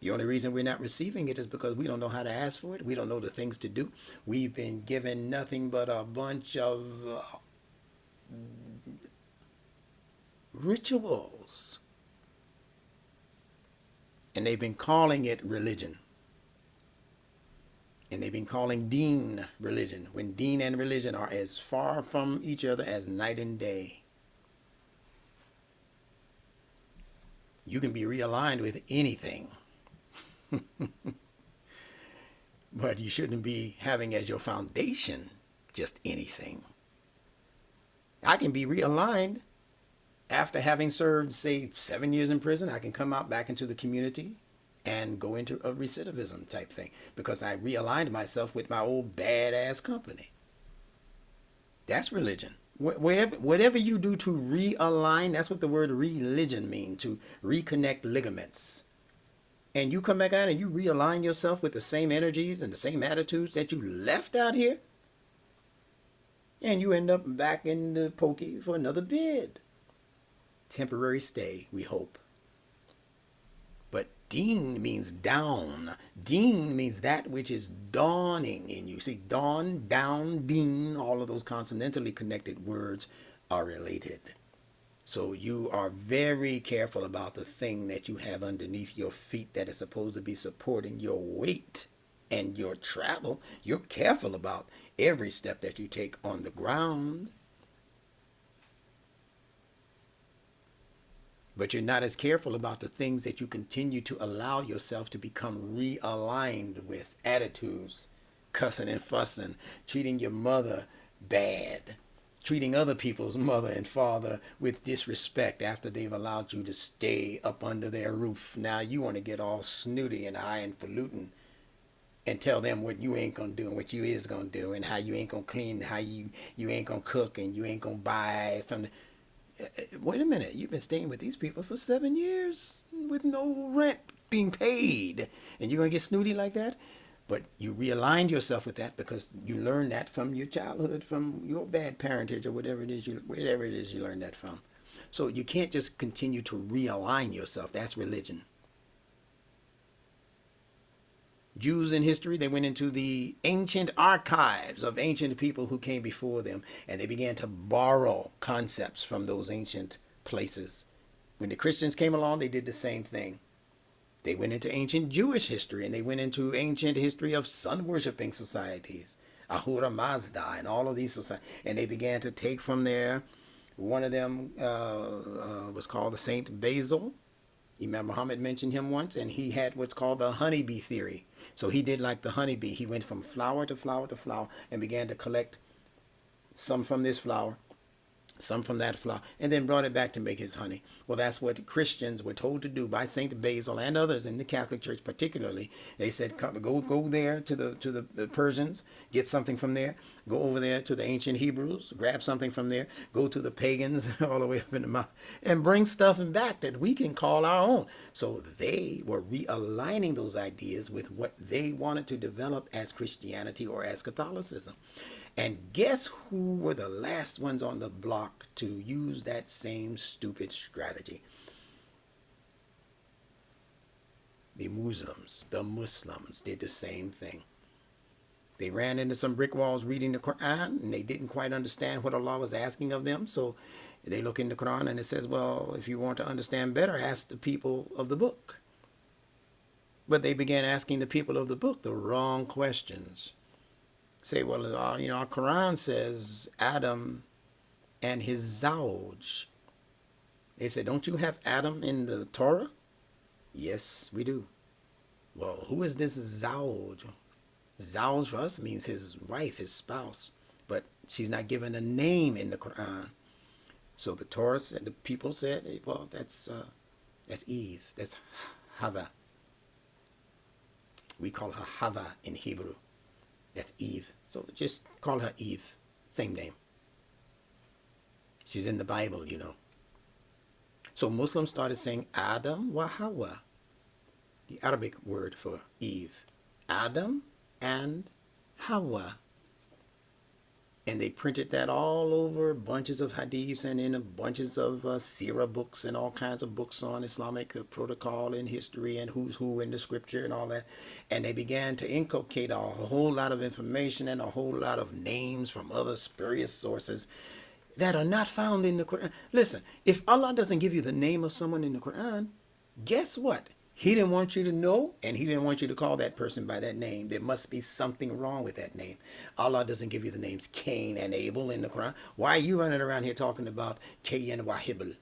The only reason we're not receiving it is because we don't know how to ask for it. We don't know the things to do. We've been given nothing but a bunch of rituals. And they've been calling it religion. And they've been calling deen religion, when deen and religion are as far from each other as night and day. You can be realigned with anything. But you shouldn't be having as your foundation just anything. I can be realigned after having served, say, 7 years in prison. I can come out back into the community and go into a recidivism type thing because I realigned myself with my old badass company. That's religion. Whatever you do to realign, that's what the word religion means, to reconnect ligaments. And you come back out and you realign yourself with the same energies and the same attitudes that you left out here, and you end up back in the pokey for another bid. Temporary stay, we hope. But deen means down. Deen means that which is dawning in you. See, dawn, down, deen, all of those consonantally connected words are related. So you are very careful about the thing that you have underneath your feet that is supposed to be supporting your weight and your travel. You're careful about every step that you take on the ground. But you're not as careful about the things that you continue to allow yourself to become realigned with. Attitudes, cussing and fussing, treating your mother bad, treating other people's mother and father with disrespect after they've allowed you to stay up under their roof. Now you want to get all snooty and highfalutin and tell them what you ain't gonna do and what you is gonna do and how you ain't gonna clean, how you ain't gonna cook and you ain't gonna buy from the... Wait a minute, you've been staying with these people for 7 years with no rent being paid, and you're gonna get snooty like that? But you realigned yourself with that because you learned that from your childhood, from your bad parentage, or whatever it is you learned that from. So you can't just continue to realign yourself. That's religion. Jews in history, they went into the ancient archives of ancient people who came before them, and they began to borrow concepts from those ancient places. When the Christians came along, they did the same thing. They went into ancient Jewish history, and they went into ancient history of sun-worshipping societies, Ahura Mazda, and all of these societies. And they began to take from there. One of them was called the Saint Basil. Imam Muhammad mentioned him once, and he had what's called the Honeybee Theory. So he did like the honeybee. He went from flower to flower to flower and began to collect some from this flower, some from that flower, and then brought it back to make his honey. Well, that's what Christians were told to do by Saint Basil and others in the Catholic Church, particularly. They said, go there to the Persians, get something from there. Go over there to the ancient Hebrews, grab something from there. Go to the pagans all the way up in the mountain, and bring stuff back that we can call our own. So they were realigning those ideas with what they wanted to develop as Christianity or as Catholicism. And guess who were the last ones on the block to use that same stupid strategy? The Muslims did the same thing. They ran into some brick walls reading the Quran, and they didn't quite understand what Allah was asking of them. So they look in the Quran and it says, well, if you want to understand better, ask the people of the book. But they began asking the people of the book the wrong questions. Say, well, our Quran says Adam and his Zawj. They said, don't you have Adam in the Torah? Yes, we do. Well, who is this Zawj? Zawj for us means his wife, his spouse. But she's not given a name in the Quran. So the Torah said, the people said, well, that's Eve. That's Hava. We call her Hava in Hebrew. That's Eve. So just call her Eve. Same name. She's in the Bible, So Muslims started saying Adam wa Hawa, the Arabic word for Eve. Adam and Hawa. And they printed that all over bunches of hadiths and in bunches of seerah books and all kinds of books on Islamic protocol and history and who's who in the scripture and all that. And they began to inculcate a whole lot of information and a whole lot of names from other spurious sources that are not found in the Quran. Listen, if Allah doesn't give you the name of someone in the Quran, guess what? He didn't want you to know, and he didn't want you to call that person by that name. There must be something wrong with that name. Allah doesn't give you the names Cain and Abel in the Quran. Why are you running around here talking about Cain wa Hibl?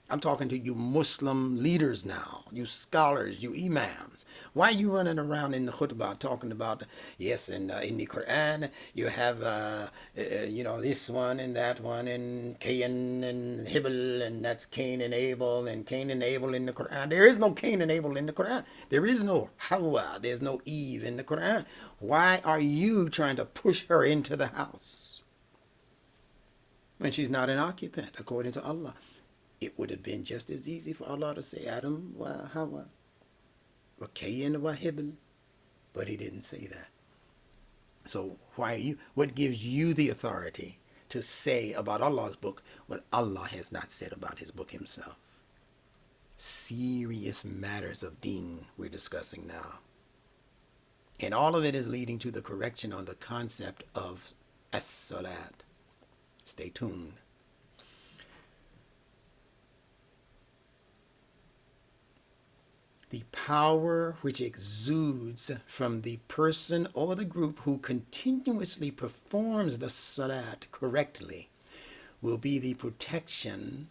I'm talking to you Muslim leaders now, you scholars, you imams. Why are you running around in the khutbah talking about, yes, in the Quran, you have, this one and that one, and Cain and Hibl, and that's Cain and Abel in the Quran. There is no Cain and Abel in the Quran. There is no Hawa, there's no Eve in the Quran. Why are you trying to push her into the house when she's not an occupant, according to Allah? It would have been just as easy for Allah to say Adam wa Hawa, wa Cain wa Hibl, but he didn't say that. So what gives you the authority to say about Allah's book what Allah has not said about his book himself? Serious matters of deen we're discussing now. And all of it is leading to the correction on the concept of as-salat. Stay tuned. The power which exudes from the person or the group who continuously performs the salat correctly will be the protection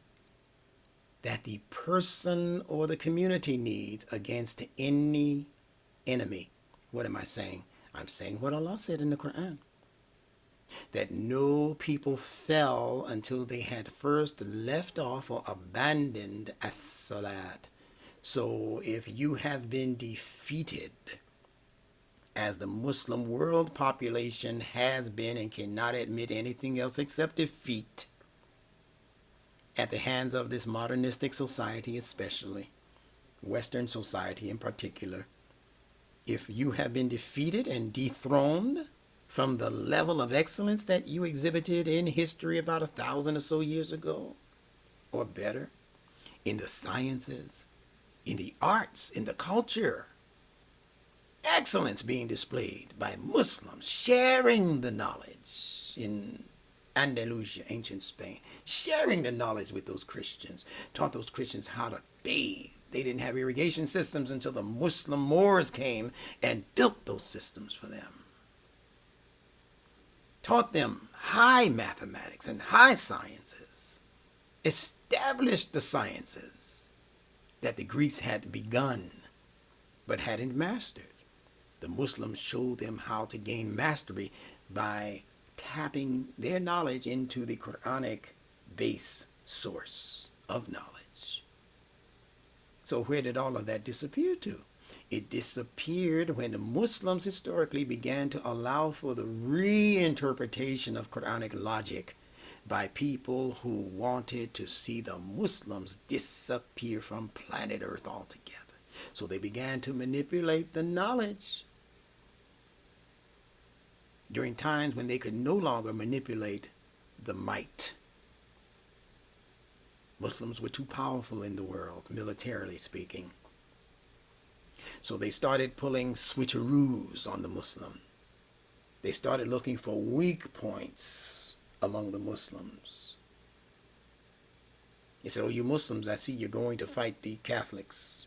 that the person or the community needs against any enemy. What am I saying? I'm saying what Allah said in the Quran. That no people fell until they had first left off or abandoned as-salat. So if you have been defeated, as the Muslim world population has been and cannot admit anything else except defeat at the hands of this modernistic society, especially Western society in particular, if you have been defeated and dethroned from the level of excellence that you exhibited in history about 1,000 or so years ago, or better, in the sciences, in the arts, in the culture, excellence being displayed by Muslims sharing the knowledge in Andalusia, ancient Spain, sharing the knowledge with those Christians, taught those Christians how to bathe. They didn't have irrigation systems until the Muslim Moors came and built those systems for them. Taught them high mathematics and high sciences, established the sciences that the Greeks had begun but hadn't mastered. The Muslims showed them how to gain mastery by tapping their knowledge into the Quranic base source of knowledge. So where did all of that disappear to? It disappeared when the Muslims historically began to allow for the reinterpretation of Quranic logic by people who wanted to see the Muslims disappear from planet Earth altogether. So they began to manipulate the knowledge during times when they could no longer manipulate the might. Muslims were too powerful in the world, militarily speaking. So they started pulling switcheroos on the Muslim. They started looking for weak points among the Muslims. They said, oh, you Muslims, I see you're going to fight the Catholics,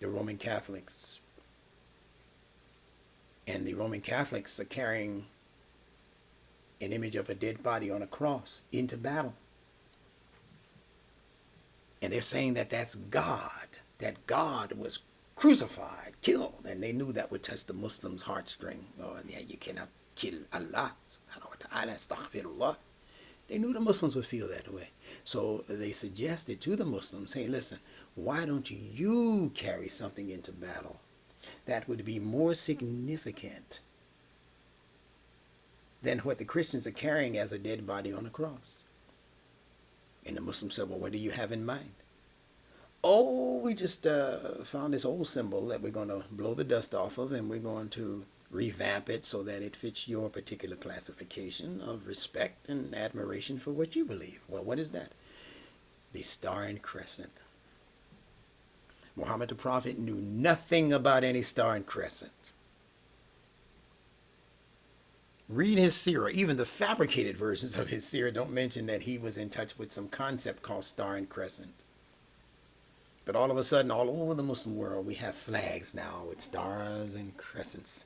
the Roman Catholics. And the Roman Catholics are carrying an image of a dead body on a cross into battle. And they're saying that that's God, that God was crucified, killed, and they knew that would touch the Muslims' heartstring. Oh, yeah, you cannot kill Allah, subhanahu wa ta'ala, astaghfirullah. They knew the Muslims would feel that way. So they suggested to the Muslims, hey, listen, why don't you carry something into battle that would be more significant than what the Christians are carrying as a dead body on a cross? And the Muslims said, well, what do you have in mind? Oh, we just found this old symbol that we're going to blow the dust off of, and we're going to revamp it so that it fits your particular classification of respect and admiration for what you believe. Well, what is that? The Star and Crescent. Muhammad the Prophet knew nothing about any star and crescent. Read his seerah. Even the fabricated versions of his seerah don't mention that he was in touch with some concept called star and crescent. But all of a sudden, all over the Muslim world, we have flags now with stars and crescents.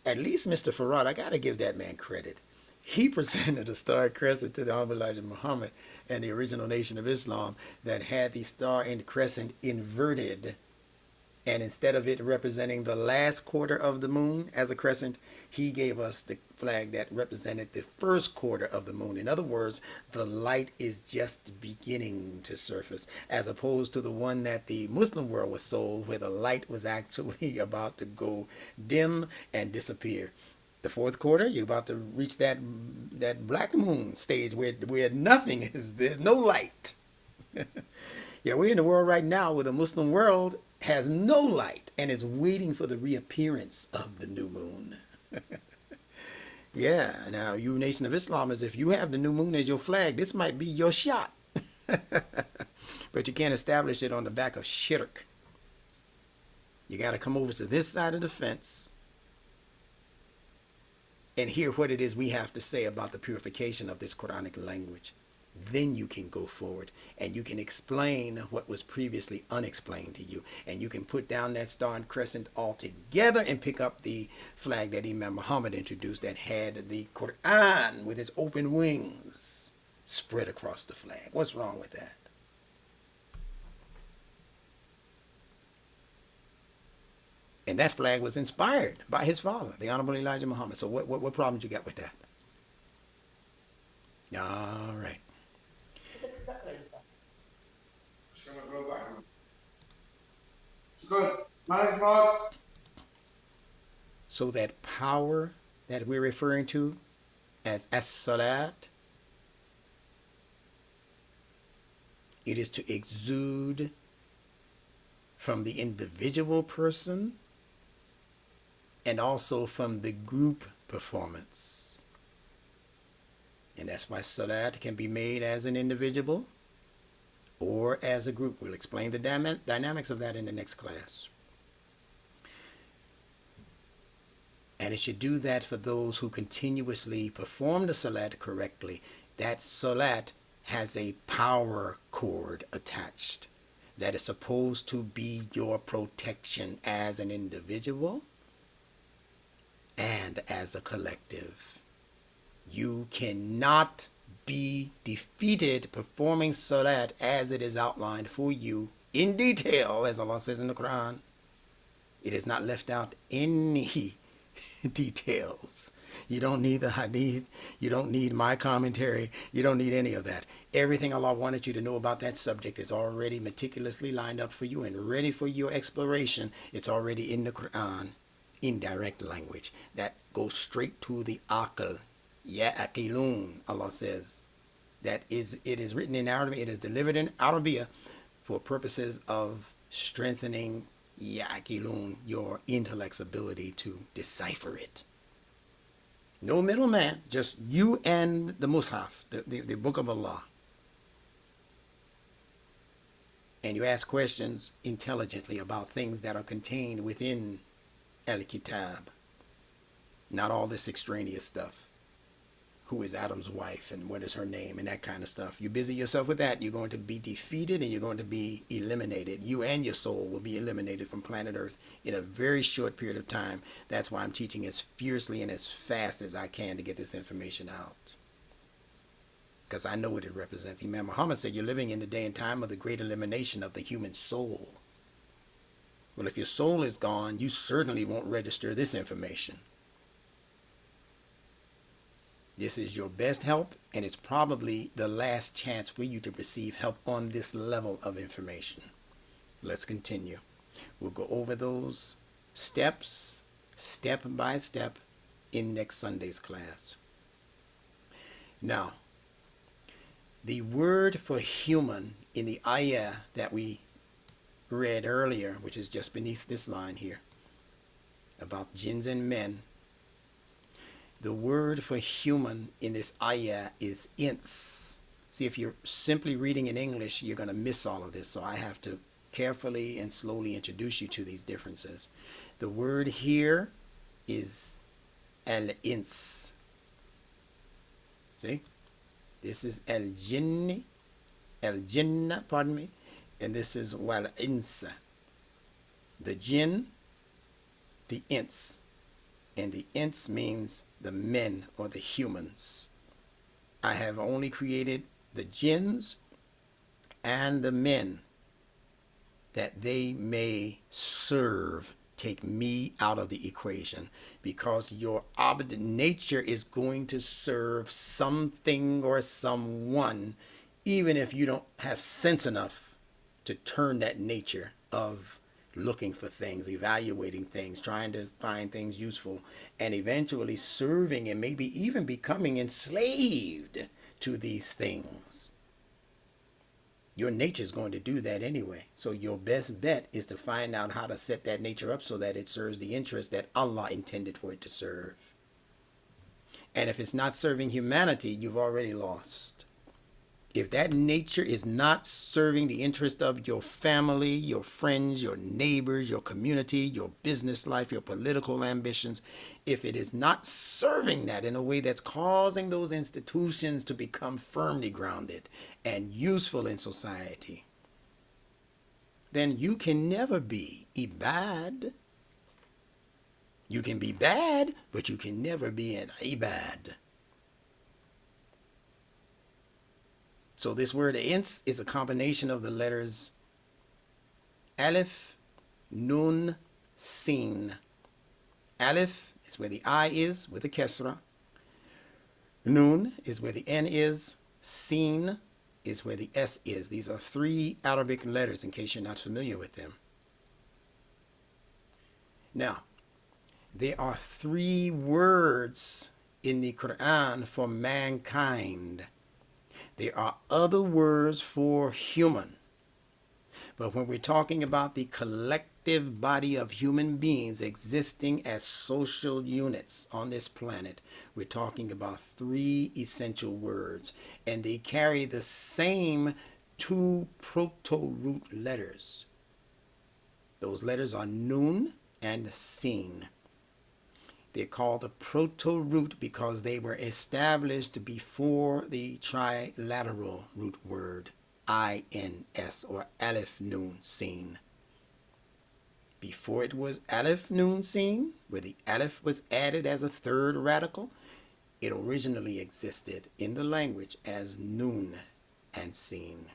At least Mr. Farad, I got to give that man credit. He presented a star and crescent to the Honorable Elijah Muhammad and the original Nation of Islam that had the star and crescent inverted. And instead of it representing the last quarter of the moon as a crescent, he gave us the flag that represented the first quarter of the moon. In other words, the light is just beginning to surface, as opposed to the one that the Muslim world was sold, where the light was actually about to go dim and disappear. The fourth quarter, you're about to reach that black moon stage where nothing is, there's no light. Yeah, we're in the world right now where the Muslim world has no light and is waiting for the reappearance of the new moon. Yeah, now you Nation of Islam, is if you have the new moon as your flag, this might be your shot. But you can't establish it on the back of shirk. You got to come over to this side of the fence and hear what it is we have to say about the purification of this Quranic language. Then you can go forward and you can explain what was previously unexplained to you. And you can put down that star and crescent altogether and pick up the flag that Imam Muhammad introduced that had the Quran with its open wings spread across the flag. What's wrong with that? And that flag was inspired by his father, the Honorable Elijah Muhammad. So what problems you got with that? All right. So that power that we're referring to as as-salat, it is to exude from the individual person and also from the group performance. And that's why salat can be made as an individual or as a group. We'll explain the dynamics of that in the next class. And it should do that for those who continuously perform the salat correctly. That salat has a power cord attached that is supposed to be your protection as an individual and as a collective. You cannot be defeated performing salat as it is outlined for you in detail, as Allah says in the Quran. It is not left out any details. You don't need the hadith. You don't need my commentary. You don't need any of that. Everything Allah wanted you to know about that subject is already meticulously lined up for you and ready for your exploration. It's already in the Quran, in direct language. That goes straight to the aql. Ya aqilun, Allah says. It is written in Arabic. It is delivered in Arabia for purposes of strengthening yaqilun, your intellect's ability to decipher it. No middleman, just you and the Mus'haf, the book of Allah. And you ask questions intelligently about things that are contained within Al-Kitab. Not all this extraneous stuff. Who is Adam's wife and what is her name and that kind of stuff. You busy yourself with that, you're going to be defeated and you're going to be eliminated. You and your soul will be eliminated from planet Earth in a very short period of time. That's why I'm teaching as fiercely and as fast as I can to get this information out. Because I know what it represents. Imam Muhammad said you're living in the day and time of the great elimination of the human soul. Well, if your soul is gone, you certainly won't register this information. This is your best help, and it's probably the last chance for you to receive help on this level of information. Let's continue. We'll go over those steps, step by step, in next Sunday's class. Now, the word for human in the ayah that we read earlier, which is just beneath this line here, about jinns and men, the word for human in this ayah is ins. See, if you're simply reading in English, you're going to miss all of this. So I have to carefully and slowly introduce you to these differences. The word here is al-ins. See? This is al-jinni, al-jinna, pardon me. And this is wal-insa. The jinn, the ins. And the ins means the men or the humans. I have only created the jinns and the men that they may serve. Take me out of the equation, because your nature is going to serve something or someone, even if you don't have sense enough to turn that nature of looking for things, evaluating things, trying to find things useful, and eventually serving and maybe even becoming enslaved to these things. Your nature is going to do that anyway. So your best bet is to find out how to set that nature up so that it serves the interest that Allah intended for it to serve. And if it's not serving humanity, you've already lost. If that nature is not serving the interest of your family, your friends, your neighbors, your community, your business life, your political ambitions, if it is not serving that in a way that's causing those institutions to become firmly grounded and useful in society, then you can never be ibad. You can be bad, but you can never be an ibad. So this word ins is a combination of the letters Aleph, Nun, Sin. Aleph is where the I is with the Kesra. Nun is where the N is. Sin is where the S is. These are three Arabic letters in case you're not familiar with them. Now, there are three words in the Quran for mankind. There are other words for human. But when we're talking about the collective body of human beings existing as social units on this planet, we're talking about three essential words. And they carry the same two proto-root letters. Those letters are Nun and Sin. They're called the proto-root because they were established before the trilateral root word, I-N-S, or Aleph Nun Sin. Before it was Aleph Nun Sin, where the Aleph was added as a third radical, it originally existed in the language as Nun and Sin.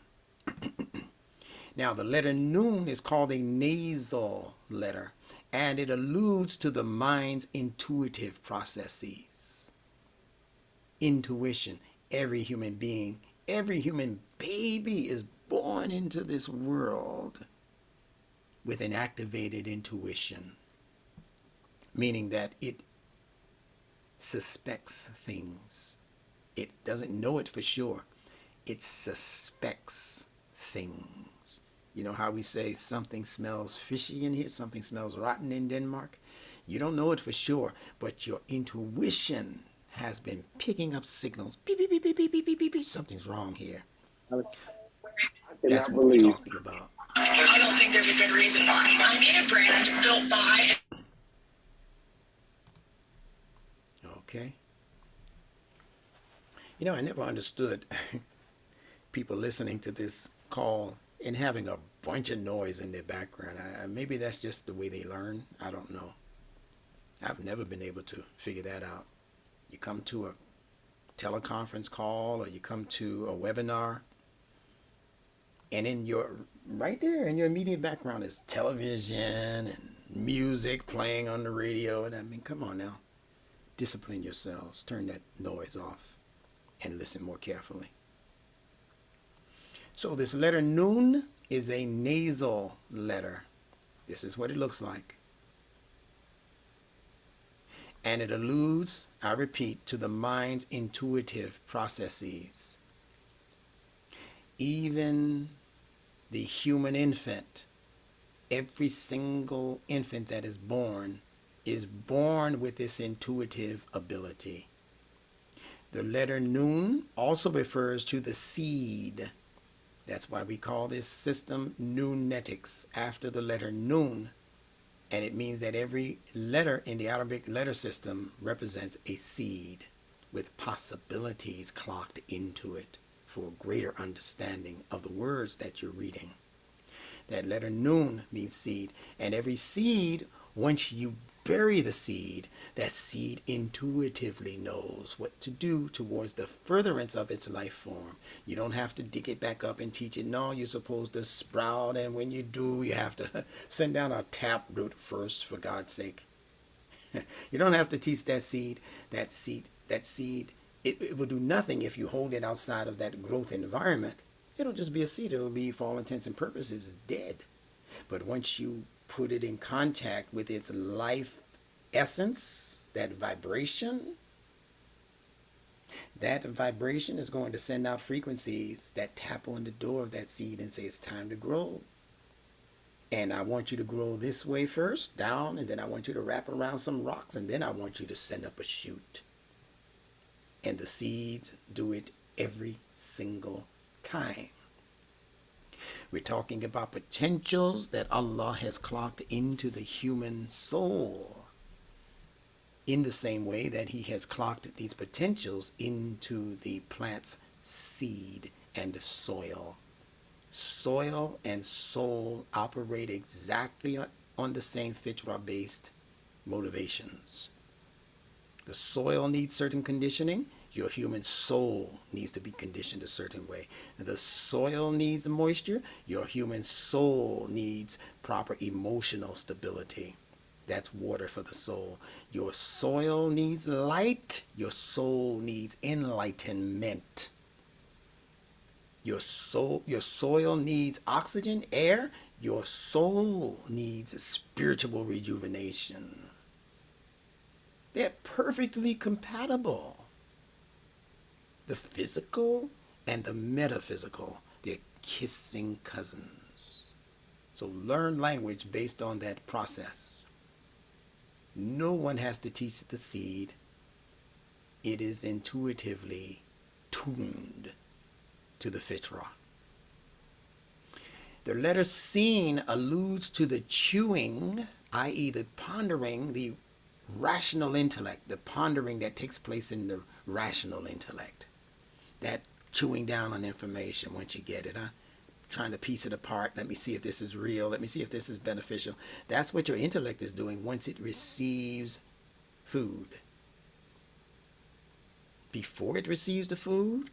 Now, the letter Nun is called a nasal letter, and it alludes to the mind's intuitive processes. Intuition. Every human being, every human baby is born into this world with an activated intuition, meaning that it suspects things. It doesn't know it for sure. It suspects things. You know how we say something smells fishy in here, something smells rotten in Denmark? You don't know it for sure, but your intuition has been picking up signals. Beep, beep, beep, beep, beep, beep, beep, beep, beep. Something's wrong here. That's what we're talking about. I don't think there's a good reason why. I made a brand built by. Okay. You know, I never understood people listening to this call and having a bunch of noise in their background. Maybe that's just the way they learn. I don't know. I've never been able to figure that out. You come to a teleconference call or you come to a webinar, and in your right there in your immediate background is television and music playing on the radio. And I mean, come on now. Discipline yourselves. Turn that noise off and listen more carefully. So this letter Nun is a nasal letter. This is what it looks like. And it alludes, I repeat, to the mind's intuitive processes. Even the human infant, every single infant that is born with this intuitive ability. The letter Nun also refers to the seed. That's why we call this system Nunetics, after the letter Nun. And it means that every letter in the Arabic letter system represents a seed with possibilities clocked into it for greater understanding of the words that you're reading. That letter Nun means seed. And every seed, once you bury the seed, that seed intuitively knows what to do towards the furtherance of its life form. You don't have to dig it back up and teach it. No, you're supposed to sprout, and when you do, you have to send down a taproot first, for God's sake. You don't have to teach that seed. That seed, it will do nothing if you hold it outside of that growth environment. It'll just be a seed. It'll be, for all intents and purposes, dead. But once you put it in contact with its life essence, that vibration is going to send out frequencies that tap on the door of that seed and say it's time to grow. And I want you to grow this way first, down, and then I want you to wrap around some rocks, and then I want you to send up a shoot. And the seeds do it every single time. We're talking about potentials that Allah has clocked into the human soul in the same way that He has clocked these potentials into the plant's seed and soil. Soil and soul operate exactly on the same Fitrah-based motivations. The soil needs certain conditioning. Your human soul needs to be conditioned a certain way. The soil needs moisture. Your human soul needs proper emotional stability. That's water for the soul. Your soil needs light. Your soul needs enlightenment. Your soil needs oxygen, air. Your soul needs spiritual rejuvenation. They're perfectly compatible. The physical and the metaphysical, they're kissing cousins. So learn language based on that process. No one has to teach the seed. It is intuitively tuned to the fitrah. The letter Sin alludes to the chewing, i.e. the pondering, the rational intellect, the pondering that takes place in the rational intellect. That chewing down on information once you get it, trying to piece it apart. Let me see if this is real. Let me see if this is beneficial. That's what your intellect is doing once it receives food. Before it receives the food,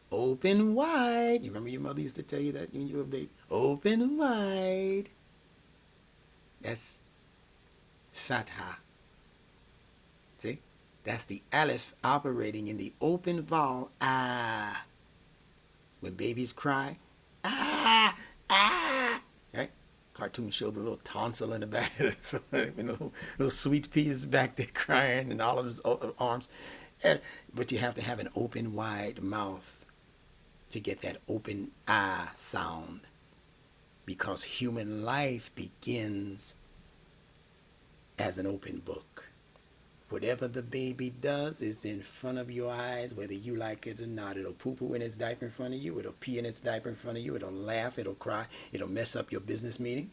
open wide. You remember your mother used to tell you that when you were a baby? Open wide. That's Fatha. See? That's the aleph operating in the open vowel ah. When babies cry, ah, ah, right? Cartoons show the little tonsil in the back, little sweet pea is back there crying and all of his arms. But you have to have an open, wide mouth to get that open ah sound, because human life begins as an open book. Whatever the baby does is in front of your eyes, whether you like it or not. It'll poo-poo in its diaper in front of you. It'll pee in its diaper in front of you. It'll laugh. It'll cry. It'll mess up your business meeting.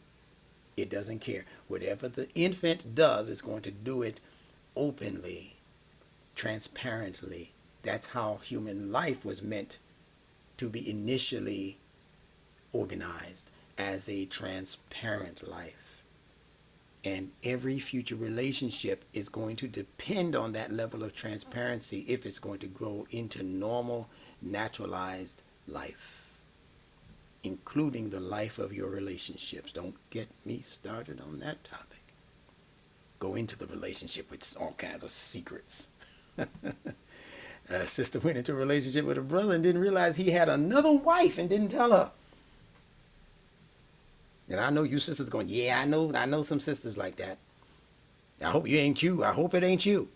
It doesn't care. Whatever the infant does, it's going to do it openly, transparently. That's how human life was meant to be initially organized, as a transparent life. And every future relationship is going to depend on that level of transparency if it's going to grow into normal, naturalized life, including the life of your relationships. Don't get me started on that topic. Go into the relationship with all kinds of secrets. A sister went into a relationship with a brother and didn't realize he had another wife and didn't tell her. And I know you sisters going, yeah, I know some sisters like that. I hope you ain't you. I hope it ain't you.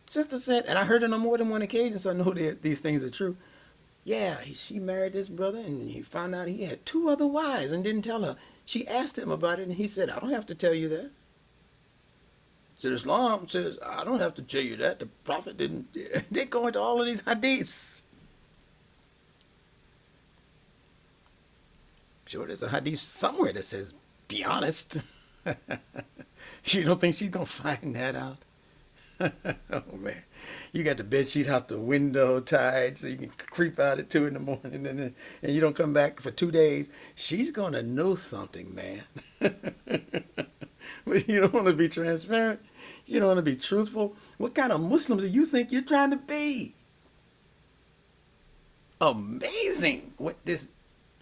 Sister said, and I heard it on more than one occasion, so I know that these things are true. Yeah, she married this brother, and he found out he had 2 other wives and didn't tell her. She asked him about it, and he said, I don't have to tell you that. So Islam says, I don't have to tell you that. The Prophet didn't. They go into all of these hadiths. Sure, there's a hadith somewhere that says, be honest. You don't think she's going to find that out? Oh, man. You got the bed sheet out the window tied so you can creep out at 2 in the morning and you don't come back for 2 days. She's going to know something, man. But you don't want to be transparent. You don't want to be truthful. What kind of Muslim do you think you're trying to be? Amazing what this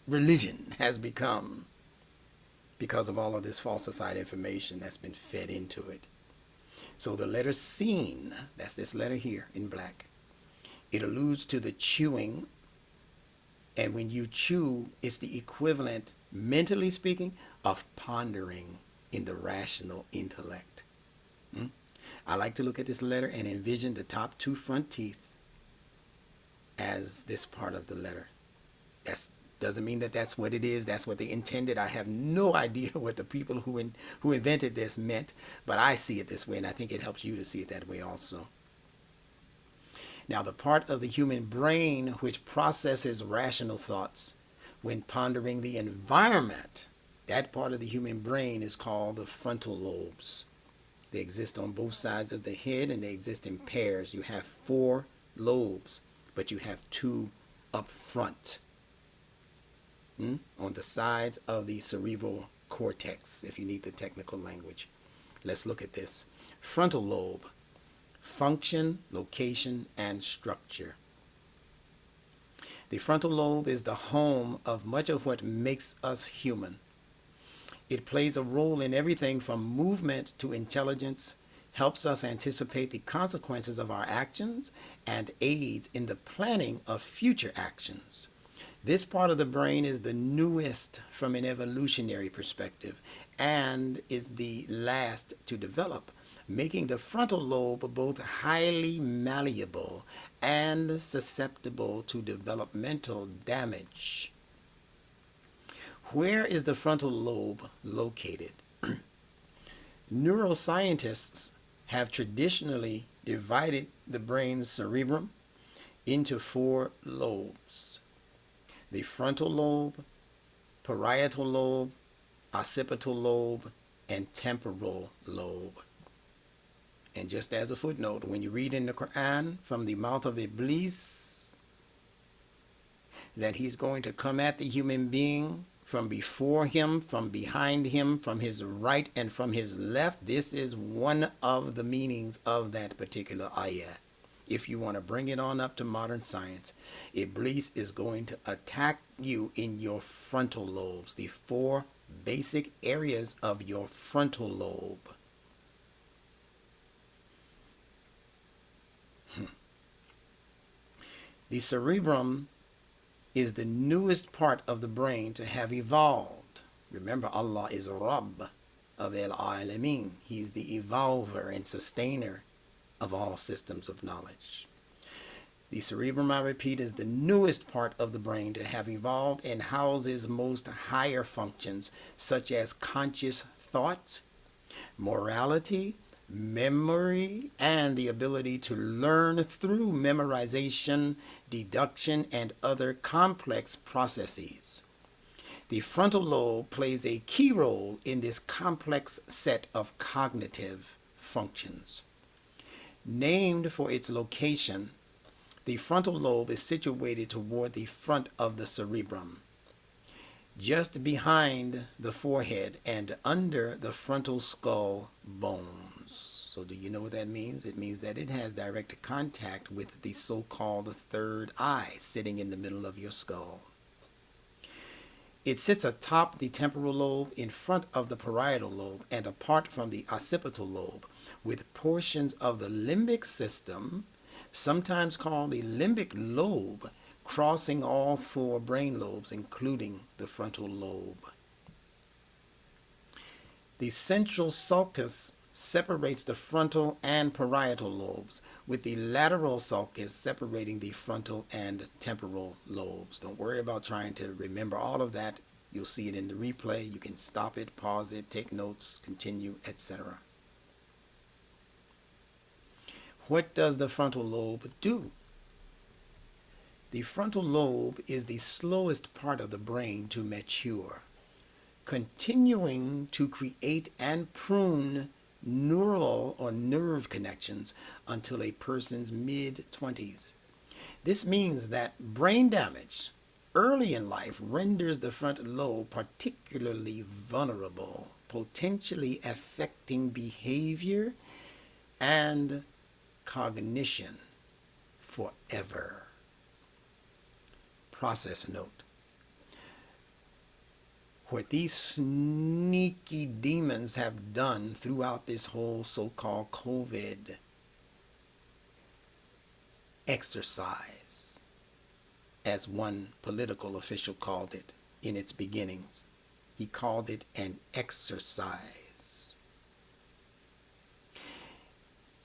religion has become because of all of this falsified information that's been fed into it. So the letter Sin, that's this letter here in black, it alludes to the chewing. And when you chew, it's the equivalent, mentally speaking, of pondering in the rational intellect. I like to look at this letter and envision the top 2 front teeth as this part of the letter. That doesn't mean that that's what it is. That's what they intended. I have no idea what the people who invented this meant, but I see it this way, and I think it helps you to see it that way also. Now, the part of the human brain which processes rational thoughts when pondering the environment, that part of the human brain is called the frontal lobes. They exist on both sides of the head, and they exist in pairs. You have 4 lobes, but you have 2 up front on the sides of the cerebral cortex, if you need the technical language. Let's look at this. Frontal lobe, function, location, and structure. The frontal lobe is the home of much of what makes us human. It plays a role in everything from movement to intelligence, helps us anticipate the consequences of our actions, and aids in the planning of future actions. This part of the brain is the newest from an evolutionary perspective and is the last to develop, making the frontal lobe both highly malleable and susceptible to developmental damage. Where is the frontal lobe located? Neuroscientists have traditionally divided the brain's cerebrum into 4 lobes: the frontal lobe, parietal lobe, occipital lobe, and temporal lobe. And just as a footnote, when you read in the Quran from the mouth of Iblis that he's going to come at the human being from before him, from behind him, from his right and from his left, this is one of the meanings of that particular ayah. If you want to bring it on up to modern science, Iblis is going to attack you in your frontal lobes, the 4 basic areas of your frontal lobe. The cerebrum is the newest part of the brain to have evolved. Remember, Allah is Rabb of al-Alameen. He's the evolver and sustainer of all systems of knowledge. The cerebrum, I repeat, is the newest part of the brain to have evolved and houses most higher functions such as conscious thought, morality, memory, and the ability to learn through memorization, deduction, and other complex processes. The frontal lobe plays a key role in this complex set of cognitive functions. Named for its location, the frontal lobe is situated toward the front of the cerebrum, just behind the forehead and under the frontal skull bones. So do you know what that means? It means that it has direct contact with the so-called third eye sitting in the middle of your skull. It sits atop the temporal lobe, in front of the parietal lobe, and apart from the occipital lobe, with portions of the limbic system, sometimes called the limbic lobe, crossing all four brain lobes, including the frontal lobe. The central sulcus separates the frontal and parietal lobes, with the lateral sulcus separating the frontal and temporal lobes. Don't worry about trying to remember all of that. You'll see it in the replay. You can stop it, pause it, take notes, continue, etc. What does the frontal lobe do? The frontal lobe is the slowest part of the brain to mature, continuing to create and prune neural or nerve connections until a person's mid-20s. This means that brain damage early in life renders the frontal lobe particularly vulnerable, potentially affecting behavior and cognition forever. Process note. What these sneaky demons have done throughout this whole so-called COVID exercise, as one political official called it in its beginnings. He called it an exercise.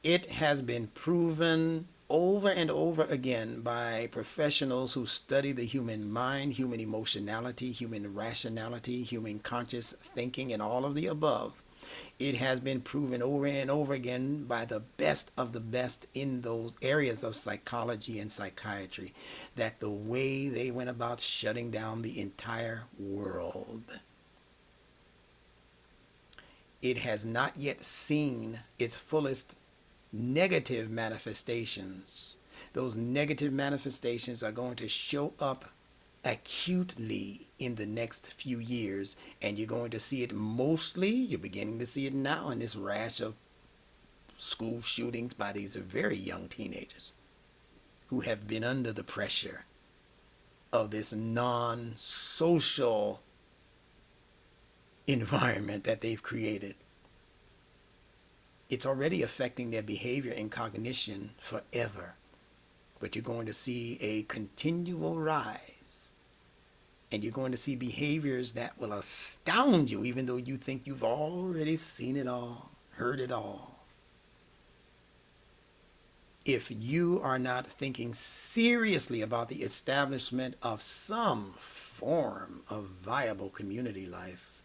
It has been proven over and over again by professionals who study the human mind, human emotionality, human rationality, human conscious thinking, and all of the above. It has been proven over and over again by the best of the best in those areas of psychology and psychiatry that the way they went about shutting down the entire world, it has not yet seen its fullest negative manifestations. Those negative manifestations are going to show up acutely in the next few years, and you're going to see it mostly, you're beginning to see it now in this rash of school shootings by these very young teenagers who have been under the pressure of this non-social environment that they've created. It's already affecting their behavior and cognition forever. But you're going to see a continual rise. And you're going to see behaviors that will astound you, even though you think you've already seen it all, heard it all. If you are not thinking seriously about the establishment of some form of viable community life,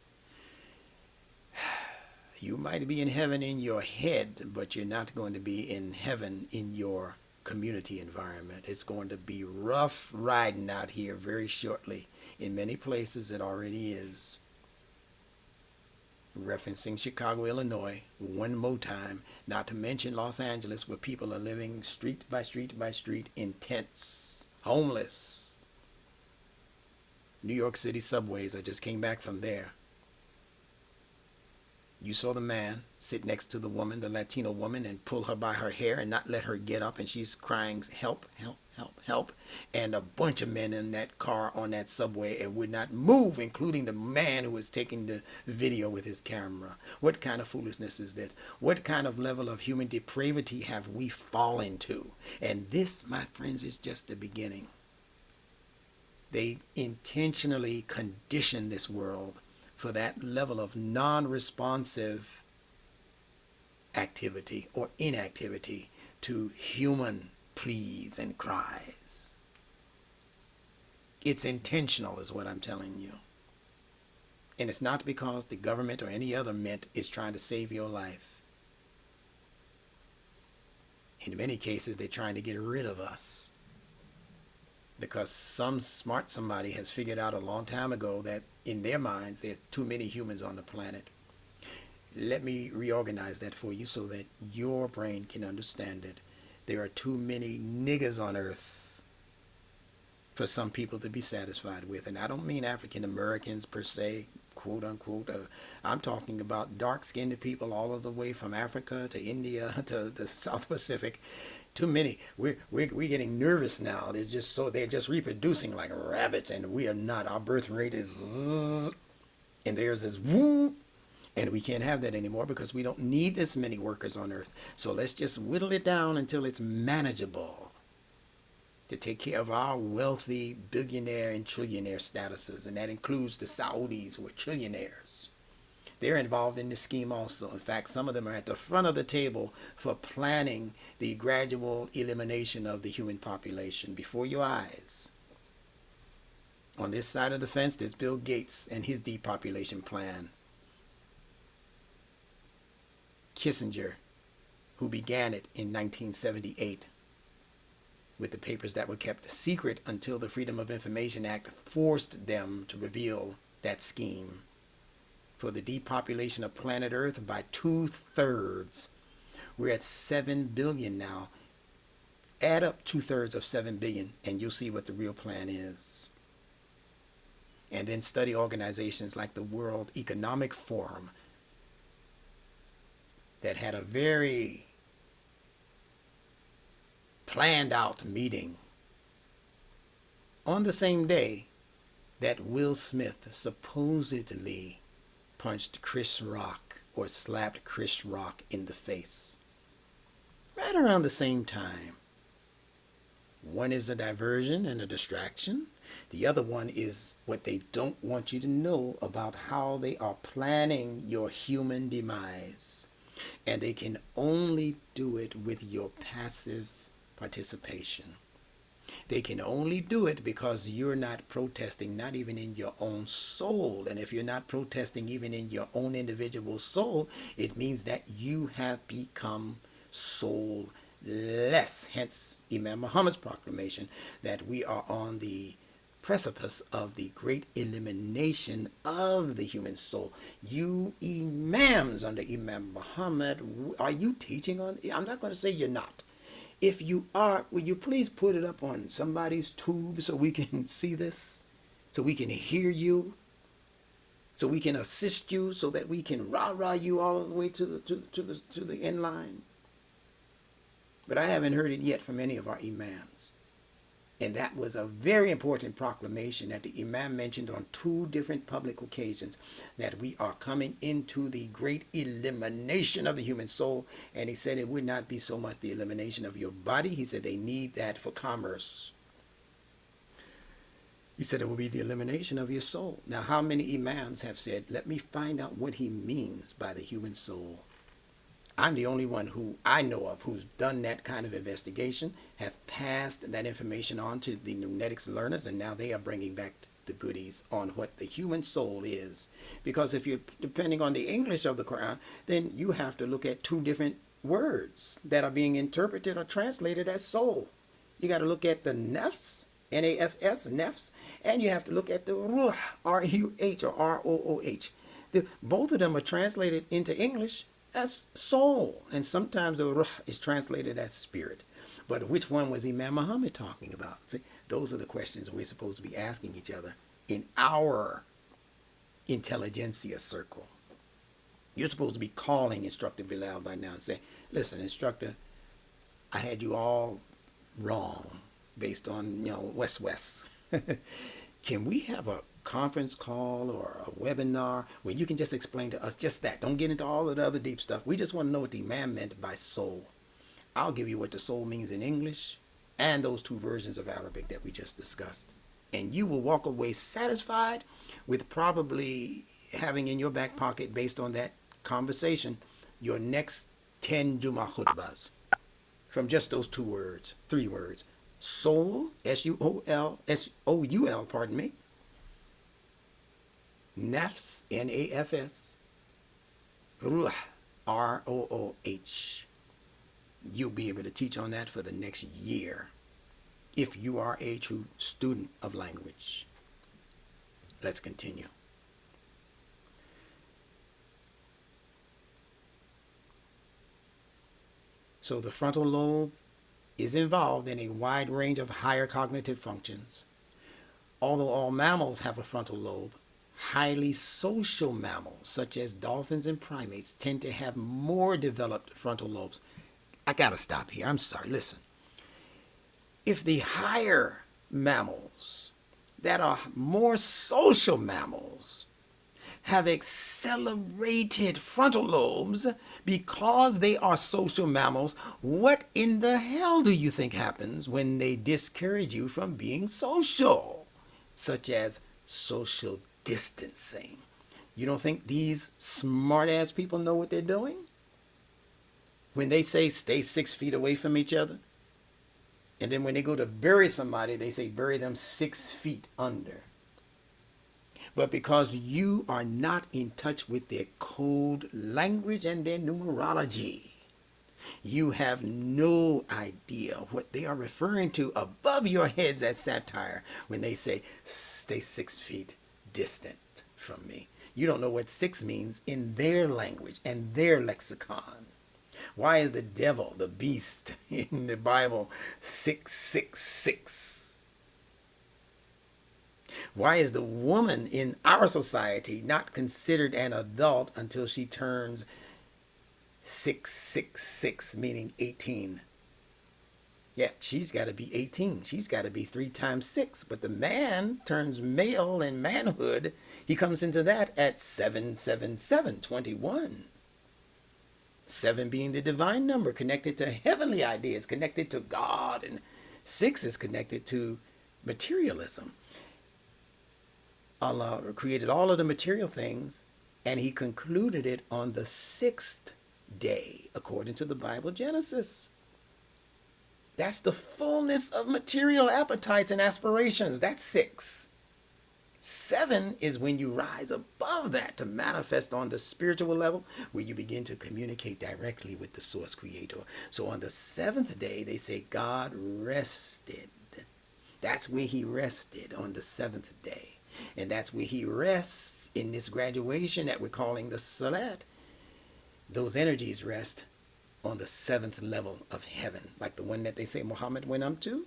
you might be in heaven in your head, but you're not going to be in heaven in your community environment. It's going to be rough riding out here very shortly. In many places it already is. Referencing Chicago, Illinois, one more time, not to mention Los Angeles, where people are living street by street by street in tents, homeless. New York City subways, I just came back from there. You saw the man sit next to the woman, the Latino woman, and pull her by her hair and not let her get up, and she's crying, help, help, help, help. And a bunch of men in that car on that subway and would not move, including the man who was taking the video with his camera. What kind of foolishness is this? What kind of level of human depravity have we fallen to? And this, my friends, is just the beginning. They intentionally condition this world for that level of non-responsive activity or inactivity to human pleas and cries. It's intentional is what I'm telling you. And it's not because the government or any other mint is trying to save your life. In many cases, they're trying to get rid of us. Because some smart somebody has figured out a long time ago that in their minds there are too many humans on the planet. Let me reorganize that for you so that your brain can understand it. There are too many niggers on earth for some people to be satisfied with. And I don't mean African Americans per se, quote unquote. I'm talking about dark-skinned people all the way from Africa to India to the South Pacific. Too many. We're getting nervous now. They're just reproducing like rabbits, and we are not. Our birth rate is zzz, and theirs is woo, and we can't have that anymore because we don't need this many workers on earth. So let's just whittle it down until it's manageable to take care of our wealthy billionaire and trillionaire statuses, and that includes the Saudis who are trillionaires. They're involved in this scheme also. In fact, some of them are at the front of the table for planning the gradual elimination of the human population before your eyes. On this side of the fence, there's Bill Gates and his depopulation plan. Kissinger, who began it in 1978 with the papers that were kept secret until the Freedom of Information Act forced them to reveal that scheme for the depopulation of planet Earth by 2/3. We're at 7 billion now. Add up 2/3 of 7 billion and you'll see what the real plan is. And then study organizations like the World Economic Forum that had a very planned out meeting on the same day that Will Smith supposedly punched Chris Rock or slapped Chris Rock in the face. Right around the same time. One is a diversion and a distraction. The other one is what they don't want you to know about how they are planning your human demise. And they can only do it with your passive participation. They can only do it because you're not protesting, not even in your own soul. And if you're not protesting even in your own individual soul, it means that you have become soulless. Hence, Imam Muhammad's proclamation that we are on the precipice of the great elimination of the human soul. You imams under Imam Muhammad, are you teaching on? I'm not going to say you're not. If you are, will you please put it up on somebody's tube so we can see this, so we can hear you, so we can assist you, so that we can rah-rah you all the way to the end line? But I haven't heard it yet from any of our imams. And that was a very important proclamation that the Imam mentioned on 2 different public occasions, that we are coming into the great elimination of the human soul. And he said it would not be so much the elimination of your body. He said they need that for commerce. He said it will be the elimination of your soul. Now, how many Imams have said, let me find out what he means by the human soul? I'm the only one who I know of who's done that kind of investigation, have passed that information on to the Nunetics learners, and now they are bringing back the goodies on what the human soul is. Because if you're depending on the English of the Quran, then you have to look at 2 different words that are being interpreted or translated as soul. You got to look at the nafs, N-A-F-S, nafs, and you have to look at the ruh, R-U-H or R-O-O-H. Both of them are translated into English as soul, and sometimes the ruh is translated as spirit. But which one was Imam Muhammad talking about? See, those are the questions we're supposed to be asking each other in our intelligentsia circle. You're supposed to be calling Instructor Bilal by now and saying, listen, Instructor, I had you all wrong based on, West. Can we have a conference call or a webinar where you can just explain to us just that? Don't get into all of the other deep stuff. We just want to know what the Imam meant by soul. I'll give you what the soul means in English and those two versions of Arabic that we just discussed. And you will walk away satisfied with probably having in your back pocket, based on that conversation, your next 10 Jummah khutbahs from just those three words. Soul, S-U-O-L, S-O-U-L, pardon me. Nafs, N-A-F-S. Ruh, R-O-O-H. You'll be able to teach on that for the next year if you are a true student of language. Let's continue. So the frontal lobe is involved in a wide range of higher cognitive functions. Although all mammals have a frontal lobe, highly social mammals, such as dolphins and primates, tend to have more developed frontal lobes. I gotta stop here. I'm sorry. Listen. If the higher mammals that are more social mammals have accelerated frontal lobes because they are social mammals, what in the hell do you think happens when they discourage you from being social, such as social distancing? You don't think these smart-ass people know what they're doing? When they say stay 6 feet away from each other, and then when they go to bury somebody, they say bury them 6 feet under. But because you are not in touch with their code language and their numerology, you have no idea what they are referring to above your heads as satire when they say, stay 6 feet distant from me. You don't know what 6 means in their language and their lexicon. Why is the devil, the beast in the Bible, 666? Why is the woman in our society not considered an adult until she turns 666, meaning 18? Yeah, she's got to be 18. She's got to be 3 times 6. But the man turns male in manhood. He comes into that at 777, 21. 7 being the divine number, connected to heavenly ideas, connected to God. And 6 is connected to materialism. Allah created all of the material things, and he concluded it on the 6th day, according to the Bible Genesis. That's the fullness of material appetites and aspirations. That's 6. 7 is when you rise above that to manifest on the spiritual level, where you begin to communicate directly with the source creator. So on the 7th day, they say God rested. That's where he rested, on the 7th day. And that's where he rests in this graduation that we're calling the SALAAT. Those energies rest on the 7th level of heaven, like the one that they say Muhammad went up to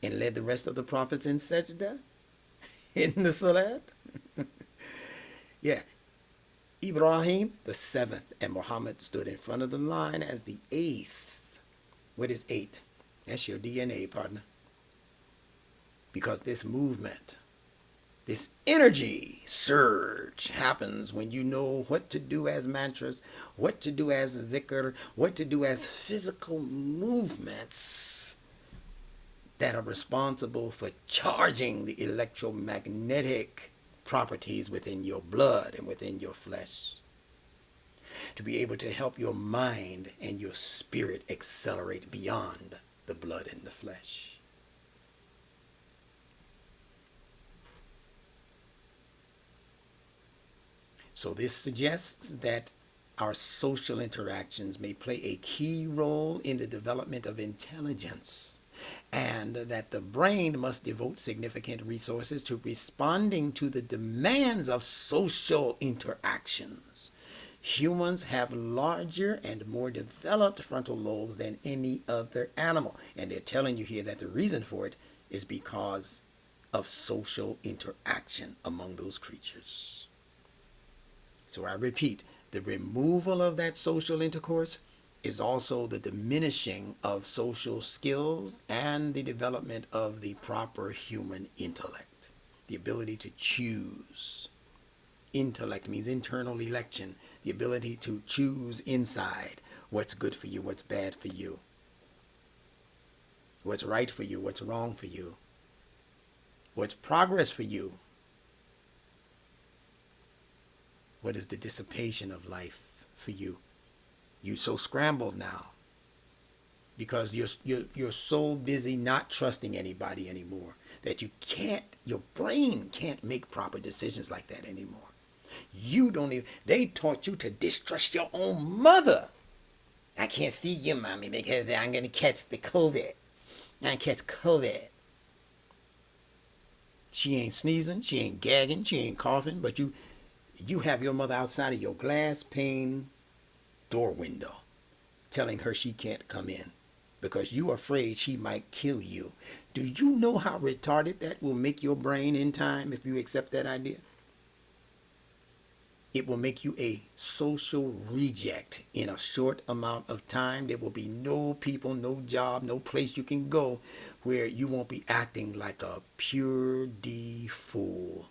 and led the rest of the prophets in sajda in the SALAAT. Yeah. Ibrahim, the 7th, and Muhammad stood in front of the line as the 8th. What is 8? That's your DNA, partner. Because this movement, this energy surge happens when you know what to do as mantras, what to do as dhikr, what to do as physical movements that are responsible for charging the electromagnetic properties within your blood and within your flesh, to be able to help your mind and your spirit accelerate beyond the blood and the flesh. So this suggests that our social interactions may play a key role in the development of intelligence, and that the brain must devote significant resources to responding to the demands of social interactions. Humans have larger and more developed frontal lobes than any other animal, and they're telling you here that the reason for it is because of social interaction among those creatures. So I repeat, the removal of that social intercourse is also the diminishing of social skills and the development of the proper human intellect, the ability to choose. Intellect means internal election, the ability to choose inside what's good for you, what's bad for you, what's right for you, what's wrong for you, what's progress for you, what is the dissipation of life for you. You're so scrambled now because you're so busy not trusting anybody anymore that your brain can't make proper decisions like that anymore. You don't even, they taught you to distrust your own mother. I can't see you, mommy, because I'm going to catch the COVID. I'm going to catch COVID. She ain't sneezing, she ain't gagging, she ain't coughing, but you have your mother outside of your glass pane door window telling her she can't come in because you're afraid she might kill you. Do you know how retarded that will make your brain in time if you accept that idea? It will make you a social reject in a short amount of time. There will be no people, no job, no place you can go where you won't be acting like a pure D fool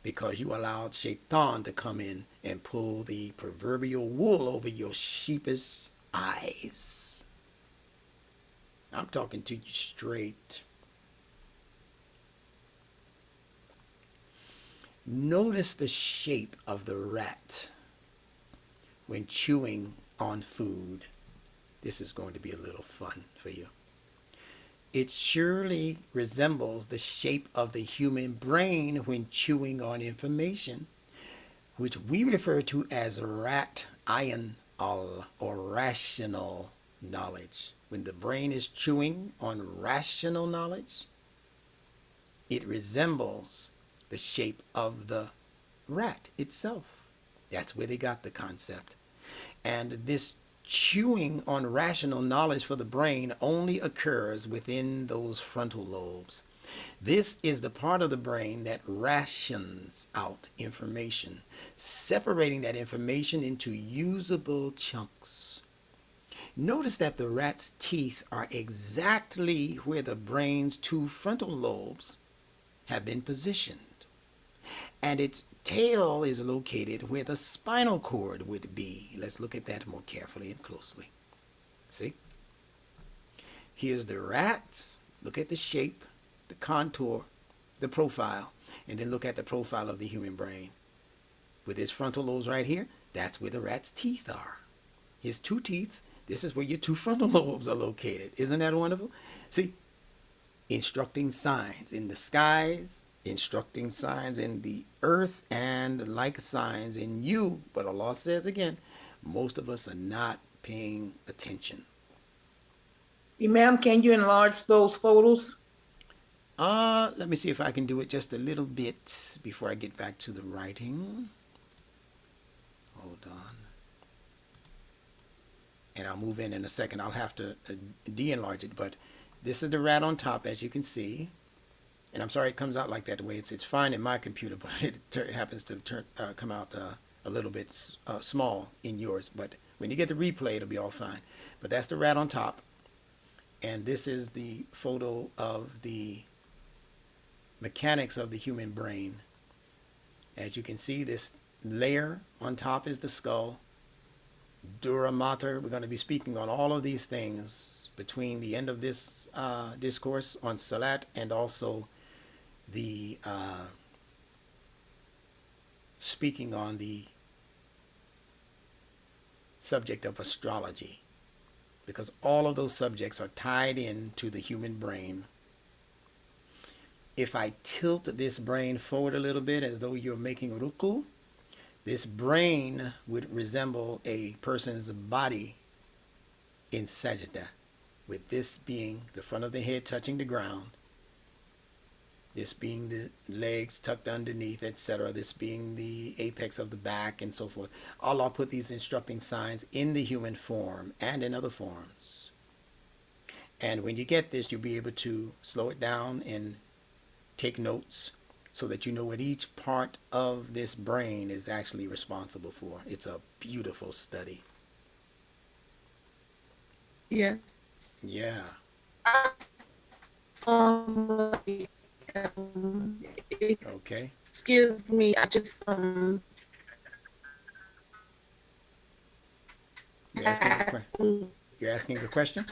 because you allowed Shaitan to come in and pull the proverbial wool over your sheepish eyes. I'm talking to you straight. Notice the shape of the rat when chewing on food. This is going to be a little fun for you. It surely resembles the shape of the human brain when chewing on information, which we refer to as rat ayin al, or rational knowledge. When the brain is chewing on rational knowledge, it resembles the shape of the rat itself. That's where they got the concept. And this chewing on rational knowledge for the brain only occurs within those frontal lobes. This is the part of the brain that rations out information, separating that information into usable chunks. Notice that the rat's teeth are exactly where the brain's two frontal lobes have been positioned. And its tail is located where the spinal cord would be. Let's look at that more carefully and closely. See? Here's the rats. Look at the shape, the contour, the profile, and then look at the profile of the human brain. With his frontal lobes right here, that's where the rat's teeth are. His two teeth, this is where your two frontal lobes are located. Isn't that wonderful? See, instructing signs in the skies, instructing signs in the earth, and like signs in you. But Allah says again, most of us are not paying attention. Imam, can you enlarge those photos? Let me see if I can do it just a little bit before I get back to the writing. Hold on. And I'll move in a second. I'll have to de-enlarge it, but this is the rat on top, as you can see. And I'm sorry it comes out like that the way it's fine in my computer, but it happens to come out a little bit small in yours. But when you get the replay, it'll be all fine. But that's the rat on top. And this is the photo of the mechanics of the human brain. As you can see, this layer on top is the skull. Dura mater, we're going to be speaking on all of these things between the end of this discourse on Salat and also the speaking on the subject of astrology, because all of those subjects are tied into the human brain. If I tilt this brain forward a little bit as though you're making ruku, this brain would resemble a person's body in sajda, with this being the front of the head touching the ground, this being the legs tucked underneath, etc., this being the apex of the back, and so forth. Allah put these instructing signs in the human form and in other forms. And when you get this, you'll be able to slow it down and take notes so that you know what each part of this brain is actually responsible for. It's a beautiful study. Yes. Yeah. Okay. Excuse me, I just You're asking a You're asking a question?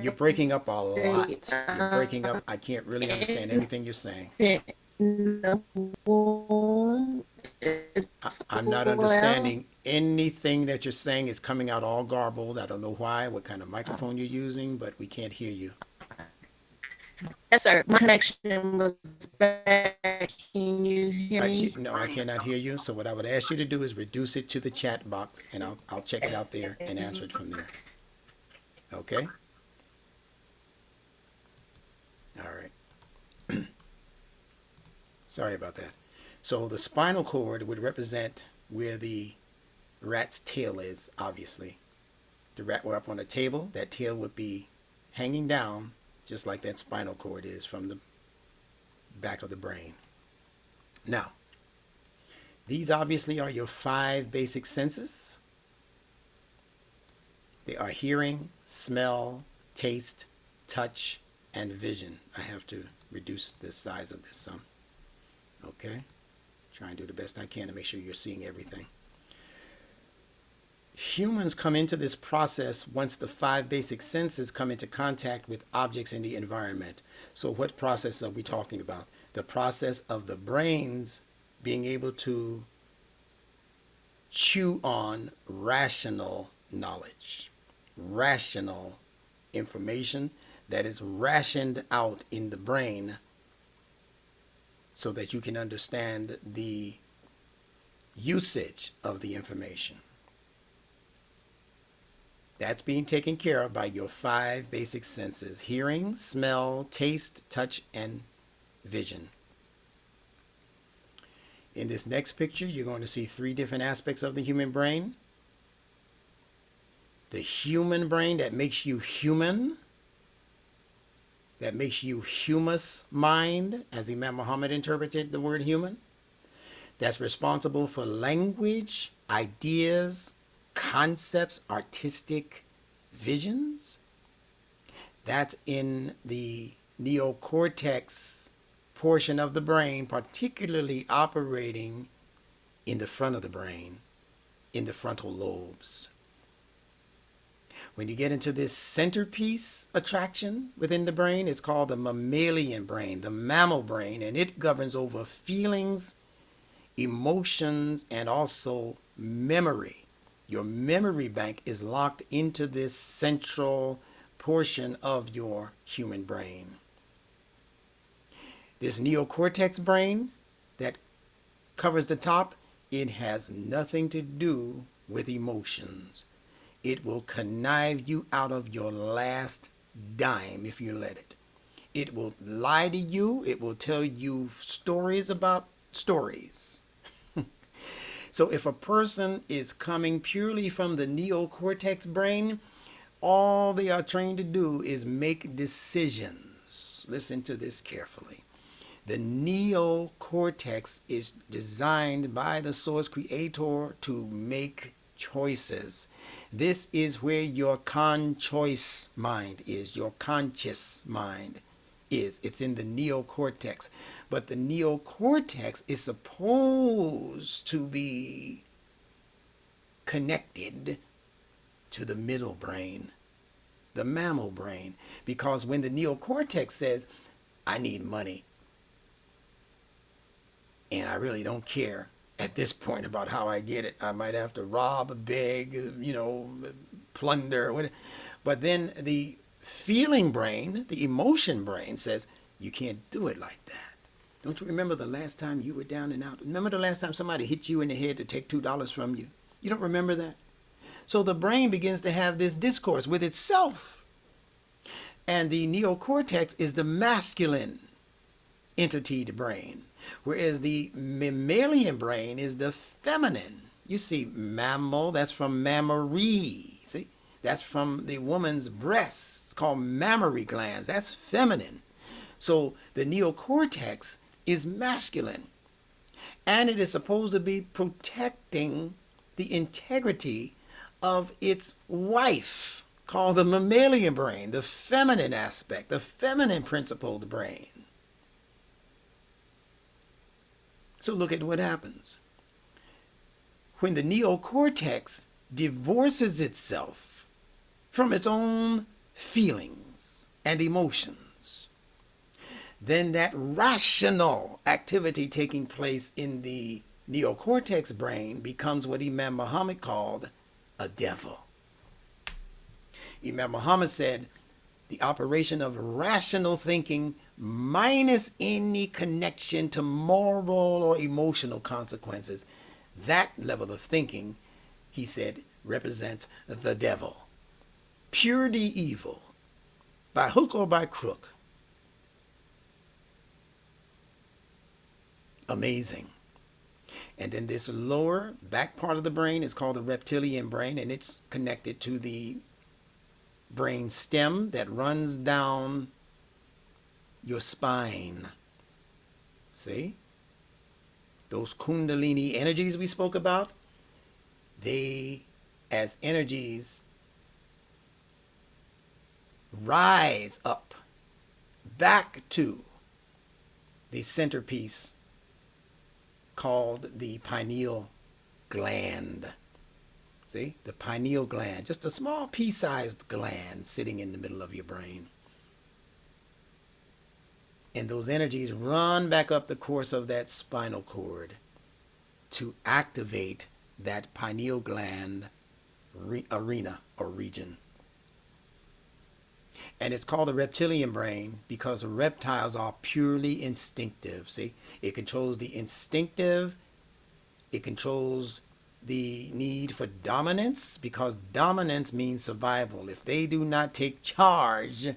You're breaking up a lot. You're breaking up. I can't really understand anything you're saying. I'm not understanding anything that you're saying. Is coming out all garbled. I don't know why, what kind of microphone you're using, but we can't hear you. Yes, sir. My connection was bad. Can you hear me? No, I cannot hear you. So what I would ask you to do is reduce it to the chat box, and I'll check it out there and answer it from there. Okay? All right. Sorry about that. So the spinal cord would represent where the rat's tail is, obviously. The rat were up on a table, that tail would be hanging down, just like that spinal cord is from the back of the brain. Now, these obviously are your 5 basic senses. They are hearing, smell, taste, touch, and vision. I have to reduce the size of this some. Okay? Try and do the best I can to make sure you're seeing everything. Humans come into this process once the 5 basic senses come into contact with objects in the environment. So what process are we talking about? The process of the brains being able to chew on rational knowledge, rational information that is rationed out in the brain so that you can understand the usage of the information. That's being taken care of by your 5 basic senses: hearing, smell, taste, touch, and vision. In this next picture, you're going to see 3 different aspects of the human brain. The human brain that makes you human, that makes you humus mind, as Imam Muhammad interpreted the word human. That's responsible for language, ideas, concepts, artistic visions. That's in the neocortex portion of the brain, particularly operating in the front of the brain, in the frontal lobes. When you get into this centerpiece attraction within the brain, it's called the mammalian brain, the mammal brain, and it governs over feelings, emotions, and also memory. Your memory bank is locked into this central portion of your human brain. This neocortex brain that covers the top, it has nothing to do with emotions. It will connive you out of your last dime if you let it. It will lie to you. It will tell you stories about stories. So if a person is coming purely from the neocortex brain, all they are trained to do is make decisions. Listen to this carefully. The neocortex is designed by the source creator to make choices. This is where your con-choice mind is, your conscious mind is. It's in the neocortex. But the neocortex is supposed to be connected to the middle brain, the mammal brain. Because when the neocortex says, I need money, and I really don't care at this point about how I get it. I might have to rob, beg, plunder, whatever. But then the feeling brain, the emotion brain says, you can't do it like that. Don't you remember the last time you were down and out? Remember the last time somebody hit you in the head to take $2 from you? You don't remember that? So the brain begins to have this discourse with itself. And the neocortex is the masculine entity, the brain. Whereas the mammalian brain is the feminine. You see, mammal, that's from mammary. See, that's from the woman's breast. It's called mammary glands. That's feminine. So the neocortex is masculine, and it is supposed to be protecting the integrity of its wife, called the mammalian brain, the feminine aspect, the feminine principled brain. So look at what happens. When the neocortex divorces itself from its own feelings and emotions, then that rational activity taking place in the neocortex brain becomes what Imam Muhammad called a devil. Imam Muhammad said the operation of rational thinking minus any connection to moral or emotional consequences, that level of thinking, he said, represents the devil. Purely evil, by hook or by crook. Amazing. And then this lower back part of the brain is called the reptilian brain, and it's connected to the brain stem that runs down your spine. See? Those kundalini energies we spoke about, they, as energies, rise up back to the centerpiece called the pineal gland. See? The pineal gland, just a small pea-sized gland sitting in the middle of your brain. And those energies run back up the course of that spinal cord to activate that pineal gland arena or region. And it's called the reptilian brain because reptiles are purely instinctive. See, it controls the instinctive, it controls the need for dominance, because dominance means survival. If they do not take charge,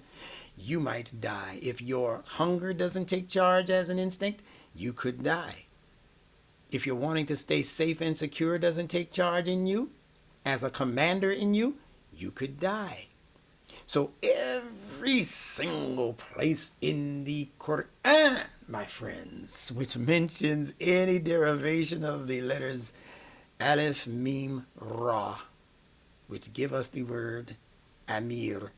you might die. If your hunger doesn't take charge as an instinct, you could die. If you're wanting to stay safe and secure doesn't take charge in you, as a commander in you, you could die. So every single place in the Quran, my friends, which mentions any derivation of the letters Alif, Mim, Ra, which give us the word Amir,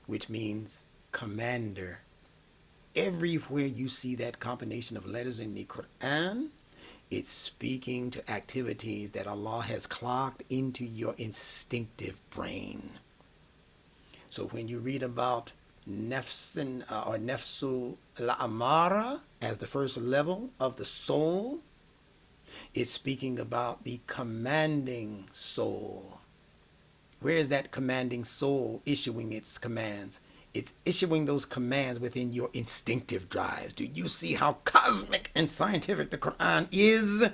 which means commander. Everywhere you see that combination of letters in the Quran, it's speaking to activities that Allah has clocked into your instinctive brain. So when you read about nafsin or nafsu al-amara as the first level of the soul, it's speaking about the commanding soul. Where is that commanding soul issuing its commands? It's issuing those commands within your instinctive drives. Do you see how cosmic and scientific the Quran is?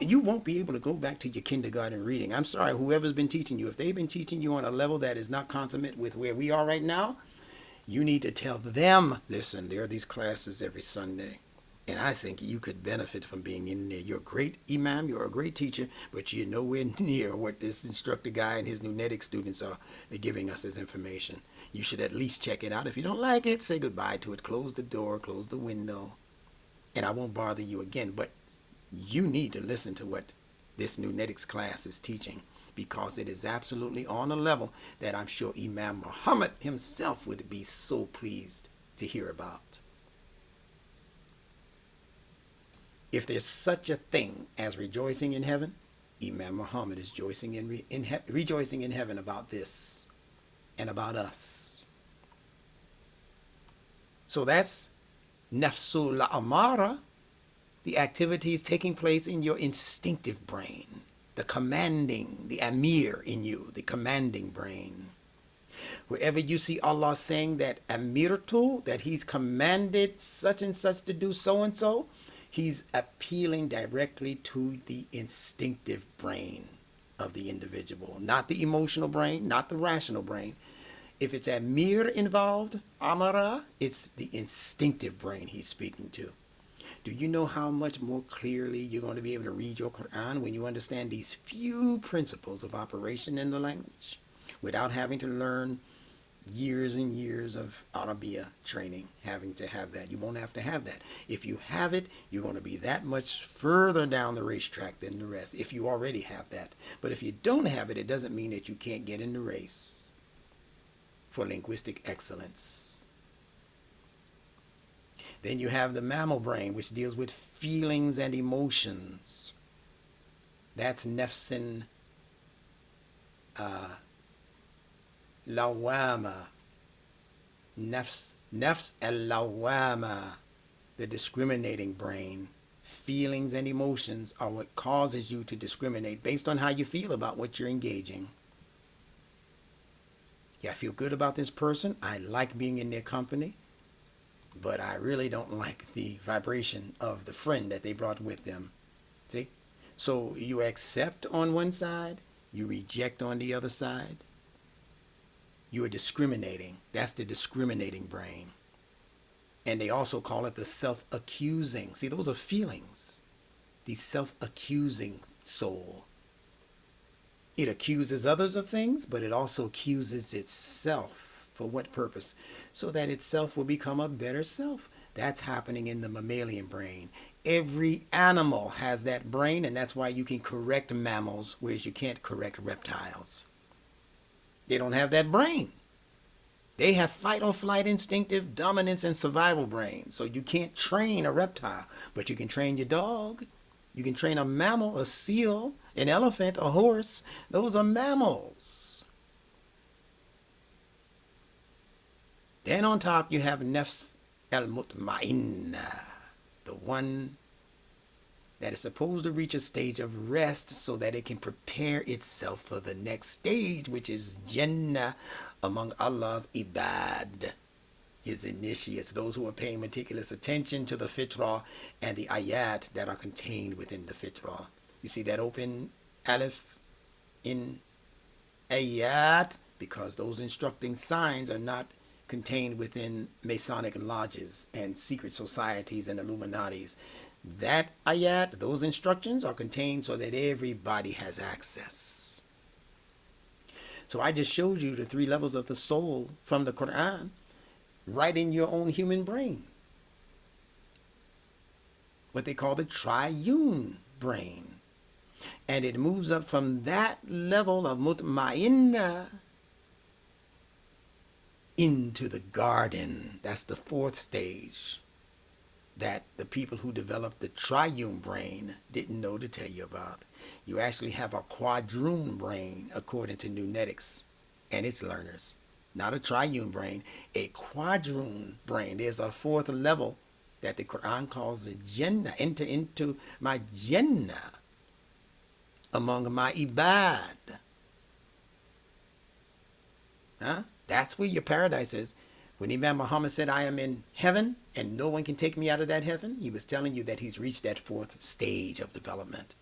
You won't be able to go back to your kindergarten reading. I'm sorry, whoever's been teaching you, if they've been teaching you on a level that is not consummate with where we are right now, you need to tell them, listen, there are these classes every Sunday, and I think you could benefit from being in there. You're a great imam, you're a great teacher, but you're nowhere near what this instructor guy and his nunetic students are giving us as information. You should at least check it out. If you don't like it, say goodbye to it. Close the door, close the window, and I won't bother you again. But you need to listen to what this nunetics class is teaching, because it is absolutely on a level that I'm sure Imam Muhammad himself would be so pleased to hear about. If there's such a thing as rejoicing in heaven, Imam Muhammad is rejoicing in heaven about this and about us. So that's nafsul amara, the activities taking place in your instinctive brain, the commanding, the amir in you, the commanding brain. Wherever you see Allah saying that amirtu, that he's commanded such and such to do so and so, he's appealing directly to the instinctive brain of the individual, not the emotional brain, not the rational brain. If it's Amir involved, Amara, it's the instinctive brain he's speaking to. Do you know how much more clearly you're going to be able to read your Quran when you understand these few principles of operation in the language without having to learn years and years of Arabia training, having to have that. You won't have to have that. If you have it, you're going to be that much further down the racetrack than the rest, if you already have that. But if you don't have it, it doesn't mean that you can't get in the race for linguistic excellence. Then you have the mammal brain, which deals with feelings and emotions. That's nafsin lawama. Nafs al-lawama, the discriminating brain. Feelings and emotions are what causes you to discriminate based on how you feel about what you're engaging. Yeah, I feel good about this person. I like being in their company. But I really don't like the vibration of the friend that they brought with them. See? So you accept on one side, you reject on the other side. You are discriminating. That's the discriminating brain. And they also call it the self-accusing. See, those are feelings. The self-accusing soul. It accuses others of things, but it also accuses itself. For what purpose? So that itself will become a better self. That's happening in the mammalian brain. Every animal has that brain, and that's why you can correct mammals, whereas you can't correct reptiles. They don't have that brain. They have fight or flight, instinctive, dominance, and survival brains. So you can't train a reptile, but you can train your dog. You can train a mammal, a seal, an elephant, a horse. Those are mammals. Then on top you have nafs al-mutma'inna, the one that is supposed to reach a stage of rest so that it can prepare itself for the next stage, which is Jannah among Allah's ibad, his initiates, those who are paying meticulous attention to the fitrah and the ayat that are contained within the fitrah. You see that open alif in ayat, because those instructing signs are not contained within Masonic lodges and secret societies and Illuminatis. That ayat, those instructions are contained so that everybody has access. So I just showed you the 3 levels of the soul from the Quran right in your own human brain. What they call the triune brain. And it moves up from that level of mutma'inna into the garden. That's the 4th stage that the people who developed the triune brain didn't know to tell you about. You actually have a quadroon brain according to Nunetics and its learners. Not a triune brain, a quadroon brain. There's a 4th level that the Quran calls the Jannah. Enter into my Jannah among my ibad. Huh? That's where your paradise is. When Imam Muhammad said, I am in heaven and no one can take me out of that heaven, he was telling you that he's reached that 4th stage of development.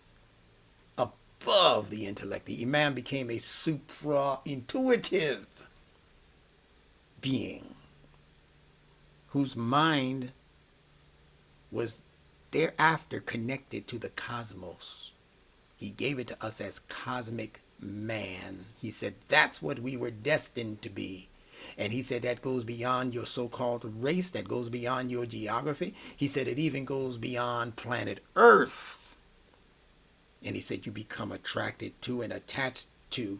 Above the intellect. The Imam became a supra-intuitive being whose mind was thereafter connected to the cosmos. He gave it to us as cosmic man. He said that's what we were destined to be. And he said that goes beyond your so-called race, that goes beyond your geography. He said it even goes beyond planet Earth. And he said you become attracted to and attached to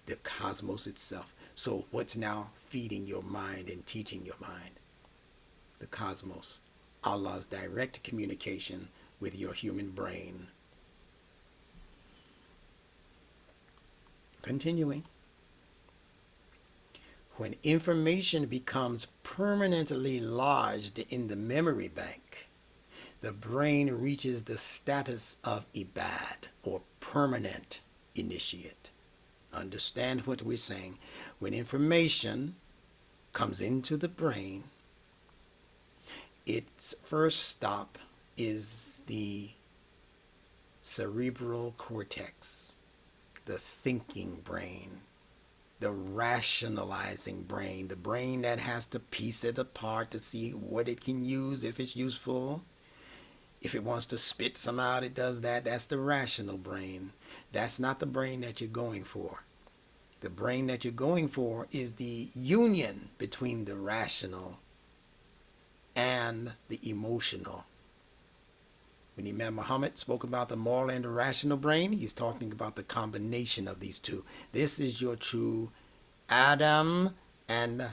the cosmos itself. So what's now feeding your mind and teaching your mind? The cosmos. Allah's direct communication with your human brain. Continuing. When information becomes permanently lodged in the memory bank, the brain reaches the status of ibad, or permanent initiate. Understand what we're saying. When information comes into the brain, its first stop is the cerebral cortex, the thinking brain, the rationalizing brain, the brain that has to piece it apart to see what it can use, if it's useful. If it wants to spit some out, it does that. That's the rational brain. That's not the brain that you're going for. The brain that you're going for is the union between the rational and the emotional. When Imam Muhammad spoke about the moral and the rational brain, he's talking about the combination of these two. This is your true Adam and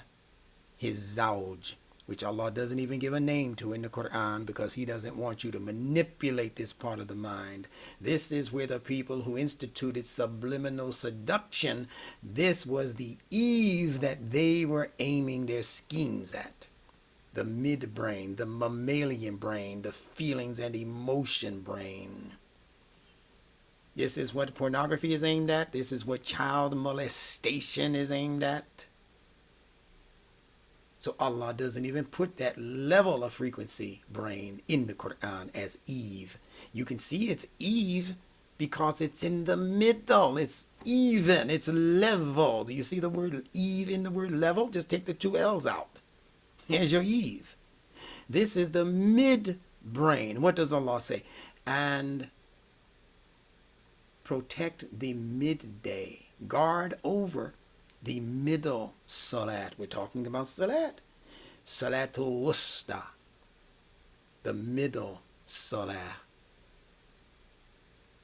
his Zawj, which Allah doesn't even give a name to in the Quran because he doesn't want you to manipulate this part of the mind. This is where the people who instituted subliminal seduction, this was the Eve that they were aiming their schemes at. The midbrain, the mammalian brain, the feelings and emotion brain. This is what pornography is aimed at. This is what child molestation is aimed at. So Allah doesn't even put that level of frequency brain in the Quran as Eve. You can see it's Eve because it's in the middle. It's even. It's level. Do you see the word Eve in the word level? Just take the two L's out. Here's your Eve. This is the midbrain. What does Allah say? And protect the midday. Guard over the middle salat. We're talking about salat. Salatul wusta. The middle salah.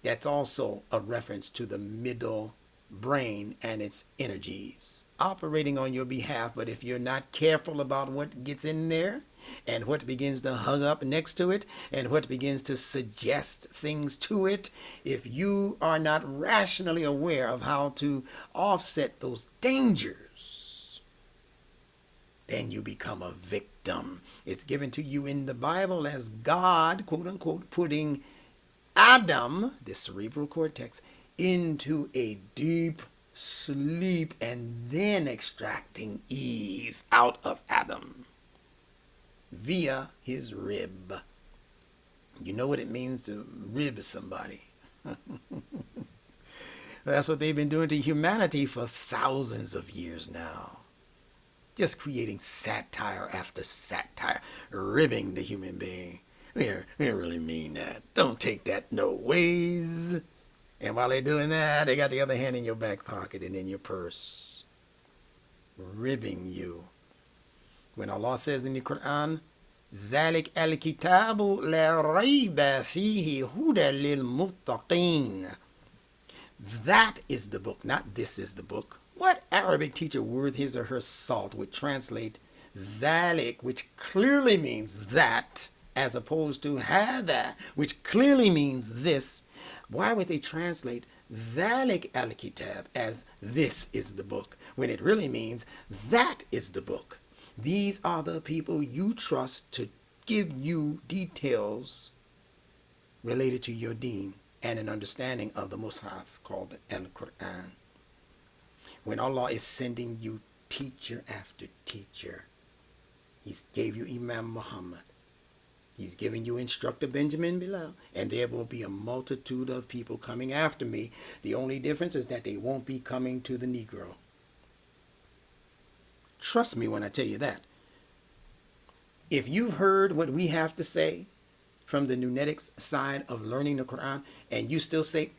That's also a reference to the middle brain and its energies operating on your behalf. But if you're not careful about what gets in there and what begins to hug up next to it and what begins to suggest things to it, if you are not rationally aware of how to offset those dangers, then you become a victim. It's given to you in the Bible as God, quote unquote, putting Adam, the cerebral cortex, into a deep sleep and then extracting Eve out of Adam via his rib. You know what it means to rib somebody. That's what they've been doing to humanity for thousands of years now. Just creating satire after satire, ribbing the human being. We really mean that. Don't take that no ways. And while they're doing that, they got the other hand in your back pocket and in your purse, ribbing you. When Allah says in the Quran, ذَلِكَ الْكِتَابُ لَا رَيْبَ فِيهِ هُدًى لِلْمُتَّقِينَ. That is the book, not this is the book. What Arabic teacher worth his or her salt would translate ذَلِكَ, which clearly means that, as opposed to هذا, which clearly means this? Why would they translate ذَلِكَ الْكِتَابِ as this is the book, when it really means that is the book? These are the people you trust to give you details related to your deen and an understanding of the Mus'haf called Al-Quran. When Allah is sending you teacher after teacher, He gave you Imam Muhammad. He's giving you Instructor Benjamin Bilal. And there will be a multitude of people coming after me. The only difference is that they won't be coming to the Negro. Trust me when I tell you that. If you've heard what we have to say from the Nunetics side of learning the Quran, and you still say,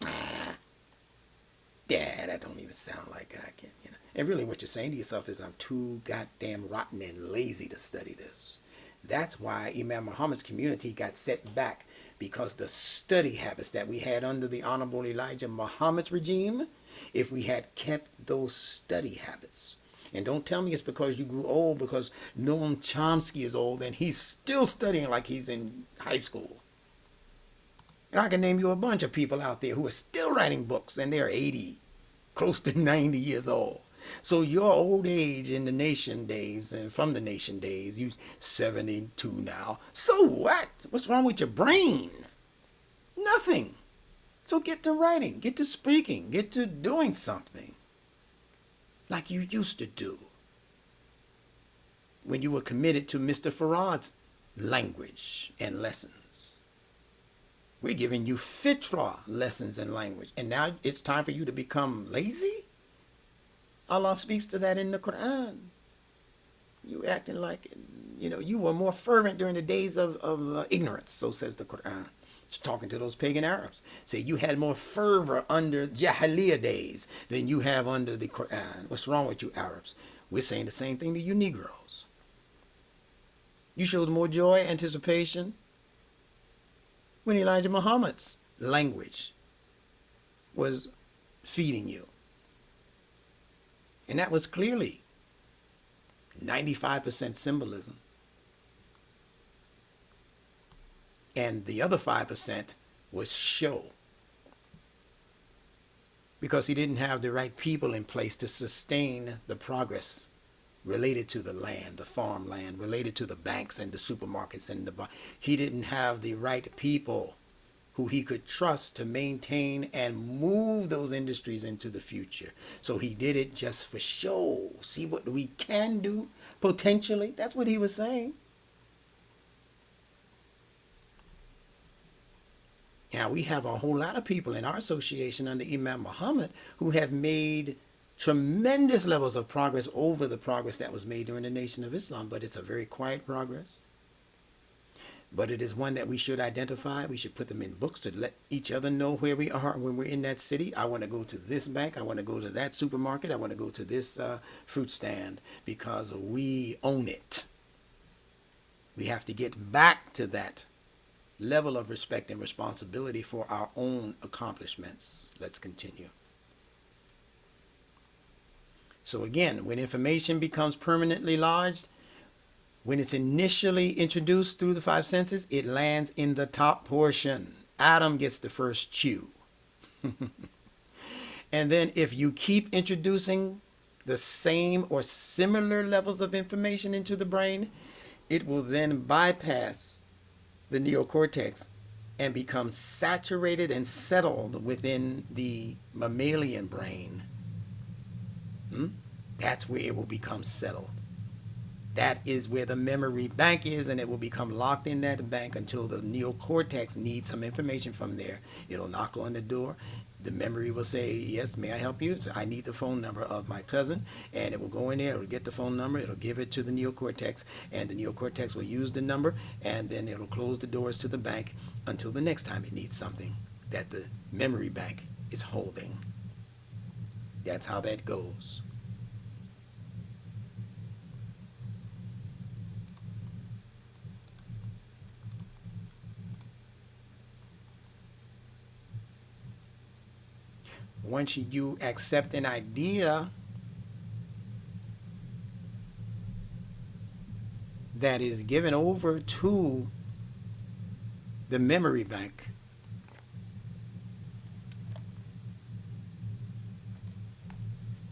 yeah, that don't even sound like I can, you know. And really what you're saying to yourself is, I'm too goddamn rotten and lazy to study this. That's why Imam Muhammad's community got set back, because the study habits that we had under the Honorable Elijah Muhammad's regime, if we had kept those study habits. And don't tell me it's because you grew old, because Noam Chomsky is old and he's still studying like he's in high school. And I can name you a bunch of people out there who are still writing books and they're 80, close to 90 years old. So your old age in the nation days and from the nation days, you 72 now. So what? What's wrong with your brain? Nothing. So get to writing, get to speaking, get to doing something like you used to do when you were committed to Mr. Farad's language and lessons. We're giving you Fitrah lessons and language. And now it's time for you to become lazy? Allah speaks to that in the Quran. You acting like, you know, you were more fervent during the days of ignorance, so says the Quran. It's talking to those pagan Arabs. Say you had more fervor under Jahiliyyah days than you have under the Quran. What's wrong with you Arabs? We're saying the same thing to you Negroes. You showed more joy, anticipation when Elijah Muhammad's language was feeding you. And that was clearly 95% symbolism. And the other 5% was show. Because he didn't have the right people in place to sustain the progress related to the land, the farmland, related to the banks and the supermarkets and the he didn't have the right people who he could trust to maintain and move those industries into the future. So he did it just for show. See what we can do potentially. That's what he was saying. Now we have a whole lot of people in our association under Imam Muhammad who have made tremendous levels of progress over the progress that was made during the Nation of Islam, but it's a very quiet progress. But it is one that we should identify. We should put them in books to let each other know where we are when we're in that city. I want to go to this bank. I want to go to that supermarket. I want to go to this fruit stand because we own it. We have to get back to that level of respect and responsibility for our own accomplishments. Let's continue. So again, when information becomes permanently lodged, when it's initially introduced through the 5 senses, it lands in the top portion. Adam gets the first chew. And then if you keep introducing the same or similar levels of information into the brain, it will then bypass the neocortex and become saturated and settled within the mammalian brain. That's where it will become settled. That is where the memory bank is, and it will become locked in that bank until the neocortex needs some information from there. It'll knock on the door. The memory will say, yes, may I help you? So I need the phone number of my cousin, and it will go in there. It'll get the phone number. It'll give it to the neocortex, and the neocortex will use the number, and then it'll close the doors to the bank until the next time it needs something that the memory bank is holding. That's how that goes. Once you accept an idea that is given over to the memory bank,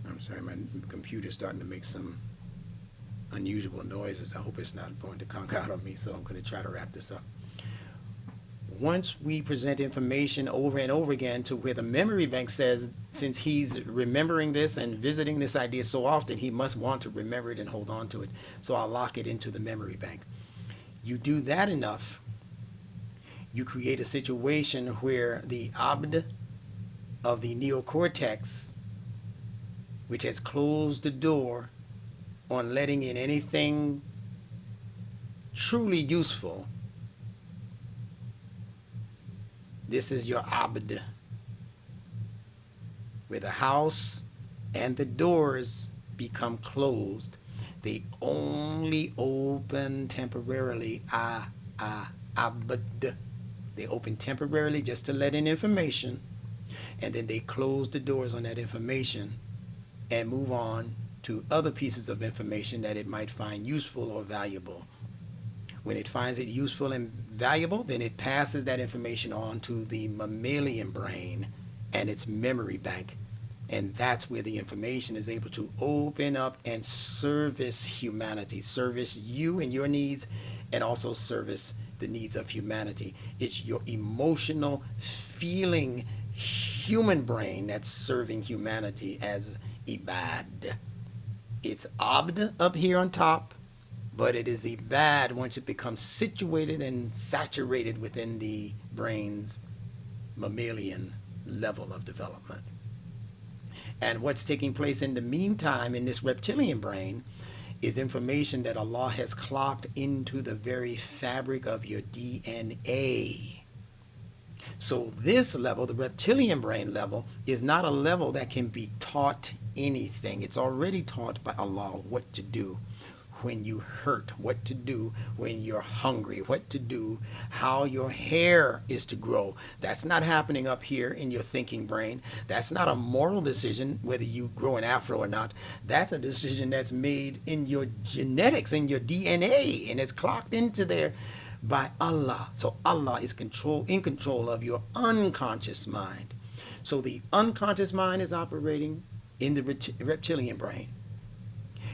I'm sorry, my computer's starting to make some unusual noises. I hope it's not going to conk out on me, so I'm going to try to wrap this up. Once we present information over and over again to where the memory bank says, since he's remembering this and visiting this idea so often, he must want to remember it and hold on to it. So I'll lock it into the memory bank. You do that enough, you create a situation where the abd of the neocortex, which has closed the door on letting in anything truly useful, this is your abd, where the house and the doors become closed. They only open temporarily. Abd. They open temporarily just to let in information, and then they close the doors on that information and move on to other pieces of information that it might find useful or valuable. When it finds it useful and valuable, then it passes that information on to the mammalian brain and its memory bank. And that's where the information is able to open up and service humanity, service you and your needs, and also service the needs of humanity. It's your emotional, feeling human brain that's serving humanity as ibad. It's abd up here on top, but it is ibad once it becomes situated and saturated within the brain's mammalian level of development. And what's taking place in the meantime in this reptilian brain is information that Allah has clocked into the very fabric of your DNA. So this level, the reptilian brain level, is not a level that can be taught anything. It's already taught by Allah what to do when you hurt, what to do when you're hungry, what to do, how your hair is to grow. That's not happening up here in your thinking brain. That's not a moral decision whether you grow an afro or not. That's a decision that's made in your genetics, in your DNA, and it's clocked into there by Allah. So Allah is in control of your unconscious mind. So the unconscious mind is operating in the reptilian brain.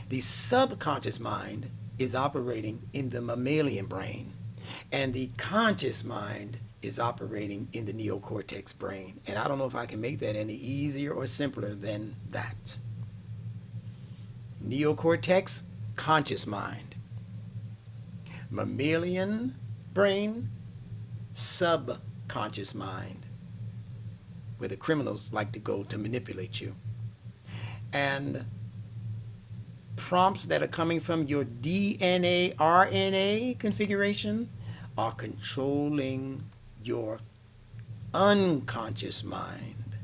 The subconscious mind is operating in the mammalian brain, and the conscious mind is operating in the neocortex brain. And I don't know if I can make that any easier or simpler than that. Neocortex, conscious mind. Mammalian brain, subconscious mind, where the criminals like to go to manipulate you. And prompts that are coming from your DNA, RNA configuration are controlling your unconscious mind.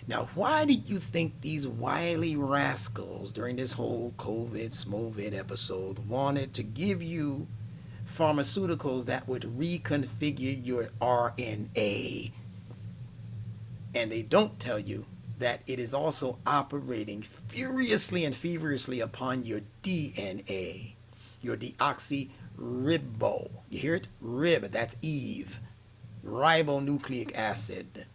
Now, why do you think these wily rascals during this whole COVID-Smovid episode wanted to give you pharmaceuticals that would reconfigure your RNA? And they don't tell you that it is also operating furiously and feverishly upon your DNA, your deoxyribo. You hear it? Rib, that's Eve. Ribonucleic acid.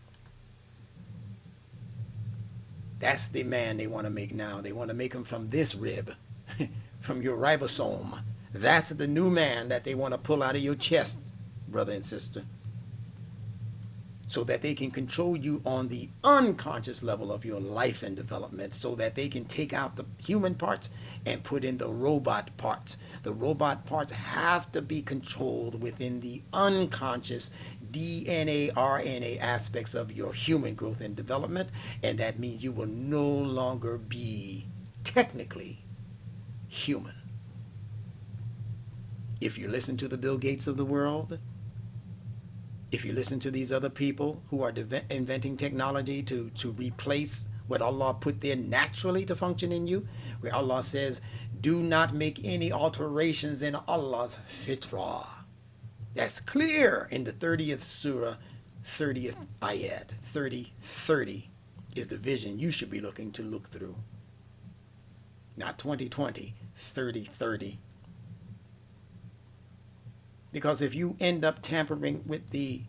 That's the man they want to make now. They want to make him from this rib, from your ribosome. That's the new man that they want to pull out of your chest, brother and sister, so that they can control you on the unconscious level of your life and development, so that they can take out the human parts and put in the robot parts. The robot parts have to be controlled within the unconscious DNA, RNA aspects of your human growth and development, and that means you will no longer be technically human. If you listen to the Bill Gates of the world, if you listen to these other people who are inventing technology to replace what Allah put there naturally to function in you, where Allah says, do not make any alterations in Allah's fitrah. That's clear in the 30th surah, 30th ayat. 3030 is the vision you should be looking to look through. Not 2020, 3030. Because if you end up tampering with the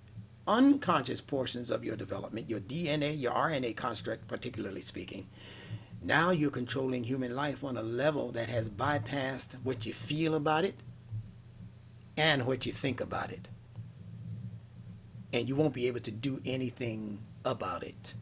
unconscious portions of your development, your DNA, your RNA construct, particularly speaking, now you're controlling human life on a level that has bypassed what you feel about it and what you think about it. And you won't be able to do anything about it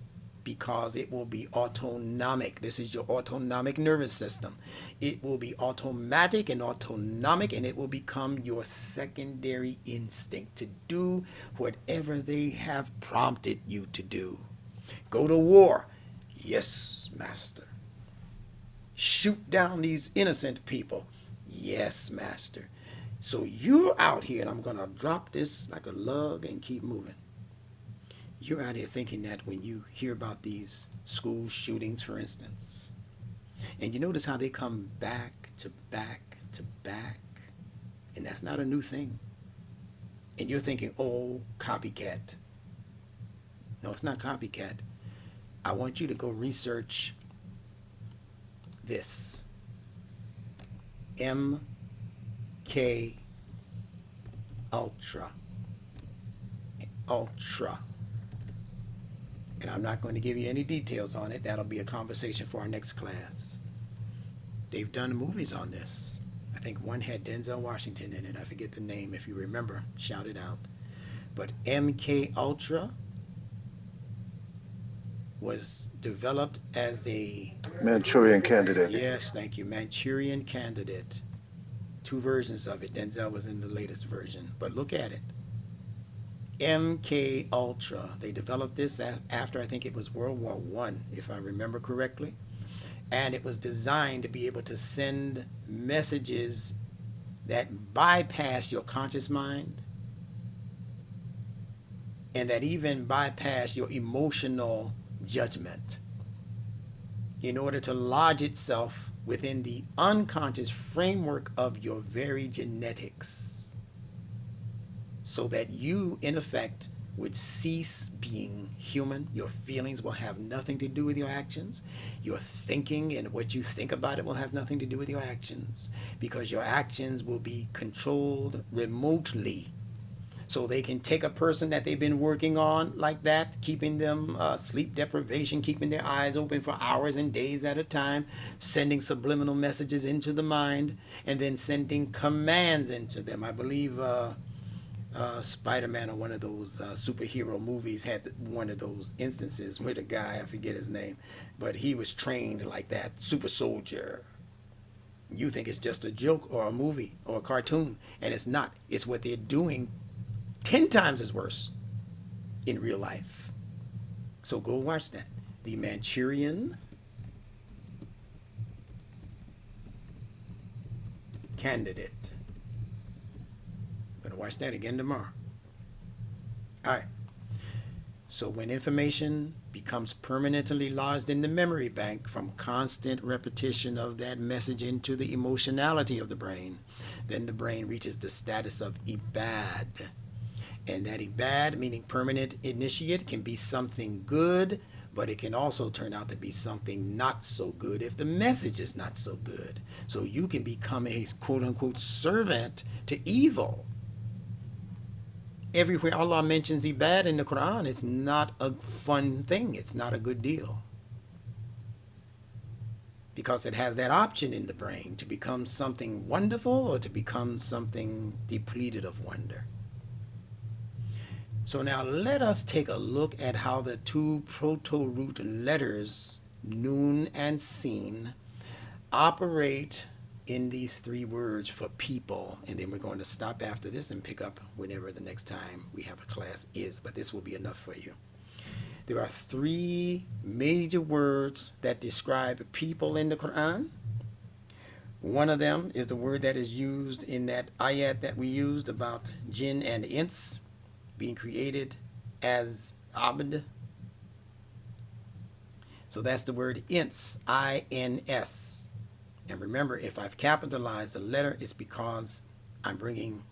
because it will be autonomic. This is your autonomic nervous system. It will be automatic and autonomic, and it will become your secondary instinct to do whatever they have prompted you to do. Go to war. Yes, master. Shoot down these innocent people. Yes, master. So you're out here, and I'm going to drop this like a lug and keep moving. You're out here thinking that when you hear about these school shootings, for instance, and you notice how they come back to back to back, and that's not a new thing. And you're thinking, oh, copycat. No, it's not copycat. I want you to go research this. MK Ultra. And I'm not going to give you any details on it. That'll be a conversation for our next class. They've done movies on this. I think one had Denzel Washington in it. I forget the name. If you remember, shout it out. But MK Ultra was developed as a Manchurian Candidate. Yes, thank you. Manchurian Candidate. 2 versions of it. Denzel was in the latest version. But look at it. MK Ultra. They developed this after, I think it was World War I, if I remember correctly. And it was designed to be able to send messages that bypass your conscious mind and that even bypass your emotional judgment in order to lodge itself within the unconscious framework of your very genetics, so that you, in effect, would cease being human. Your feelings will have nothing to do with your actions. Your thinking and what you think about it will have nothing to do with your actions, because your actions will be controlled remotely. So they can take a person that they've been working on like that, keeping them sleep deprivation, keeping their eyes open for hours and days at a time, sending subliminal messages into the mind, and then sending commands into them. I believe Spider-Man or one of those superhero movies had one of those instances with a guy, I forget his name, but he was trained like that, super soldier. You think it's just a joke or a movie or a cartoon, and it's not. It's what they're doing 10 times as worse in real life. So go watch that. The Manchurian Candidate. I'm going to watch that again tomorrow. All right. So when information becomes permanently lodged in the memory bank from constant repetition of that message into the emotionality of the brain, then the brain reaches the status of ibad. And that ibad, meaning permanent initiate, can be something good, but it can also turn out to be something not so good if the message is not so good. So you can become a quote-unquote servant to evil. Everywhere Allah mentions ibad in the Quran, it's not a fun thing. It's not a good deal. Because it has that option in the brain to become something wonderful or to become something depleted of wonder. So now let us take a look at how the two proto-root letters, Nun and Sin, operate in these three words for people. And then we're going to stop after this and pick up whenever the next time we have a class is. But this will be enough for you. There are three major words that describe people in the Quran. One of them is the word that is used in that ayat that we used about jinn and ins being created as abd. So that's the word ins, I-N-S. And remember, if I've capitalized the letter, it's because I'm bringing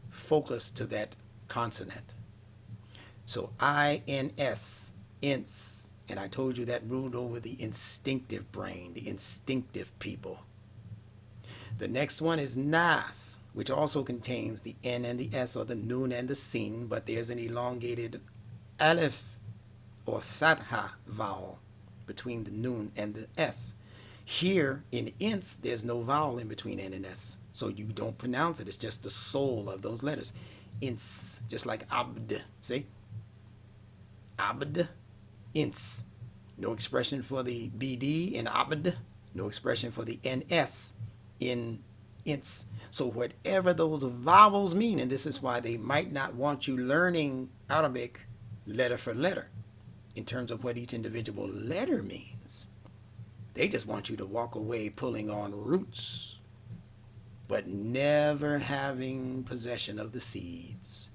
focus to that consonant. So I-N-S, ins. And I told you that ruled over the instinctive brain, the instinctive people. The next one is nas, which also contains the N and the S, or the Nun and the Sin, but there's an elongated Aleph or Fatha vowel between the Nun and the S. Here in Ins, there's no vowel in between N and S, so you don't pronounce it. It's just the soul of those letters. Ins, just like Abd. See? Abd, Ins. No expression for the BD in Abd. No expression for the NS in Ins. So whatever those vowels mean, and this is why they might not want you learning Arabic letter for letter in terms of what each individual letter means. They just want you to walk away pulling on roots, but never having possession of the seeds.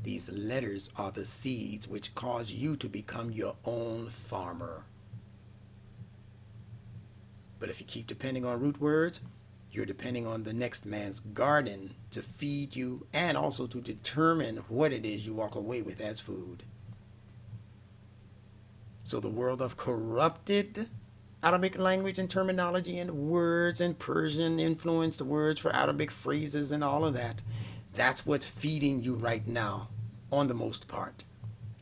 These letters are the seeds which cause you to become your own farmer. But if you keep depending on root words, you're depending on the next man's garden to feed you and also to determine what it is you walk away with as food. So the world of corrupted Arabic language and terminology and words and Persian influenced words for Arabic phrases and all of that, that's what's feeding you right now on the most part.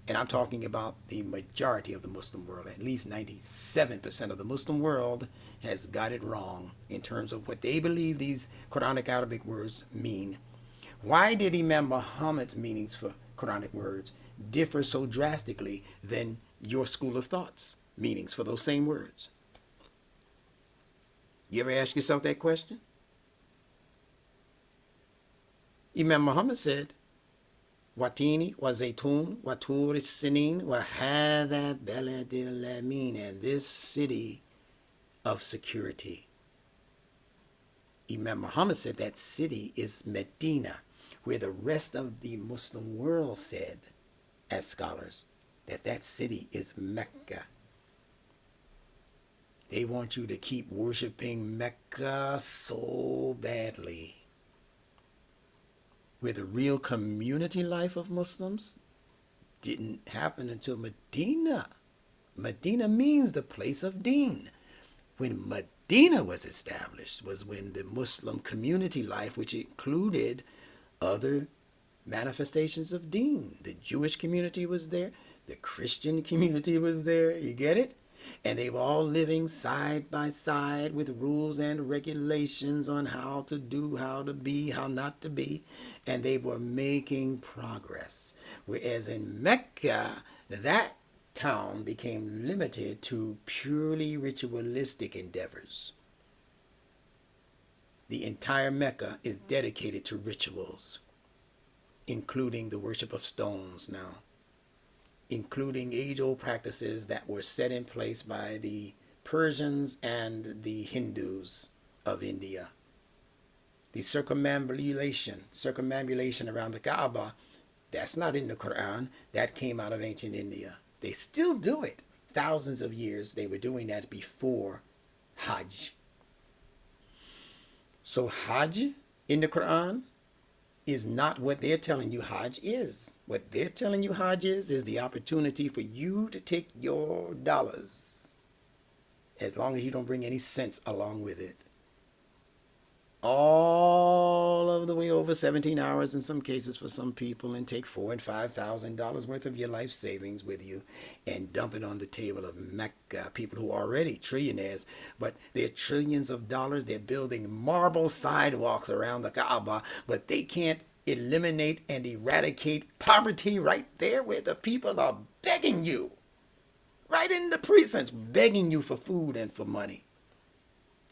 And I'm talking about the majority of the Muslim world. At least 97% of the Muslim world has got it wrong in terms of what they believe these Quranic Arabic words mean. Why did Imam Muhammad's meanings for Quranic words differ so drastically than your school of thought's meanings for those same words? You ever ask yourself that question? Imam Muhammad said, Watini wa zaytun wa tur sinin wa hadha baladil amin, and this city of security. Imam Muhammad said that city is Medina, where the rest of the Muslim world said, as scholars, that that city is Mecca. They want you to keep worshiping Mecca so badly. Where the real community life of Muslims didn't happen until Medina. Medina means the place of deen. When Medina was established was when the Muslim community life, which included other manifestations of deen. The Jewish community was there. The Christian community was there. You get it? And they were all living side by side with rules and regulations on how to do, how to be, how not to be. And they were making progress. Whereas in Mecca, that town became limited to purely ritualistic endeavors. The entire Mecca is dedicated to rituals, including the worship of stones now, including age-old practices that were set in place by the Persians and the Hindus of India. The circumambulation around the Kaaba, that's not in the Quran. That came out of ancient India. They still do it. Thousands of years they were doing that before Hajj. So Hajj in the Quran is not what they're telling you Hajj is. What they're telling you Hajj is the opportunity for you to take your dollars, as long as you don't bring any sense along with it, all of the way over 17 hours in some cases for some people, and take $4,000 and $5,000 worth of your life savings with you and dump it on the table of Mecca. People who are already trillionaires, but they're trillions of dollars. They're building marble sidewalks around the Kaaba, but they can't eliminate and eradicate poverty right there where the people are begging you, right in the precincts, begging you for food and for money.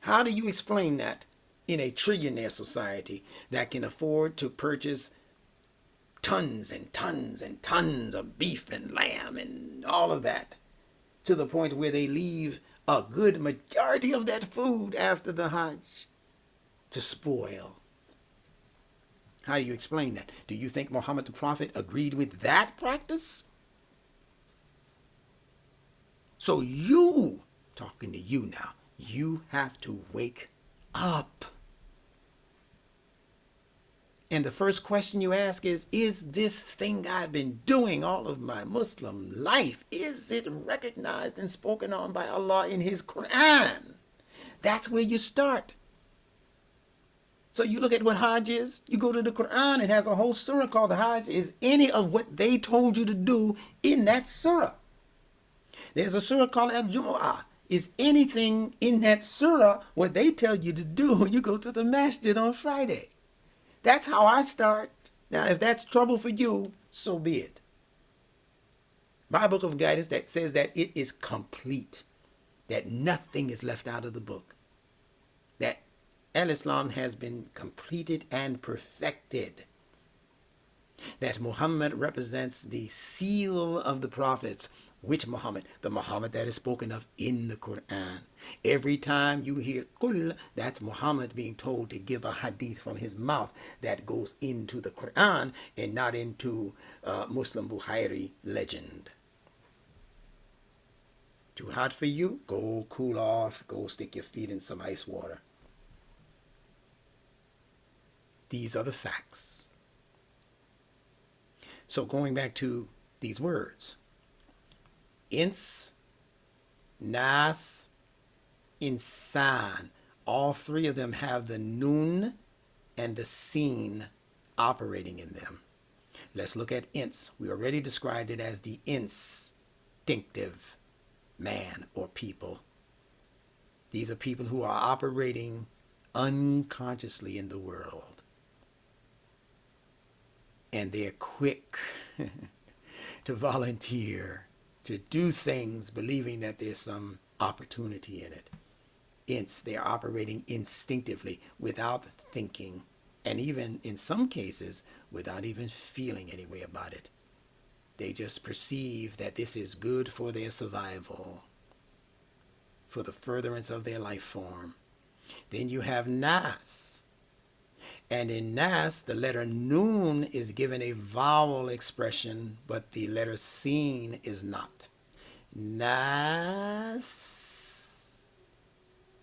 How do you explain that in a trillionaire society that can afford to purchase tons and tons and tons of beef and lamb and all of that, to the point where they leave a good majority of that food after the Hajj to spoil? How do you explain that? Do you think Muhammad the Prophet agreed with that practice? So you, talking to you now, you have to wake up. And the first question you ask is this thing I've been doing all of my Muslim life, is it recognized and spoken on by Allah in His Quran? That's where you start. So you look at what Hajj is, you go to the Quran, it has a whole surah called Hajj. Is any of what they told you to do in that surah? There's a surah called Al-Jumu'ah. Is anything in that surah what they tell you to do when you go to the masjid on Friday? That's how I start. Now, if that's trouble for you, so be it. My book of guidance that says that it is complete, that nothing is left out of the book, that Al-Islam has been completed and perfected, that Muhammad represents the seal of the prophets. Which Muhammad? The Muhammad that is spoken of in the Quran. Every time you hear Qul, that's Muhammad being told to give a hadith from his mouth that goes into the Quran and not into Muslim Bukhari legend. Too hot for you? Go cool off. Go stick your feet in some ice water. These are the facts. So going back to these words, Ins, Nas, Insan. All three of them have the Nun and the Sin operating in them. Let's look at Ins. We already described it as the instinctive man or people. These are people who are operating unconsciously in the world. And they're quick to volunteer, to do things believing that there's some opportunity in it. They're operating instinctively without thinking, and even in some cases without even feeling any way about it. They just perceive that this is good for their survival, for the furtherance of their life form. Then you have Nas, And in Nas, the letter Nun is given a vowel expression, but the letter Sin is not. Nas,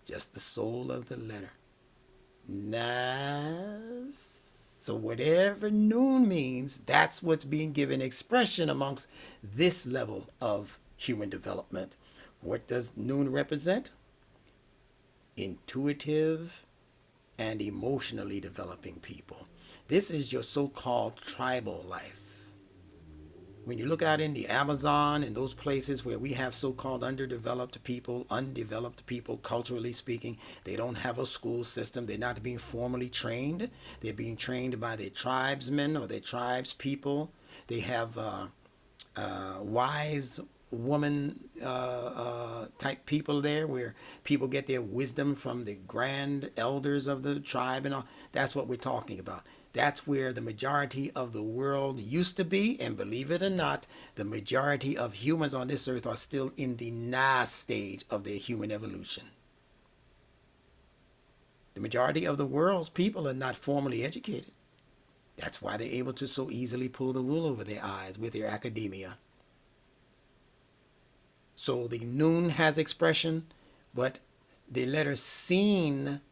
just the soul of the letter. Nas. So whatever Nun means, that's what's being given expression amongst this level of human development. What does Nun represent? Intuitive and emotionally developing people. This is your so-called tribal life. When you look out in the Amazon and those places where we have so-called undeveloped people, culturally speaking, they don't have a school system. They're not being formally trained. They're being trained by their tribesmen or their tribes people. They have wise woman type people there where people get their wisdom from the grand elders of the tribe and all. That's what we're talking about. That's where the majority of the world used to be, and believe it or not, the majority of humans on this earth are still in the Nas stage of their human evolution. The majority of the world's people are not formally educated. That's why they're able to so easily pull the wool over their eyes with their academia. So the Nun has expression, but the letter Sin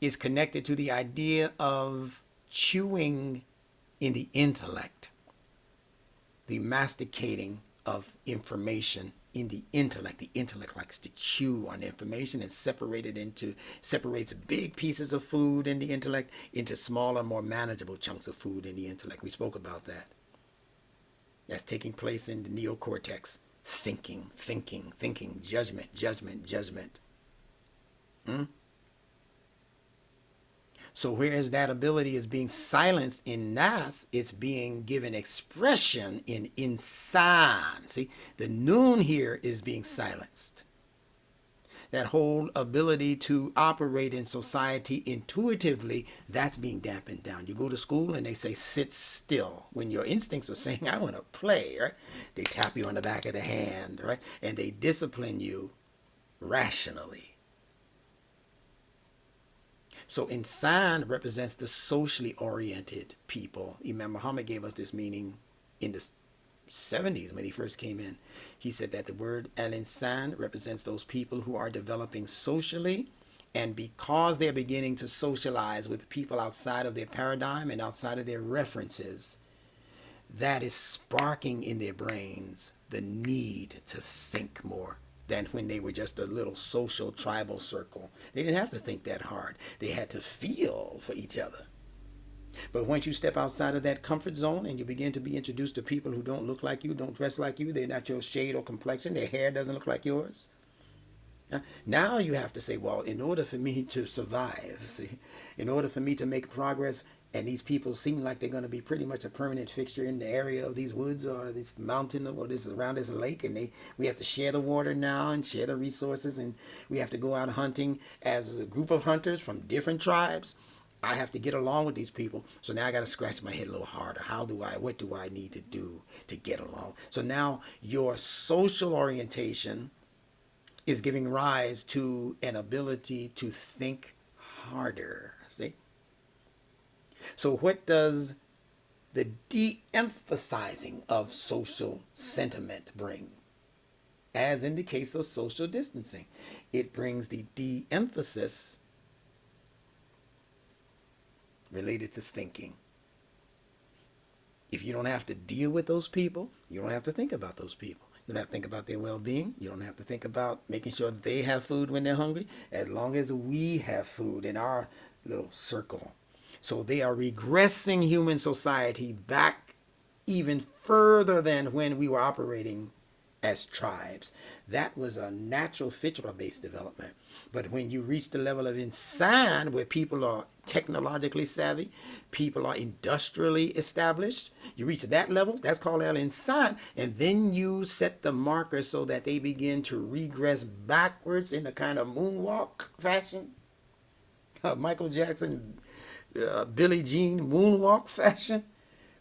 is connected to the idea of chewing in the intellect, the masticating of information in the intellect. The intellect likes to chew on information and separates big pieces of food in the intellect into smaller, more manageable chunks of food in the intellect. We spoke about that. That's taking place in the neocortex. Thinking, judgment. So whereas that ability is being silenced in Nas, it's being given expression in Insan. See, the Nun here is being silenced. That whole ability to operate in society intuitively, that's being dampened down. You go to school and they say, sit still. When your instincts are saying, I want to play, right? They tap you on the back of the hand, right? And they discipline you rationally. So Insan represents the socially oriented people. Imam Muhammad gave us this meaning in the 70s when he first came in. He said that the word al-insan represents those people who are developing socially, and because they're beginning to socialize with people outside of their paradigm and outside of their references, that is sparking in their brains the need to think more than when they were just a little social tribal circle. They didn't have to think that hard. They had to feel for each other. But once you step outside of that comfort zone and you begin to be introduced to people who don't look like you, don't dress like you, they're not your shade or complexion, their hair doesn't look like yours. Now you have to say, well, in order for me to survive, in order for me to make progress, and these people seem like they're going to be pretty much a permanent fixture in the area of these woods or this mountain or this around this lake, and we have to share the water now and share the resources, and we have to go out hunting as a group of hunters from different tribes. I have to get along with these people. So now I got to scratch my head a little harder. What do I need to do to get along? So now your social orientation is giving rise to an ability to think harder. See? So what does the de-emphasizing of social sentiment bring? As in the case of social distancing, it brings the de-emphasis related to thinking. If you don't have to deal with those people, you don't have to think about those people. You don't have to think about their well-being. You don't have to think about making sure that they have food when they're hungry, as long as we have food in our little circle. So they are regressing human society back even further than when we were operating as tribes. That was a natural Fitrah-based development. But when you reach the level of Insan, where people are technologically savvy, people are industrially established, you reach that level, that's called al-Insan, and then you set the marker so that they begin to regress backwards in the kind of moonwalk fashion. Michael Jackson, Billie Jean moonwalk fashion,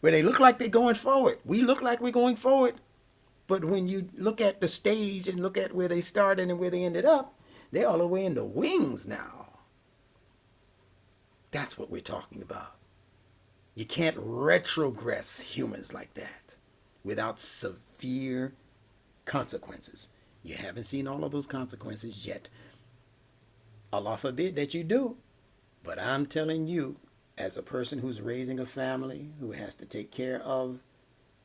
where they look like they're going forward. We look like we're going forward. But when you look at the stage and look at where they started and where they ended up, they're all the way in the wings now. That's what we're talking about. You can't retrogress humans like that without severe consequences. You haven't seen all of those consequences yet. Allah forbid that you do. But I'm telling you, as a person who's raising a family, who has to take care of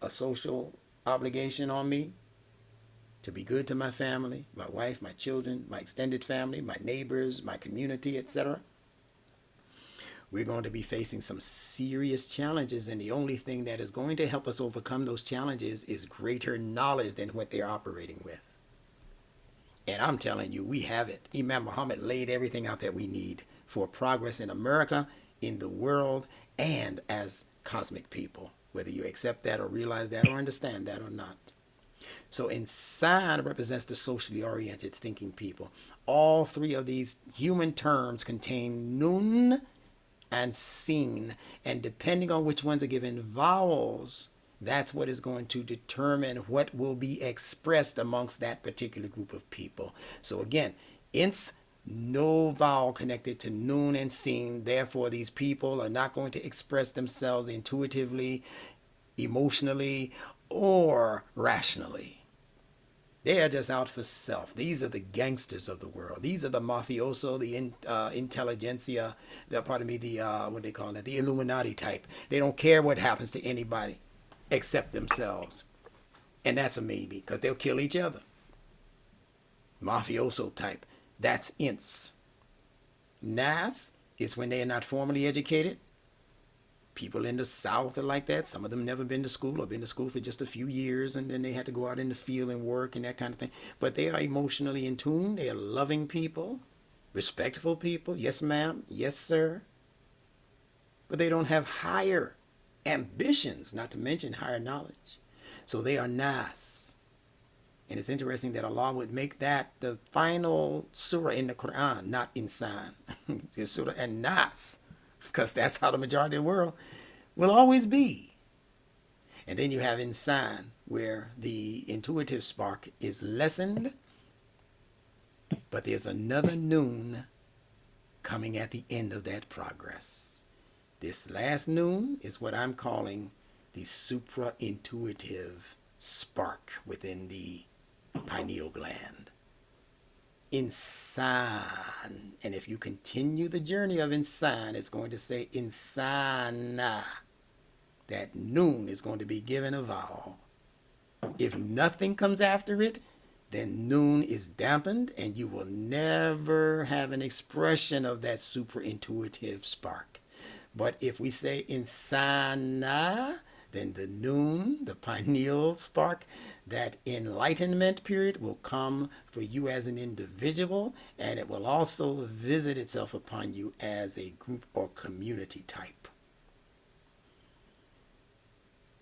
a social obligation on me, to be good to my family, my wife, my children, my extended family, my neighbors, my community, etc., we're going to be facing some serious challenges, and the only thing that is going to help us overcome those challenges is greater knowledge than what they're operating with. And I'm telling you, we have it. Imam Muhammad laid everything out that we need for progress in America, in the world, and as cosmic people, whether you accept that or realize that or understand that or not. So insan represents the socially oriented thinking people. All three of these human terms contain nun and sin, and depending on which ones are given vowels, that's what is going to determine what will be expressed amongst that particular group of people. So again, ins, no vowel connected to nun and sin. Therefore, these people are not going to express themselves intuitively, emotionally, or rationally. They are just out for self. These are the gangsters of the world. These are the mafioso, the intelligentsia, the what they call it, the Illuminati type. They don't care what happens to anybody except themselves. And that's a maybe, because they'll kill each other. Mafioso type. That's ins. Nas is when they are not formally educated. People in the South are like that. Some of them never been to school or been to school for just a few years, and then they had to go out in the field and work and that kind of thing. But they are emotionally in tune. They are loving people, respectful people. Yes, ma'am. Yes, sir. But they don't have higher ambitions, not to mention higher knowledge. So they are nas. And it's interesting that Allah would make that the final surah in the Quran, not insan. It's surah and nas, because that's how the majority of the world will always be. And then you have insan, where the intuitive spark is lessened, but there's another noon coming at the end of that progress. This last noon is what I'm calling the supra-intuitive spark within the pineal gland. Insan. And if you continue the journey of insan, it's going to say insana. That noon is going to be given a vowel. If nothing comes after it, then noon is dampened, and you will never have an expression of that superintuitive spark. But if we say insana, then the noon, the pineal spark, that enlightenment period will come for you as an individual, and it will also visit itself upon you as a group or community type.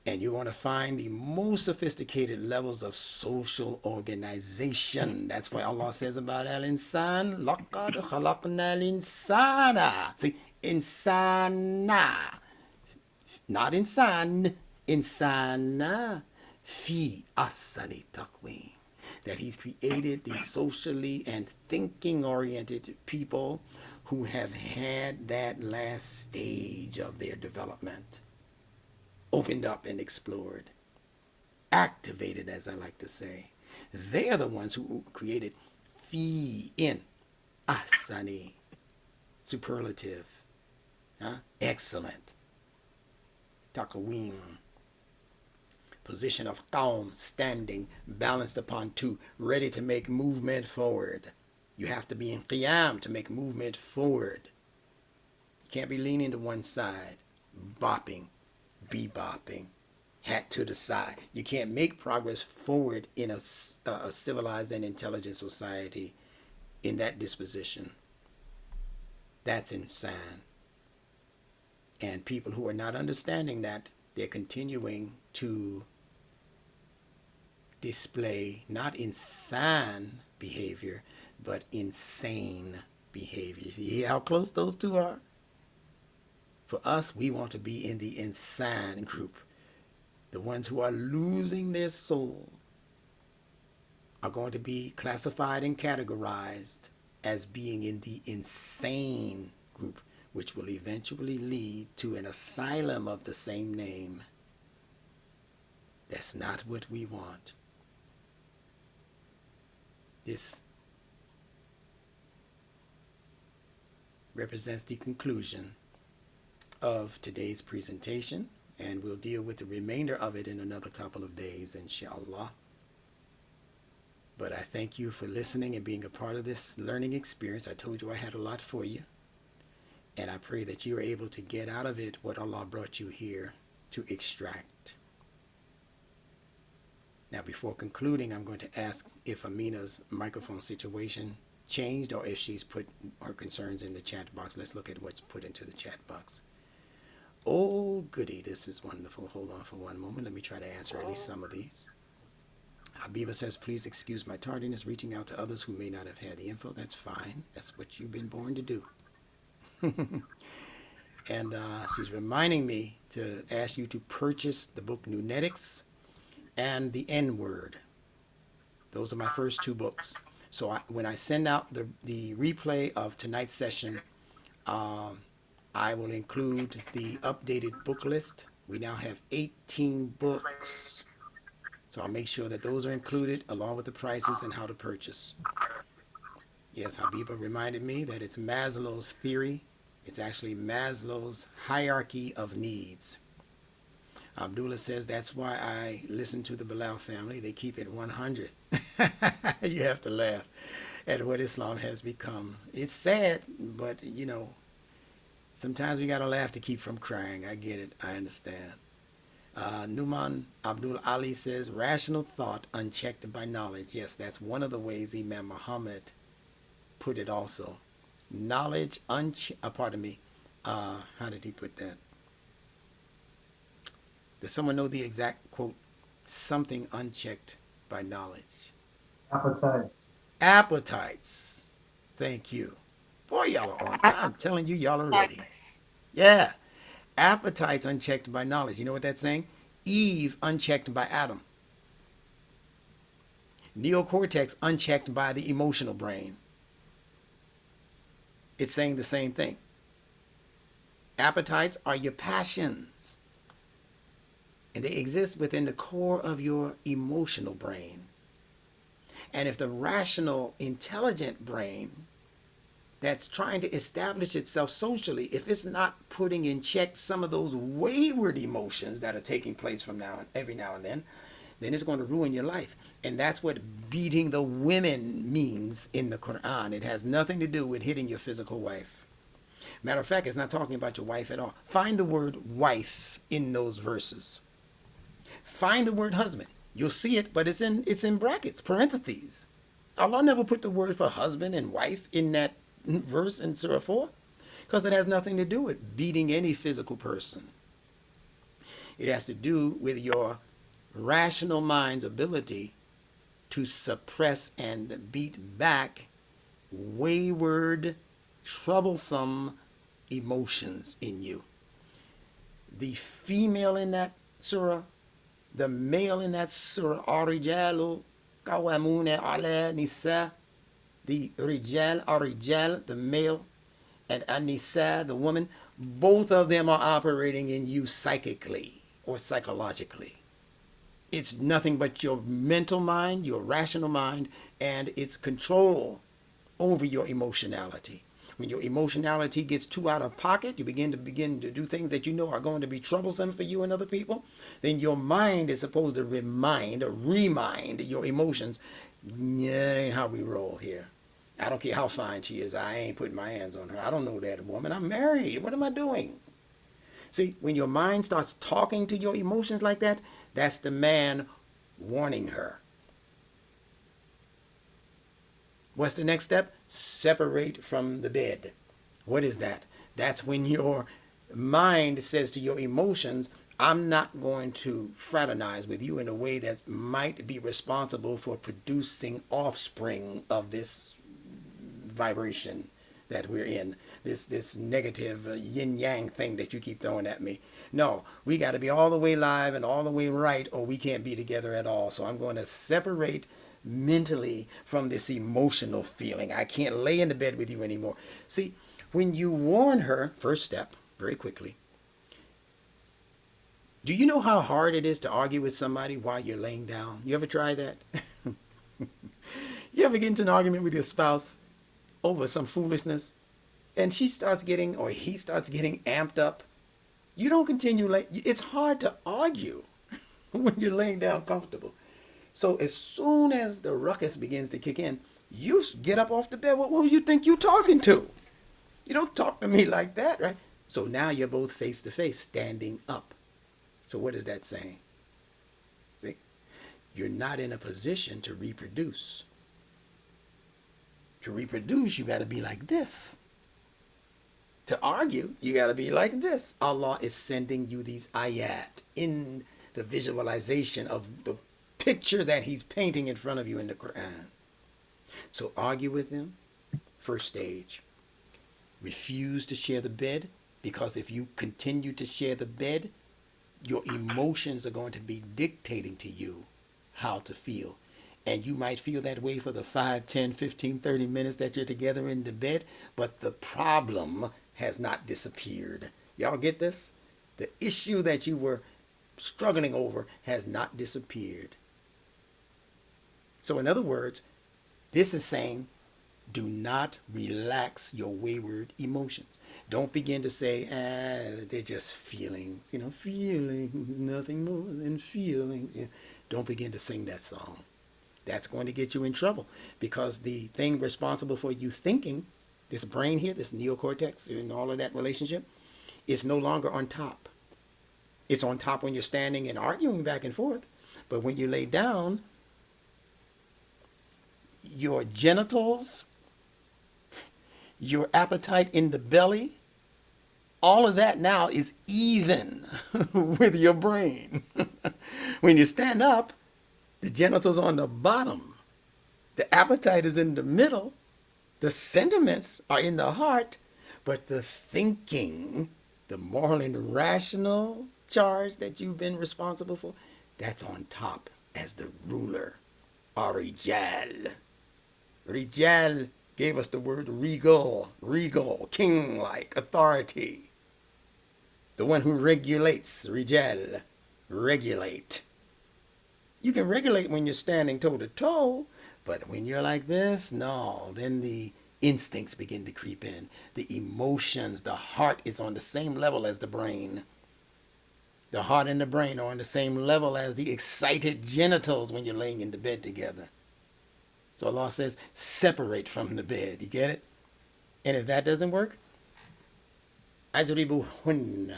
And you're going to find the most sophisticated levels of social organization. That's why Allah says about al-insan, laqad khalaqna al-insana. See, insana. Not insan, insana. Fi asani taqweem. That he's created these socially and thinking-oriented people who have had that last stage of their development opened up and explored, activated, as I like to say. They are the ones who created fi in asani, superlative, excellent, taqweem, position of qawm, standing, balanced upon two, ready to make movement forward. You have to be in qiyam to make movement forward. You can't be leaning to one side, bopping, bebopping, hat to the side. You can't make progress forward in a civilized and intelligent society in that disposition. That's insane. And people who are not understanding that, they're continuing to display not insane behavior, but insane behavior. See how close those two are? For us, we want to be in the insane group. The ones who are losing their soul are going to be classified and categorized as being in the insane group, which will eventually lead to an asylum of the same name. That's not what we want. This represents the conclusion of today's presentation, and we'll deal with the remainder of it in another couple of days, inshallah. But I thank you for listening and being a part of this learning experience. I told you I had a lot for you, and I pray that you are able to get out of it what Allah brought you here to extract. Now, before concluding, I'm going to ask if Amina's microphone situation changed or if she's put her concerns in the chat box. Let's look at what's put into the chat box. Oh, goody. This is wonderful. Hold on for one moment. Let me try to answer at least some of these. Habiba says, please excuse my tardiness, reaching out to others who may not have had the info. That's fine. That's what you've been born to do. And she's reminding me to ask you to purchase the book Nunetics and the N-Word. Those are my first two books. So when I send out the replay of tonight's session, I will include the updated book list. We now have 18 books. So I'll make sure that those are included along with the prices and how to purchase. Yes, Habiba reminded me that it's Maslow's theory. It's actually Maslow's hierarchy of needs. Abdullah says, that's why I listen to the Bilal family. They keep it 100. You have to laugh at what Islam has become. It's sad, but, you know, sometimes we got to laugh to keep from crying. I get it. I understand. Numan Abdul Ali says, rational thought unchecked by knowledge. Yes, that's one of the ways Imam Muhammad put it also. Knowledge pardon me. How did he put that? Does someone know the exact quote? Something unchecked by knowledge. Appetites. Appetites. Thank you. Boy, y'all are on. I'm telling you, y'all are ready. Yeah. Appetites unchecked by knowledge. You know what that's saying? Eve unchecked by Adam. Neocortex unchecked by the emotional brain. It's saying the same thing. Appetites are your passions. And they exist within the core of your emotional brain. And if the rational, intelligent brain that's trying to establish itself socially, if it's not putting in check some of those wayward emotions that are taking place from every now and then it's going to ruin your life. And that's what beating the women means in the Quran. It has nothing to do with hitting your physical wife. Matter of fact, it's not talking about your wife at all. Find the word wife in those verses. Find the word husband. You'll see it, but it's in brackets, parentheses. Allah never put the word for husband and wife in that verse in Surah 4 because it has nothing to do with beating any physical person. It has to do with your rational mind's ability to suppress and beat back wayward, troublesome emotions in you. The female in that surah, the male in that surah, Ar-Rijalu Qawwamuna ala Nisa, the Rijal, Ar-Rijal, the male, and An-Nisa, the woman, both of them are operating in you psychically or psychologically. It's nothing but your mental mind, your rational mind, and its control over your emotionality. When your emotionality gets too out of pocket, you begin to do things that you know are going to be troublesome for you and other people, then your mind is supposed to remind your emotions, yeah, how we roll here. I don't care how fine she is. I ain't putting my hands on her. I don't know that woman. I'm married. What am I doing? See, when your mind starts talking to your emotions like that, that's the man warning her. What's the next step? Separate from the bed. What is that? That's when your mind says to your emotions, I'm not going to fraternize with you in a way that might be responsible for producing offspring of this vibration that we're in, this negative yin-yang thing that you keep throwing at me. No, we got to be all the way live and all the way right, or we can't be together at all. So I'm going to separate mentally from this emotional feeling. I can't lay in the bed with you anymore. See, When you warn her, first step, very quickly, do you know how hard it is to argue with somebody while you're laying down? You ever try that? You ever get into an argument with your spouse over some foolishness and she starts getting, or he starts getting amped up? You don't continue late. It's hard to argue when you're laying down comfortable. So as soon as the ruckus begins to kick in, you get up off the bed. What do you think you're talking to? You don't talk to me like that, right? So now you're both face to face, standing up. So what is that saying? See, you're not in a position to reproduce. To reproduce, you got to be like this. To argue, you got to be like this. Allah is sending you these ayat in the visualization of the picture that he's painting in front of you in the Quran. So argue with him. First stage. Refuse to share the bed, because if you continue to share the bed, your emotions are going to be dictating to you how to feel. And you might feel that way for the 5, 10, 15, 30 minutes that you're together in the bed, but the problem has not disappeared. Y'all get this? The issue that you were struggling over has not disappeared. So in other words, this is saying, do not relax your wayward emotions. Don't begin to say, they're just feelings. Feelings, nothing more than feelings. Don't begin to sing that song. That's going to get you in trouble, because the thing responsible for you thinking, this brain here, this neocortex and all of that relationship, is no longer on top. It's on top when you're standing and arguing back and forth. But when you lay down, your genitals, your appetite in the belly, all of that now is even with your brain. When you stand up, the genitals on the bottom, the appetite is in the middle, the sentiments are in the heart, but the thinking, the moral and rational charge that you've been responsible for, that's on top as the ruler. Rijal. Rijal gave us the word regal, king-like, authority. The one who regulates, Rijal, regulate. You can regulate when you're standing toe-to-toe, but when you're like this, no, then the instincts begin to creep in. The emotions, the heart is on the same level as the brain. The heart and the brain are on the same level as the excited genitals when you're laying in the bed together. So Allah says, separate from the bed. You get it? And if that doesn't work, ajribuhunna.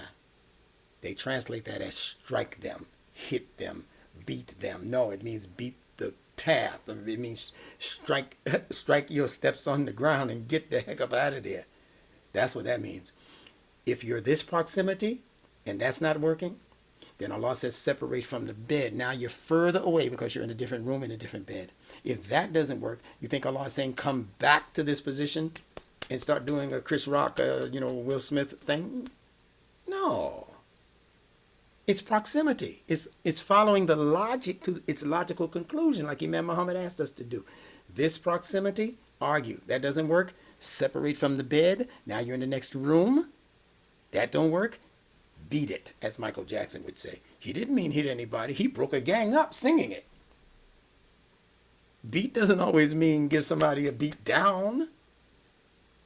They translate that as strike them, hit them, beat them. No, it means beat the path. It means strike your steps on the ground and get the heck up out of there. That's what that means. If you're this proximity and that's not working, then Allah says separate from the bed. Now you're further away because you're in a different room, in a different bed. If that doesn't work, you think Allah is saying come back to this position and start doing a Chris Rock, Will Smith thing? No. It's proximity. It's following the logic to its logical conclusion, like Imam Muhammad asked us to do. This proximity, argue. That doesn't work. Separate from the bed. Now you're in the next room. That don't work. Beat it, as Michael Jackson would say. He didn't mean hit anybody. He broke a gang up singing it. Beat doesn't always mean give somebody a beat down.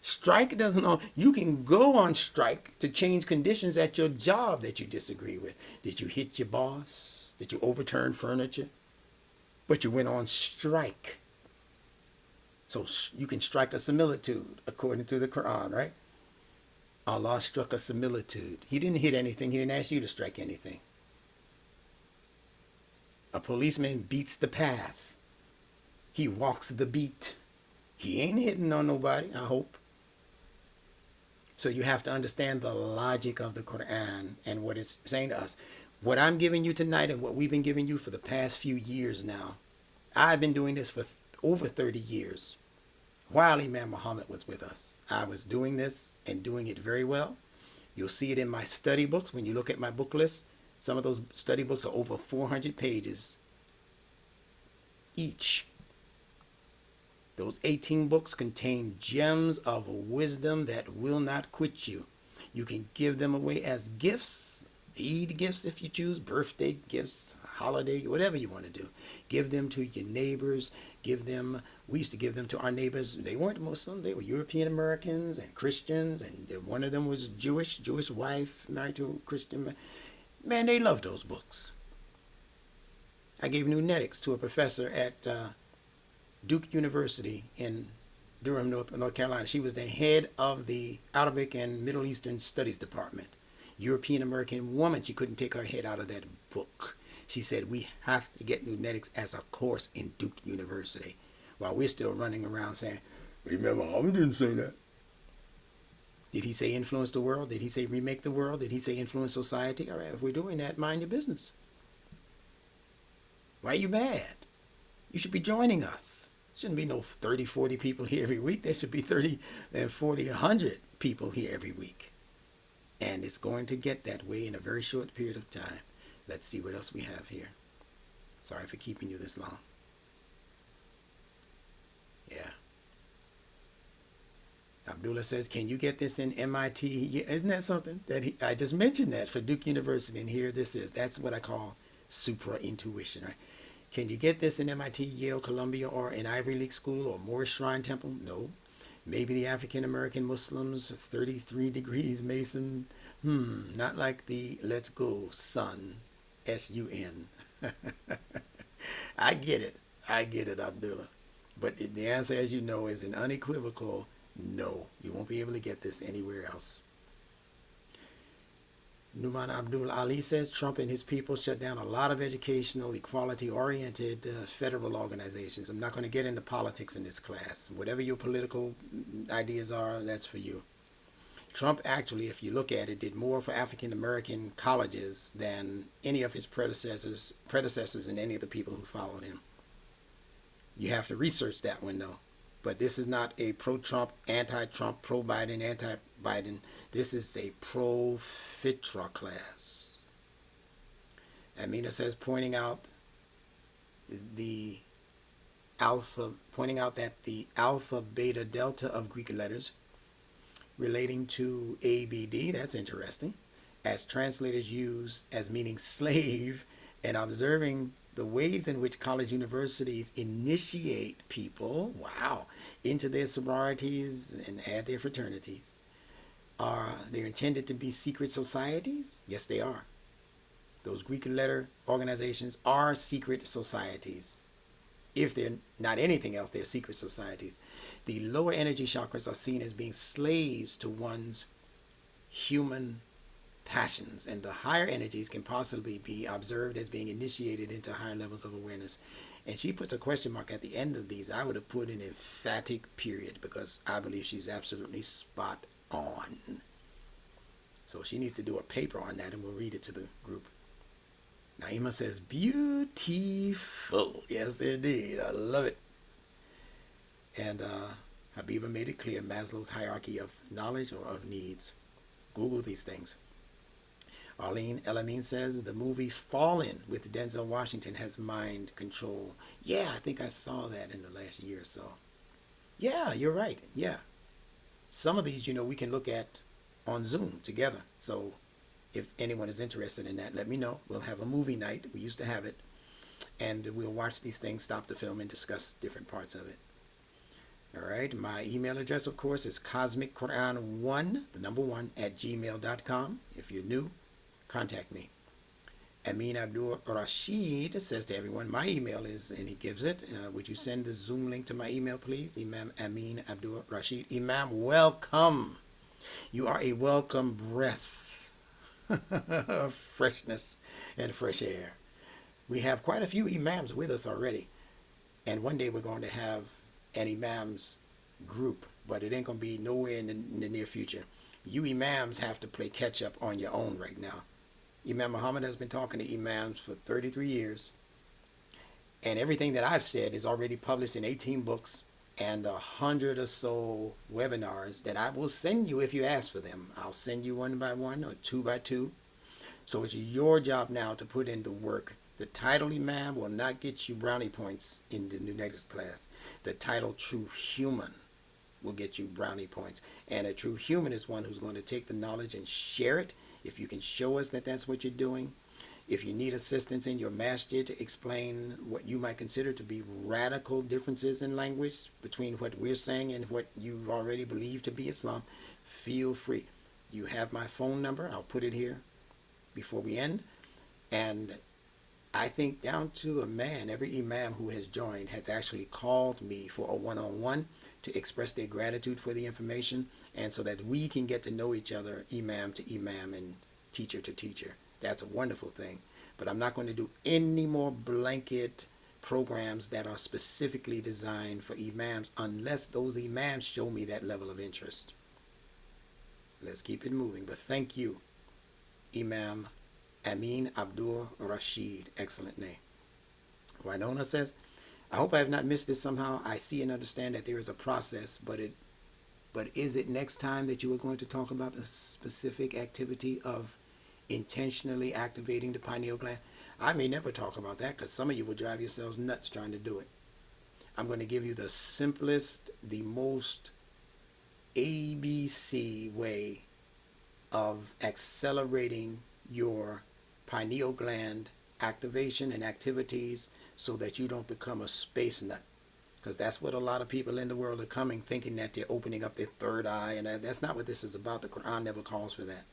Strike doesn't always. You can go on strike to change conditions at your job that you disagree with. Did you hit your boss? Did you overturn furniture? But you went on strike. So you can strike a similitude according to the Quran, right? Allah struck a similitude. He didn't hit anything. He didn't ask you to strike anything. A policeman beats the path. He walks the beat. He ain't hitting on nobody, I hope. So you have to understand the logic of the Quran and what it's saying to us. What I'm giving you tonight and what we've been giving you for the past few years now. I've been doing this for over 30 years. While Imam Muhammad was with us, I was doing this and doing it very well. You'll see it in my study books. When you look at my book list, some of those study books are over 400 pages each. Those 18 books contain gems of wisdom that will not quit you. You can give them away as gifts, Eid gifts if you choose, birthday gifts, holiday, whatever you want to do. Give them to your neighbors. We used to give them to our neighbors. They weren't Muslim, they were European Americans and Christians, and one of them was Jewish wife married to a Christian man. Man, they loved those books. I gave Nunetics to a professor at Duke University in Durham, North Carolina. She was the head of the Arabic and Middle Eastern Studies Department. European American woman. She couldn't take her head out of that book. She said, we have to get Nunetics as a course in Duke University. While we're still running around saying, remember, I didn't say that. Did he say influence the world? Did he say remake the world? Did he say influence society? All right, if we're doing that, mind your business. Why are you mad? You should be joining us. Shouldn't be no 30, 40 people here every week. There should be 30 and 40, 100 people here every week. And it's going to get that way in a very short period of time. Let's see what else we have here. Sorry for keeping you this long. Yeah. Abdullah says, can you get this in MIT? Yeah, isn't that something? I just mentioned that for Duke University, and here this is. That's what I call supra intuition, right? Can you get this in MIT, Yale, Columbia, or an Ivy League school, or Moorish Shrine Temple? No. Maybe the African American Muslims, 33 degrees Mason. Not like the Let's Go Sun, S-U-N. I get it, Abdullah. But the answer, as you know, is an unequivocal no. You won't be able to get this anywhere else. Numan Abdul Ali says Trump and his people shut down a lot of educational, equality-oriented federal organizations. I'm not going to get into politics in this class. Whatever your political ideas are, that's for you. Trump actually, if you look at it, did more for African-American colleges than any of his predecessors and any of the people who followed him. You have to research that one, though. But this is not a pro-Trump, anti-Trump, pro-Biden, anti-Biden. This is a pro-Fitrah class. Amina says, pointing out that the alpha, beta, delta of Greek letters relating to ABD, that's interesting, as translators use as meaning slave, and observing the ways in which college universities initiate people, into their sororities and add their fraternities. Are they intended to be secret societies? Yes, they are. Those Greek letter organizations are secret societies. If they're not anything else, they're secret societies. The lower energy chakras are seen as being slaves to one's human passions, and the higher energies can possibly be observed as being initiated into higher levels of awareness. And she puts a question mark at the end of these. I would have put an emphatic period, because I believe she's absolutely spot on. So she needs to do a paper on that, and we'll read it to the group. Naima says, beautiful. Yes, indeed. I love it. And Habiba made it clear, Maslow's hierarchy of knowledge or of needs. Google these things. Arlene Elamine says, the movie Fallen with Denzel Washington has mind control. Yeah, I think I saw that in the last year or so. Yeah, you're right. Yeah. Some of these, we can look at on Zoom together. So if anyone is interested in that, let me know. We'll have a movie night. We used to have it. And we'll watch these things, stop the film, and discuss different parts of it. All right. My email address, of course, is cosmicquran1, the number 1, @gmail.com. If you're new, contact me. Amin Abdul Rashid says to everyone, my email is, and he gives it. Would you send the Zoom link to my email, please? Imam Amin Abdul Rashid. Imam, welcome. You are a welcome breath of freshness and fresh air. We have quite a few imams with us already. And one day we're going to have an imams group, but it ain't going to be nowhere in the near future. You imams have to play catch up on your own right now. Imam Muhammad has been talking to imams for 33 years. And everything that I've said is already published in 18 books and 100 or so webinars that I will send you if you ask for them. I'll send you one by one or two by two. So it's your job now to put in the work The title Imam will not get you brownie points in the new next class. The title True Human will get you brownie points. And a true human is one who's going to take the knowledge and share it. If you can show us that that's what you're doing. If you need assistance in your master to explain what you might consider to be radical differences in language between what we're saying and what you already believe to be Islam, feel free. You have my phone number. I'll put it here before we end. And I think down to a man, every Imam who has joined has actually called me for a one-on-one to express their gratitude for the information, and so that we can get to know each other, Imam to Imam and teacher to teacher. That's a wonderful thing. But I'm not going to do any more blanket programs that are specifically designed for Imams unless those Imams show me that level of interest. Let's keep it moving. But thank you, Imam Amin Abdul Rashid. Excellent name. Winona says, I hope I have not missed this somehow. I see and understand that there is a process, but is it next time that you are going to talk about the specific activity of intentionally activating the pineal gland? I may never talk about that because some of you will drive yourselves nuts trying to do it. I'm going to give you the simplest, the most ABC way of accelerating your pineal gland activation and activities so that you don't become a space nut. Because that's what a lot of people in the world are coming thinking that they're opening up their third eye, and that's not what this is about. The Quran never calls for that.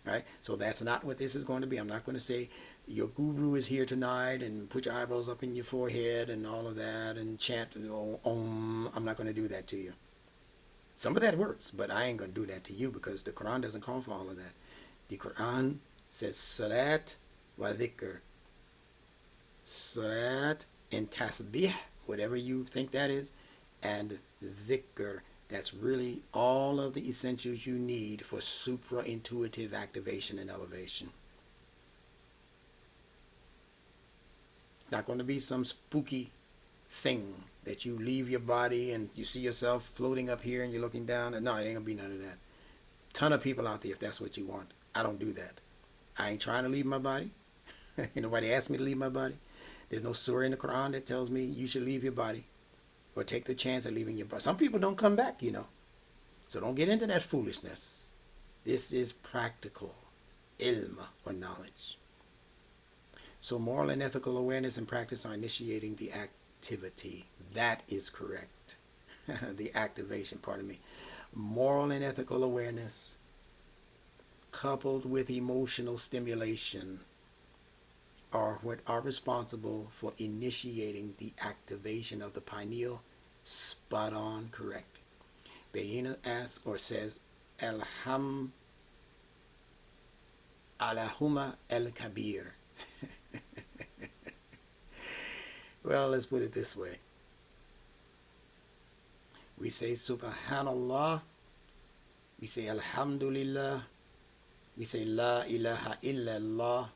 Right? So that's not what this is going to be. I'm not going to say your guru is here tonight and put your eyebrows up in your forehead and all of that and chant Om. I'm not going to do that to you. Some of that works, but I ain't going to do that to you because the Quran doesn't call for all of that. The Quran says Salat wa dhikr. Salat and tasbih, whatever you think that is, and dhikr. That's really all of the essentials you need for supra-intuitive activation and elevation. It's not going to be some spooky thing that you leave your body and you see yourself floating up here and you're looking down. No, it ain't going to be none of that. Ton of people out there if that's what you want. I don't do that. I ain't trying to leave my body. Nobody asked me to leave my body. There's no surah in the Quran that tells me you should leave your body or take the chance of leaving your body. Some people don't come back, So don't get into that foolishness. This is practical ilm or knowledge. So moral and ethical awareness and practice are initiating the activity. That is correct. The activation, pardon me. Moral and ethical awareness coupled with emotional stimulation are what are responsible for initiating the activation of the pineal. Spot on correct. Bayina asks or says, Allahumma el-kabir. Well, let's put it this way. We say Subhanallah. We say Alhamdulillah. We say La ilaha illallah.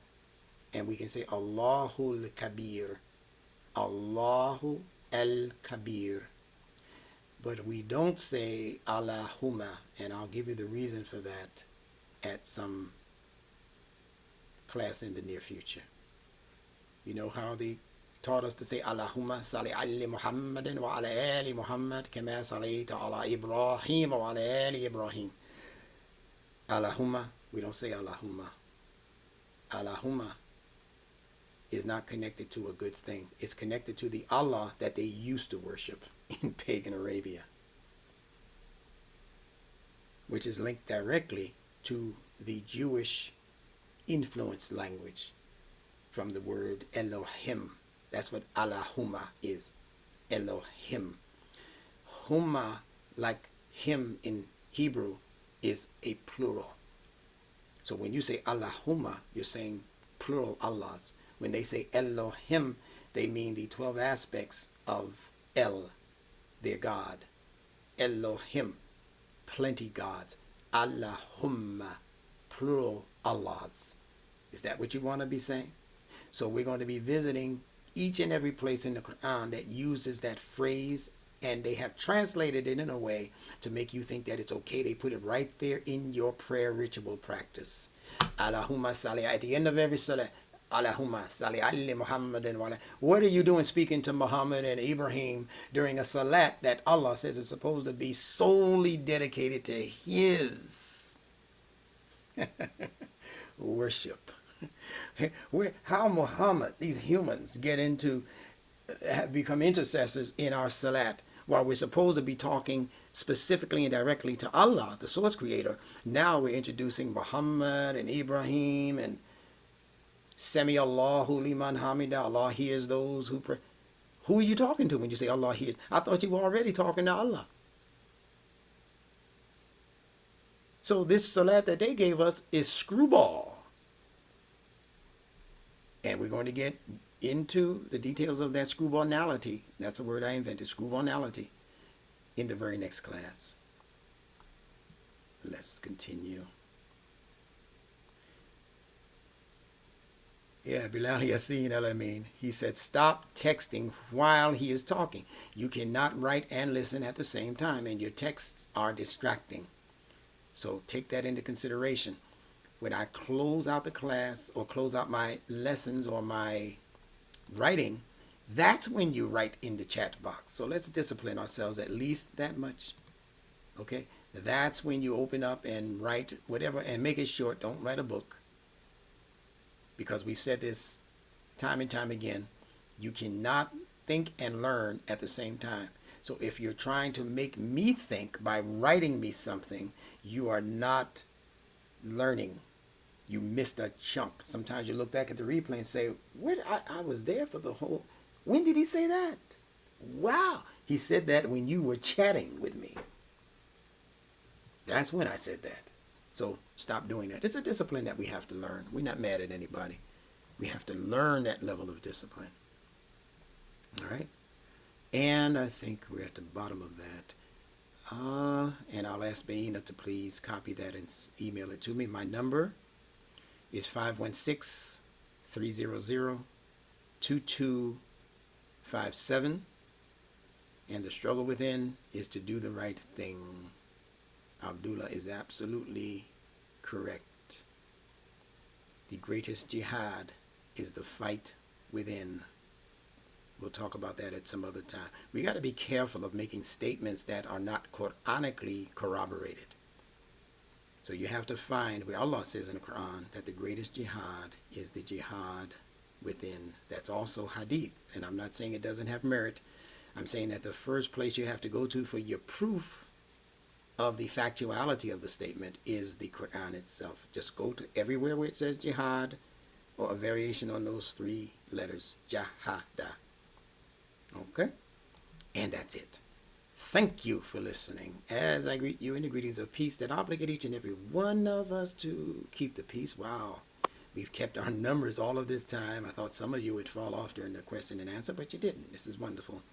And we can say Allahu al-Kabir. Allahu al-Kabir. But we don't say Allahumma. And I'll give you the reason for that at some class in the near future. You know how they taught us to say Allahumma salli ala Muhammadin wa ala ali Muhammad kama sallaita ala Ibrahim wa ala ali Ibrahim. Allahumma, we don't say Allahumma. Allahumma is not connected to a good thing. It's connected to the Allah that they used to worship in pagan Arabia, which is linked directly to the Jewish influenced language from the word Elohim. That's what Allahumma is. Elohim. Humma, like him in Hebrew, is a plural. So when you say Allahumma, you're saying plural Allahs. When they say Elohim, they mean the 12 aspects of El, their God. Elohim, plenty gods. Allahumma, plural Allahs. Is that what you want to be saying? So we're going to be visiting each and every place in the Quran that uses that phrase, and they have translated it in a way to make you think that it's okay. They put it right there in your prayer ritual practice. Allahumma salli. At the end of every salah, Allahumma salli ala Muhammadin wa ala. What are you doing speaking to Muhammad and Ibrahim during a salat that Allah says is supposed to be solely dedicated to his worship? How Muhammad, these humans, get into, have become intercessors in our salat while we're supposed to be talking specifically and directly to Allah, the source creator. Now we're introducing Muhammad and Ibrahim and Sami Allahu liman hamida. Allah hears those who pray. Who are you talking to when you say Allah hears? I thought you were already talking to Allah. So this salat that they gave us is screwball. And we're going to get into the details of that screwballnality. That's a word I invented, screwballnality, in the very next class. Let's continue. Yeah, Bilal Yassin Al-Amin. He said, stop texting while he is talking. You cannot write and listen at the same time, and your texts are distracting. So take that into consideration. When I close out the class or close out my lessons or my writing, that's when you write in the chat box. So let's discipline ourselves at least that much. Okay? That's when you open up and write whatever, and make it short. Don't write a book. Because we've said this time and time again, you cannot think and learn at the same time. So if you're trying to make me think by writing me something, you are not learning. You missed a chunk. Sometimes you look back at the replay and say, "What? I was there for the whole." When did he say that? Wow. He said that when you were chatting with me. That's when I said that. So stop doing that. It's a discipline that we have to learn. We're not mad at anybody. We have to learn that level of discipline. All right? And I think we're at the bottom of that. And I'll ask Baina to please copy that and email it to me. My number is 516-300-2257. And the struggle within is to do the right thing. Abdullah is absolutely correct. The greatest jihad is the fight within. We'll talk about that at some other time. We got to be careful of making statements that are not Quranically corroborated. So you have to find where Allah says in the Quran that the greatest jihad is the jihad within. That's also hadith. And I'm not saying it doesn't have merit. I'm saying that the first place you have to go to for your proof of the factuality of the statement is the Quran itself. Just go to everywhere where it says jihad or a variation on those three letters, jahada. Okay? And that's it. Thank you for listening. As I greet you in the greetings of peace that obligate each and every one of us to keep the peace. Wow. We've kept our numbers all of this time. I thought some of you would fall off during the question and answer, but you didn't. This is wonderful.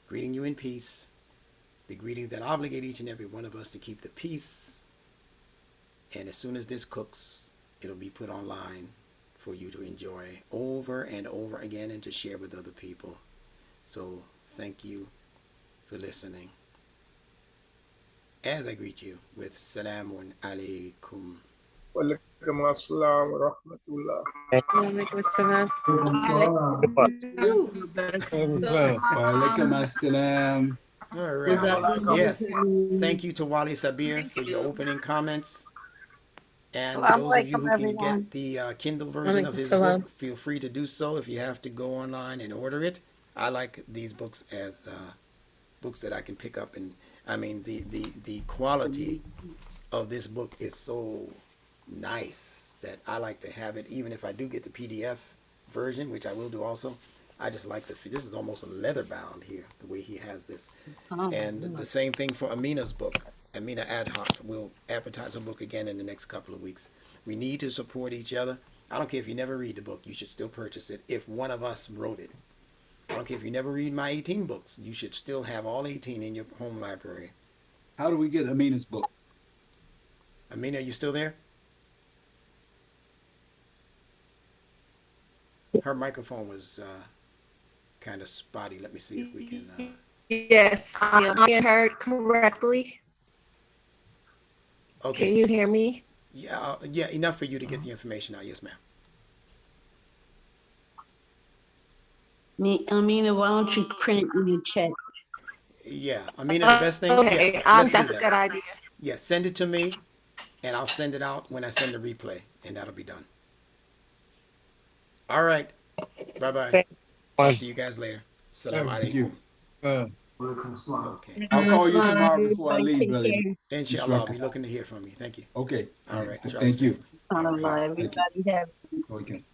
Greeting you in peace. The greetings that obligate each and every one of us to keep the peace. And as soon as this cooks, it'll be put online for you to enjoy over and over again and to share with other people. So thank you for listening. As I greet you with Salamun Alaikum. Walaikum assalam wa rahmatullah. Walaikum assalam. Walaikum assalam. All right. Yes. Thank you to Wali Sabir for your opening comments. And those of you who can get the Kindle version of his book, feel free to do so if you have to go online and order it. I like these books as books that I can pick up. And I mean, the quality of this book is so nice that I like to have it, even if I do get the PDF version, which I will do also. I just like this is almost a leather bound here, the way he has this. And the same thing for Amina's book. Amina Adhoc will advertise her book again in the next couple of weeks. We need to support each other. I don't care if you never read the book, you should still purchase it if one of us wrote it. I don't care if you never read my 18 books, you should still have all 18 in your home library. How do we get Amina's book? Amina, are you still there? Her microphone was kind of spotty. Let me see if we can. Yes, I am heard correctly. Okay. Can you hear me? Yeah, enough for you to get the information out. Yes, ma'am. Amina, why don't you print it in the chat? Yeah, Amina, the best thing. Okay, Yeah, let's that's do a that. good idea. Yeah, send it to me, and I'll send it out when I send the replay, and that'll be done. All right. Bye-bye. Talk to you guys later. Salam Thank you. alaikum. Okay. I'll call you tomorrow before I Everybody leave, take brother. care. Inshallah, I'll Instructor. be looking to hear from you. Thank you. Okay. All right. Thank you. All right. Everybody have Okay.